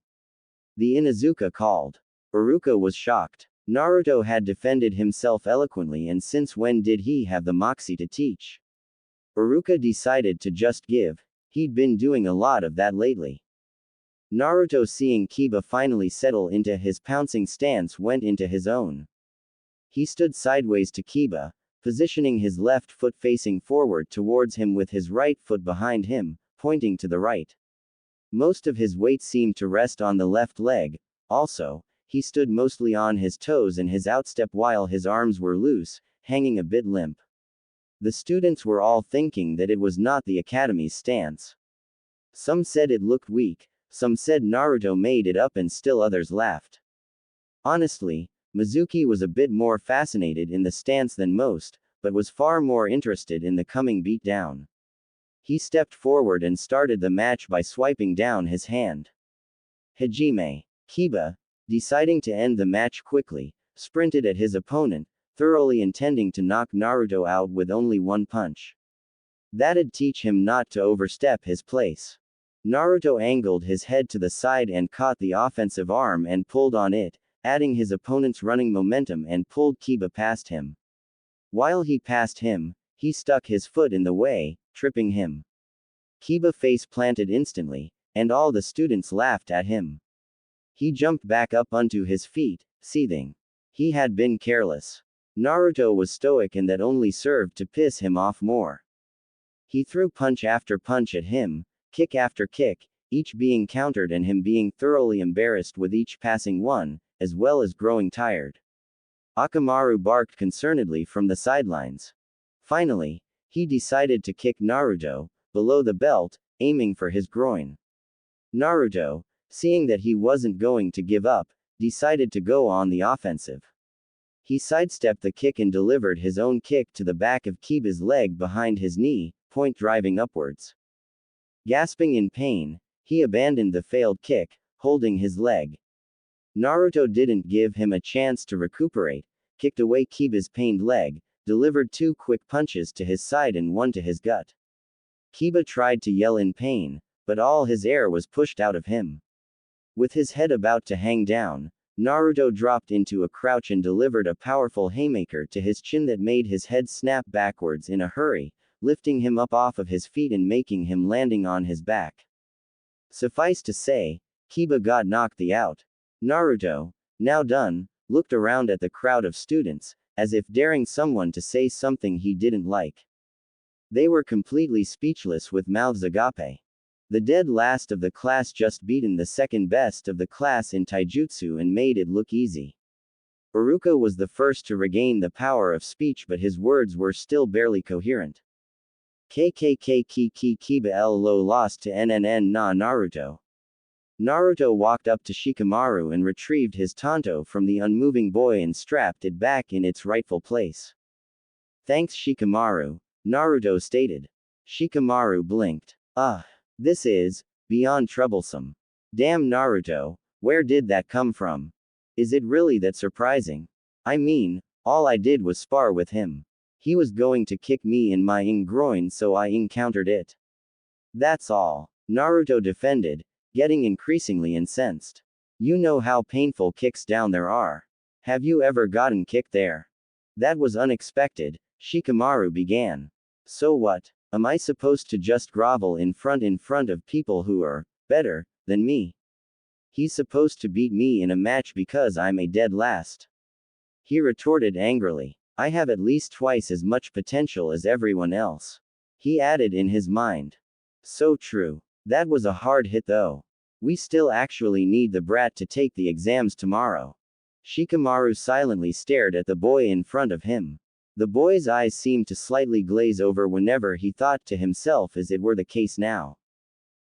The Inuzuka called. Iruka was shocked. Naruto had defended himself eloquently, and since when did he have the moxie to teach? Iruka decided to just give. He'd been doing a lot of that lately. Naruto, seeing Kiba finally settle into his pouncing stance, went into his own. He stood sideways to Kiba, positioning his left foot facing forward towards him with his right foot behind him, pointing to the right. Most of his weight seemed to rest on the left leg. Also, he stood mostly on his toes and his outstep while his arms were loose, hanging a bit limp. The students were all thinking that it was not the academy's stance. Some said it looked weak, some said Naruto made it up, and still others laughed. Honestly, Mizuki was a bit more fascinated in the stance than most, but was far more interested in the coming beatdown. He stepped forward and started the match by swiping down his hand. Hajime. Kiba, deciding to end the match quickly, sprinted at his opponent, thoroughly intending to knock Naruto out with only one punch. That'd teach him not to overstep his place. Naruto angled his head to the side and caught the offensive arm and pulled on it, adding his opponent's running momentum and pulled Kiba past him. While he passed him, he stuck his foot in the way, tripping him. Kiba face planted instantly, and all the students laughed at him. He jumped back up onto his feet, seething. He had been careless. Naruto was stoic, and that only served to piss him off more. He threw punch after punch at him, kick after kick, each being countered and him being thoroughly embarrassed with each passing one, as well as growing tired. Akamaru barked concernedly from the sidelines. Finally, he decided to kick Naruto, below the belt, aiming for his groin. Naruto, seeing that he wasn't going to give up, decided to go on the offensive. He sidestepped the kick and delivered his own kick to the back of Kiba's leg behind his knee, point driving upwards. Gasping in pain, he abandoned the failed kick, holding his leg. Naruto didn't give him a chance to recuperate, kicked away Kiba's pained leg, delivered 2 quick punches to his side and 1 to his gut. Kiba tried to yell in pain, but all his air was pushed out of him. With his head about to hang down, Naruto dropped into a crouch and delivered a powerful haymaker to his chin that made his head snap backwards in a hurry, lifting him up off of his feet and making him landing on his back. Suffice to say, Kiba got knocked out. Naruto, now done, looked around at the crowd of students, as if daring someone to say something he didn't like. They were completely speechless with mouths agape. The dead last of the class just beaten the second best of the class in taijutsu and made it look easy. Iruka was the first to regain the power of speech, but his words were still barely coherent. KKK Kiba lo lost to NNN na Naruto. Naruto walked up to Shikamaru and retrieved his tanto from the unmoving boy and strapped it back in its rightful place. Thanks Shikamaru, Naruto stated. Shikamaru blinked. This is beyond troublesome. Damn Naruto, where did that come from? Is it really that surprising? I mean, all I did was spar with him. He was going to kick me in my groin, so I countered it. That's all. Naruto defended, getting increasingly incensed. You know how painful kicks down there are. Have you ever gotten kicked there? That was unexpected, Shikamaru began. So what? Am I supposed to just grovel in front of people who are better than me? He's supposed to beat me in a match because I'm a dead last. He retorted angrily. I have at least twice as much potential as everyone else. He added in his mind. So true. That was a hard hit though. We still actually need the brat to take the exams tomorrow. Shikamaru silently stared at the boy in front of him. The boy's eyes seemed to slightly glaze over whenever he thought to himself, as it were the case now.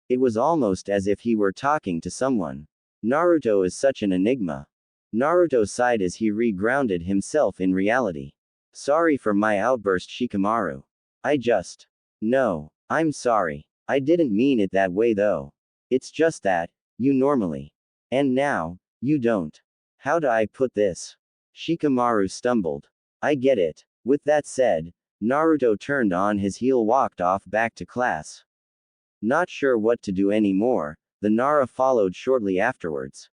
It was almost as if he were talking to someone. Naruto is such an enigma. Naruto sighed as he re-grounded himself in reality. Sorry for my outburst, Shikamaru. No, I'm sorry. I didn't mean it that way though. It's just that, you normally. And now, you don't. How do I put this? Shikamaru stumbled. I get it. With that said, Naruto turned on his heel, walked off back to class. Not sure what to do anymore, the Nara followed shortly afterwards.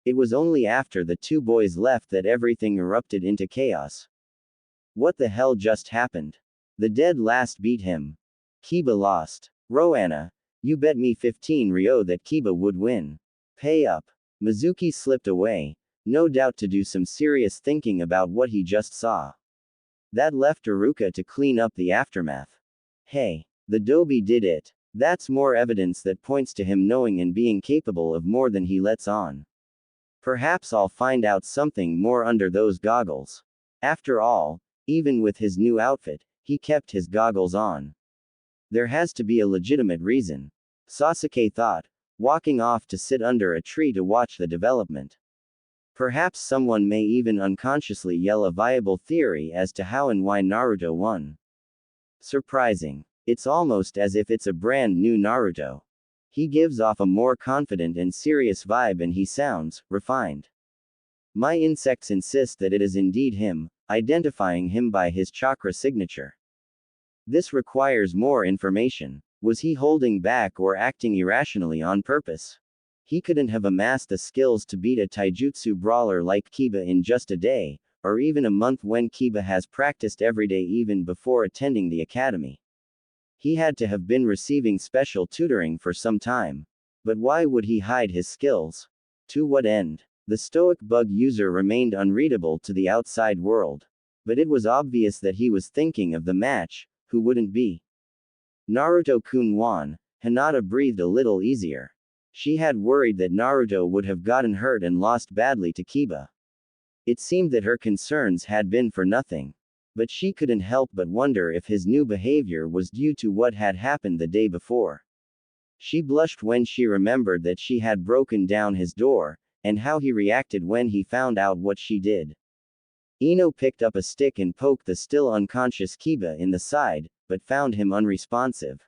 It was only after the 2 boys left that everything erupted into chaos. What the hell just happened? The dead last beat him. Kiba lost. Roanna, you bet me 15 ryo that Kiba would win. Pay up. Mizuki slipped away, no doubt to do some serious thinking about what he just saw. That left Iruka to clean up the aftermath. Hey, the Dobi did it. That's more evidence that points to him knowing and being capable of more than he lets on. Perhaps I'll find out something more under those goggles. After all, even with his new outfit, he kept his goggles on. There has to be a legitimate reason, Sasuke thought, walking off to sit under a tree to watch the development. Perhaps someone may even unconsciously yell a viable theory as to how and why Naruto won. Surprising. It's almost as if it's a brand new Naruto. He gives off a more confident and serious vibe and he sounds refined. My insects insist that it is indeed him, identifying him by his chakra signature. This requires more information. Was he holding back or acting irrationally on purpose? He couldn't have amassed the skills to beat a taijutsu brawler like Kiba in just a day, or even a month when Kiba has practiced every day even before attending the academy. He had to have been receiving special tutoring for some time. But why would he hide his skills? To what end? The stoic bug user remained unreadable to the outside world. But it was obvious that he was thinking of the match. Who wouldn't be? Naruto-kun won. Hinata breathed a little easier. She had worried that Naruto would have gotten hurt and lost badly to Kiba. It seemed that her concerns had been for nothing. But she couldn't help but wonder if his new behavior was due to what had happened the day before. She blushed when she remembered that she had broken down his door, and how he reacted when he found out what she did. Ino picked up a stick and poked the still unconscious Kiba in the side, but found him unresponsive.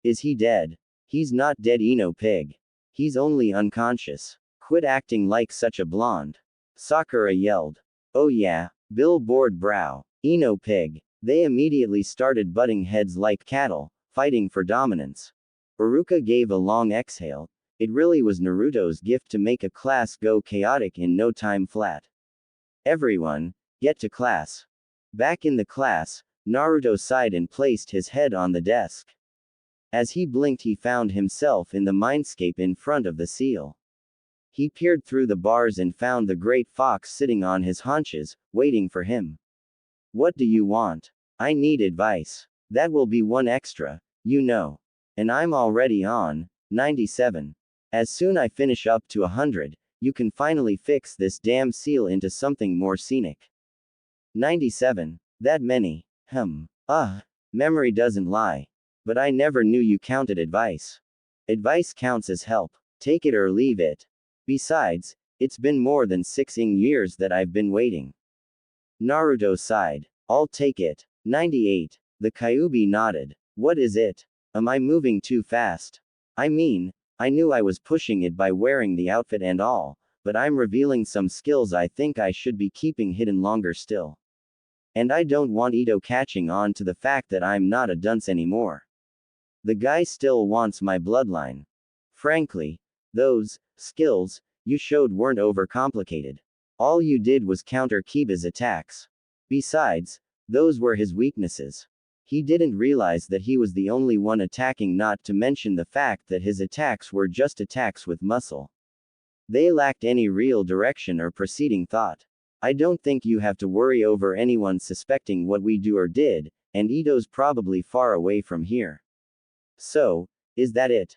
Is he dead? He's not dead, Ino pig. He's only unconscious. Quit acting like such a blonde. Sakura yelled. Oh yeah, Bill bored brow. Ino pig. They immediately started butting heads like cattle, fighting for dominance. Iruka gave a long exhale. It really was Naruto's gift to make a class go chaotic in no time flat. Everyone, get to class. Back in the class, Naruto sighed and placed his head on the desk. As he blinked, he found himself in the mindscape in front of the seal. He peered through the bars and found the great fox sitting on his haunches, waiting for him. What do you want? I need advice. That will be one extra, you know. And I'm already on 97. As soon I finish up to 100, you can finally fix this damn seal into something more scenic. 97. That many. Memory doesn't lie. But I never knew you counted advice. Advice counts as help. Take it or leave it. Besides, it's been more than 6 years that I've been waiting. Naruto sighed. I'll take it. 98. The Kyuubi nodded. What is it? Am I moving too fast? I mean, I knew I was pushing it by wearing the outfit and all, but I'm revealing some skills I think I should be keeping hidden longer still. And I don't want Ito catching on to the fact that I'm not a dunce anymore. The guy still wants my bloodline. Frankly, those skills you showed weren't overcomplicated. All you did was counter Kiba's attacks. Besides, those were his weaknesses. He didn't realize that he was the only one attacking, not to mention the fact that his attacks were just attacks with muscle. They lacked any real direction or preceding thought. I don't think you have to worry over anyone suspecting what we do or did, and Ito's probably far away from here. So, is that it?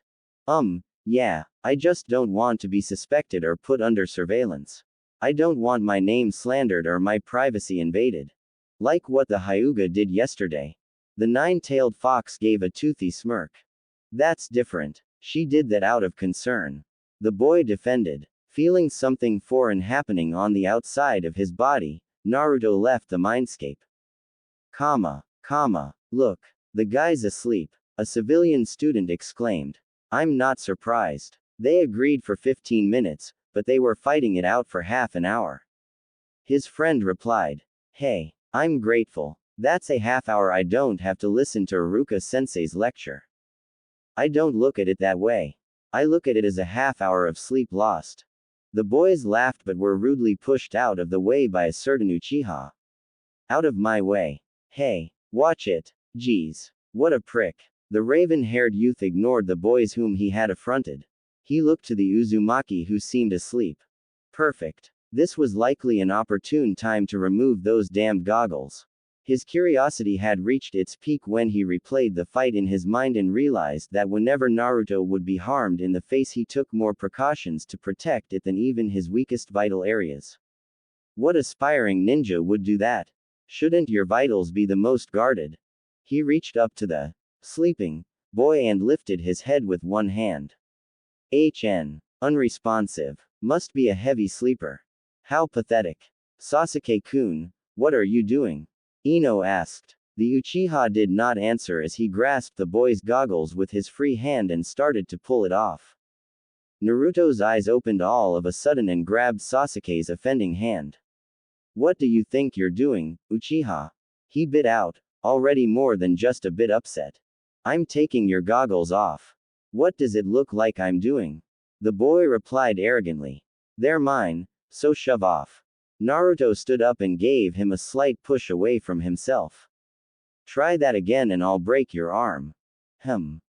Yeah, I just don't want to be suspected or put under surveillance. I don't want my name slandered or my privacy invaded. Like what the Hyuga did yesterday. The nine-tailed fox gave a toothy smirk. That's different. She did that out of concern. The boy defended. Feeling something foreign happening on the outside of his body, Naruto left the mindscape. Look. The guy's asleep. A civilian student exclaimed. I'm not surprised. They agreed for 15 minutes, but they were fighting it out for half an hour. His friend replied. Hey, I'm grateful. That's a half hour I don't have to listen to Iruka-sensei's lecture. I don't look at it that way. I look at it as a half hour of sleep lost. The boys laughed but were rudely pushed out of the way by a certain Uchiha. Out of my way. Hey, watch it. Geez. What a prick. The raven-haired youth ignored the boys whom he had affronted. He looked to the Uzumaki who seemed asleep. Perfect. This was likely an opportune time to remove those damned goggles. His curiosity had reached its peak when he replayed the fight in his mind and realized that whenever Naruto would be harmed in the face, he took more precautions to protect it than even his weakest vital areas. What aspiring ninja would do that? Shouldn't your vitals be the most guarded? He reached up to the sleeping boy and lifted his head with one hand. Unresponsive. Must be a heavy sleeper. How pathetic. Sasuke-kun, what are you doing? Ino asked. The Uchiha did not answer as he grasped the boy's goggles with his free hand and started to pull it off. Naruto's eyes opened all of a sudden and grabbed Sasuke's offending hand. What do you think you're doing, Uchiha? He bit out, already more than just a bit upset. I'm taking your goggles off. What does it look like I'm doing? The boy replied arrogantly. They're mine, so shove off. Naruto stood up and gave him a slight push away from himself. Try that again and I'll break your arm.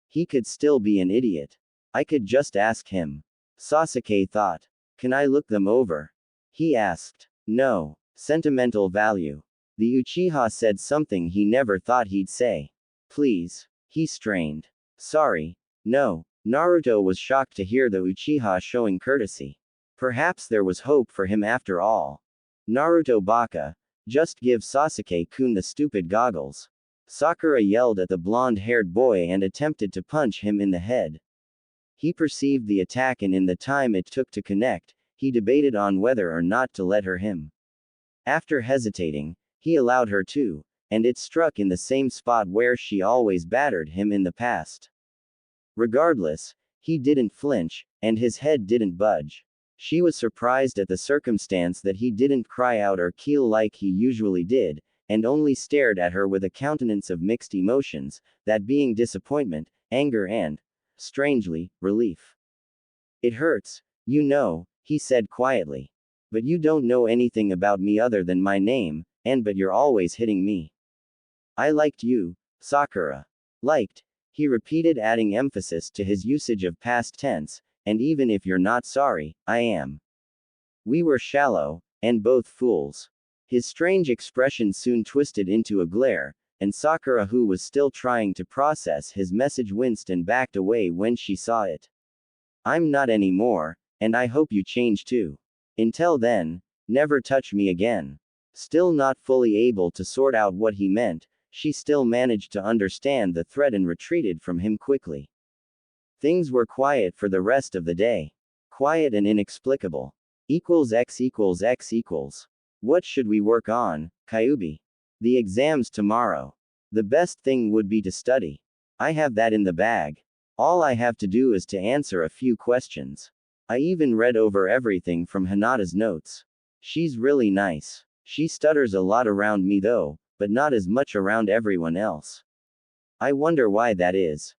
He could still be an idiot. I could just ask him. Sasuke thought. Can I look them over? He asked. No. Sentimental value. The Uchiha said something he never thought he'd say. Please. He strained. Sorry. No. Naruto was shocked to hear the Uchiha showing courtesy. Perhaps there was hope for him after all. Naruto baka. Just give Sasuke-kun the stupid goggles. Sakura yelled at the blonde-haired boy and attempted to punch him in the head. He perceived the attack and in the time it took to connect, he debated on whether or not to let her him. After hesitating, he allowed her to, and it struck in the same spot where she always battered him in the past. Regardless, he didn't flinch, and his head didn't budge. She was surprised at the circumstance that he didn't cry out or keel like he usually did, and only stared at her with a countenance of mixed emotions, that being disappointment, anger and, strangely, relief. It hurts, you know, he said quietly. But you don't know anything about me other than my name, but you're always hitting me. I liked you, Sakura. Liked, he repeated, adding emphasis to his usage of past tense, and even if you're not sorry, I am. We were shallow, and both fools. His strange expression soon twisted into a glare, and Sakura, who was still trying to process his message, winced and backed away when she saw it. I'm not anymore, and I hope you change too. Until then, never touch me again. Still not fully able to sort out what he meant, she still managed to understand the threat and retreated from him quickly. Things were quiet for the rest of the day. Quiet and inexplicable. == What should we work on, Kyuubi? The exam's tomorrow. The best thing would be to study. I have that in the bag. All I have to do is to answer a few questions. I even read over everything from Hinata's notes. She's really nice. She stutters a lot around me though, but not as much around everyone else. I wonder why that is.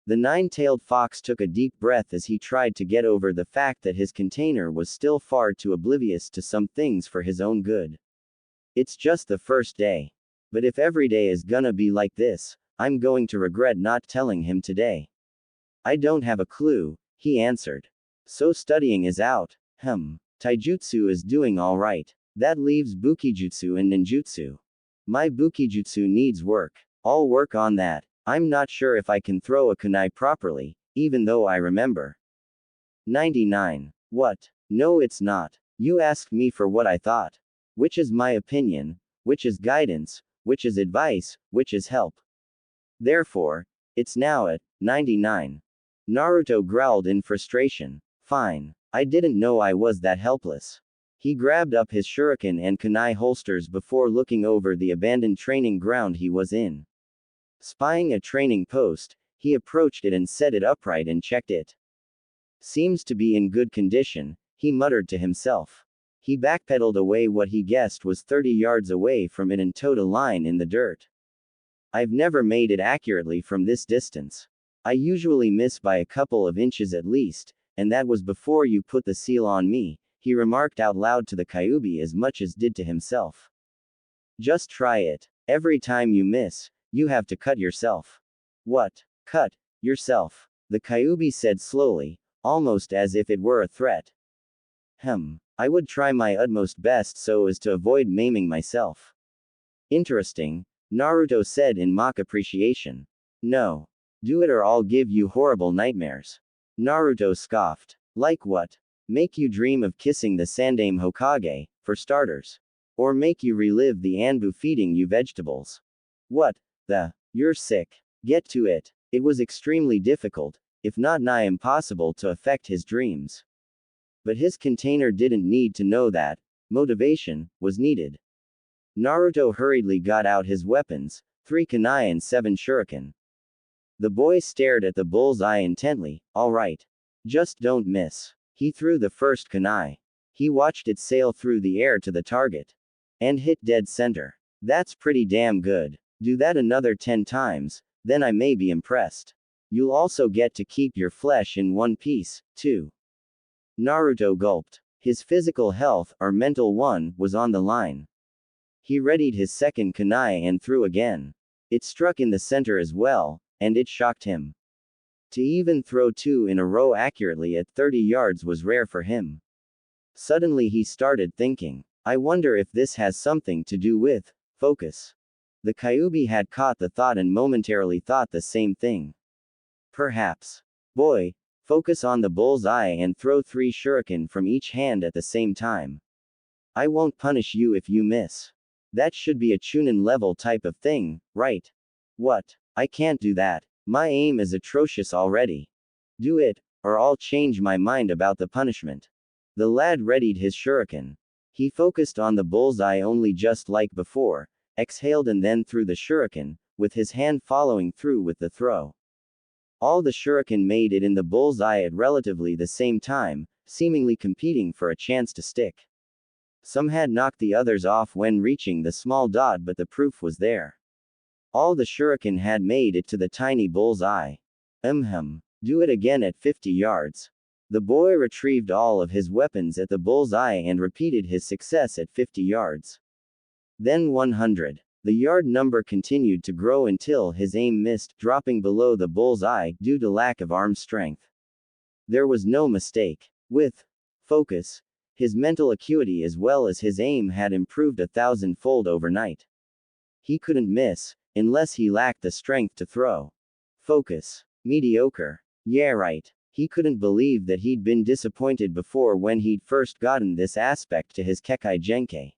The nine-tailed fox took a deep breath as he tried to get over the fact that his container was still far too oblivious to some things for his own good. It's just the first day. But if every day is gonna be like this, I'm going to regret not telling him today. I don't have a clue, he answered. So studying is out. Taijutsu is doing alright. That leaves Bukijutsu and Ninjutsu. My Bukijutsu needs work. I'll work on that. I'm not sure if I can throw a kunai properly, even though I remember. 99. What? No, it's not. You asked me for what I thought. Which is my opinion, which is guidance, which is advice, which is help. Therefore, it's now at 99. Naruto growled in frustration. Fine. I didn't know I was that helpless. He grabbed up his shuriken and kunai holsters before looking over the abandoned training ground he was in. Spying a training post, he approached it and set it upright and checked it. Seems to be in good condition, he muttered to himself. He backpedaled away what he guessed was 30 yards away from it and towed a line in the dirt. I've never made it accurately from this distance. I usually miss by a couple of inches at least, and that was before you put the seal on me, he remarked out loud to the Kyuubi as much as did to himself. Just try it. Every time you miss, you have to cut yourself. What? Cut yourself? The Kyuubi said slowly, almost as if it were a threat. I would try my utmost best so as to avoid maiming myself. Interesting, Naruto said in mock appreciation. No. Do it or I'll give you horrible nightmares. Naruto scoffed. Like what? Make you dream of kissing the Sandaime Hokage, for starters. Or make you relive the Anbu feeding you vegetables. What the? You're sick. Get to it. It was extremely difficult, if not nigh impossible, to affect his dreams. But his container didn't need to know that. Motivation was needed. Naruto hurriedly got out his weapons, 3 kunai and 7 shuriken. The boy stared at the bullseye intently. All right. Just don't miss. He threw the first kunai. He watched it sail through the air to the target. And hit dead center. That's pretty damn good. Do that another 10 times, then I may be impressed. You'll also get to keep your flesh in one piece, too. Naruto gulped. His physical health, or mental one, was on the line. He readied his second kunai and threw again. It struck in the center as well, and it shocked him. To even throw 2 in a row accurately at 30 yards was rare for him. Suddenly he started thinking, I wonder if this has something to do with focus. The Kyuubi had caught the thought and momentarily thought the same thing. Perhaps. Boy, focus on the bull's eye and throw 3 shuriken from each hand at the same time. I won't punish you if you miss. That should be a Chunin level type of thing, right? What? I can't do that. My aim is atrocious already. Do it, or I'll change my mind about the punishment. The lad readied his shuriken. He focused on the bullseye only just like before, exhaled and then threw the shuriken, with his hand following through with the throw. All the shuriken made it in the bullseye at relatively the same time, seemingly competing for a chance to stick. Some had knocked the others off when reaching the small dot, but the proof was there. All the shuriken had made it to the tiny bull's eye. Do it again at 50 yards. The boy retrieved all of his weapons at the bull's eye and repeated his success at 50 yards. Then 100. The yard number continued to grow until his aim missed, dropping below the bull's eye due to lack of arm strength. There was no mistake. With focus, his mental acuity as well as his aim had improved 1,000-fold overnight. He couldn't miss, unless he lacked the strength to throw. Focus. Mediocre. Yeah, right. He couldn't believe that he'd been disappointed before when he'd first gotten this aspect to his Kekai Genkai.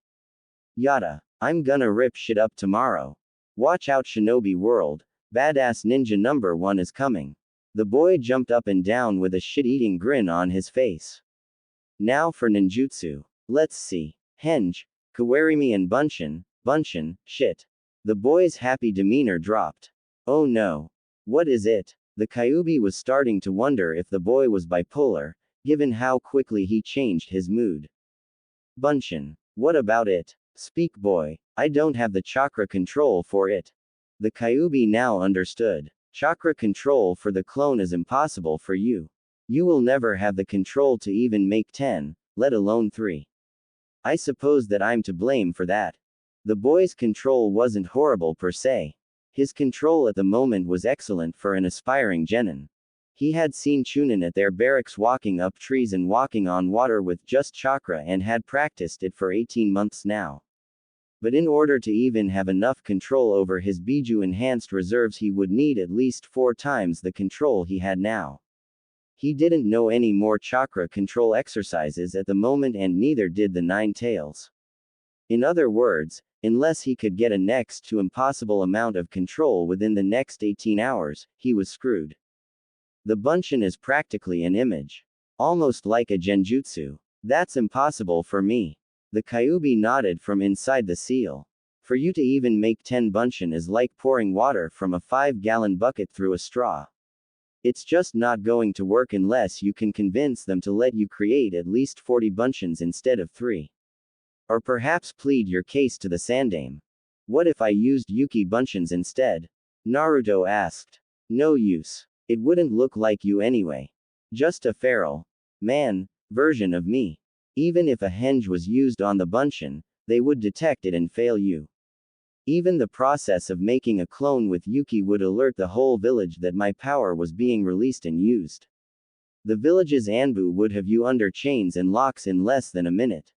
Yada. I'm gonna rip shit up tomorrow. Watch out, Shinobi World. Badass Ninja number 1 is coming. The boy jumped up and down with a shit-eating grin on his face. Now for ninjutsu. Let's see. Henge, Kawarimi and Bunshin, shit. The boy's happy demeanor dropped. Oh no. What is it? The Kyuubi was starting to wonder if the boy was bipolar, given how quickly he changed his mood. Bunshin. What about it? Speak, boy. I don't have the chakra control for it. The Kyuubi now understood. Chakra control for the clone is impossible for you. You will never have the control to even make 10, let alone 3. I suppose that I'm to blame for that. The boy's control wasn't horrible per se. His control at the moment was excellent for an aspiring genin. He had seen Chunin at their barracks walking up trees and walking on water with just chakra and had practiced it for 18 months now. But in order to even have enough control over his Biju enhanced reserves, he would need at least 4 times the control he had now. He didn't know any more chakra control exercises at the moment, and neither did the 9 tails. In other words, unless he could get a next to impossible amount of control within the next 18 hours, he was screwed. The Bunshin is practically an image. Almost like a genjutsu. That's impossible for me. The Kyuubi nodded from inside the seal. For you to even make 10 Bunshin is like pouring water from a 5-gallon bucket through a straw. It's just not going to work unless you can convince them to let you create at least 40 Bunshins instead of 3. Or perhaps plead your case to the Sandame. What if I used Yuki Bunshins instead? Naruto asked. No use. It wouldn't look like you anyway. Just a feral man version of me. Even if a henge was used on the Bunshin, they would detect it and fail you. Even the process of making a clone with Yuki would alert the whole village that my power was being released and used. The village's Anbu would have you under chains and locks in less than a minute.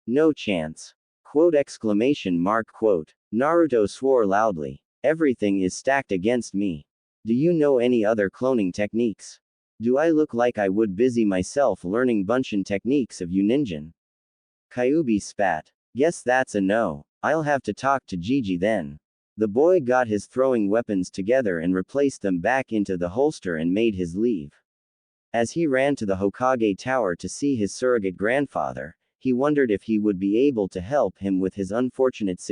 No chance. Quote exclamation mark quote. Naruto swore loudly. Everything is stacked against me. Do you know any other cloning techniques? Do I look like I would busy myself learning Bunshin techniques of you ninjin? Kyuubi spat. Guess that's a no. I'll have to talk to Gigi then. The boy got his throwing weapons together and replaced them back into the holster and made his leave. As he ran to the Hokage Tower to see his surrogate grandfather, he wondered if he would be able to help him with his unfortunate situation.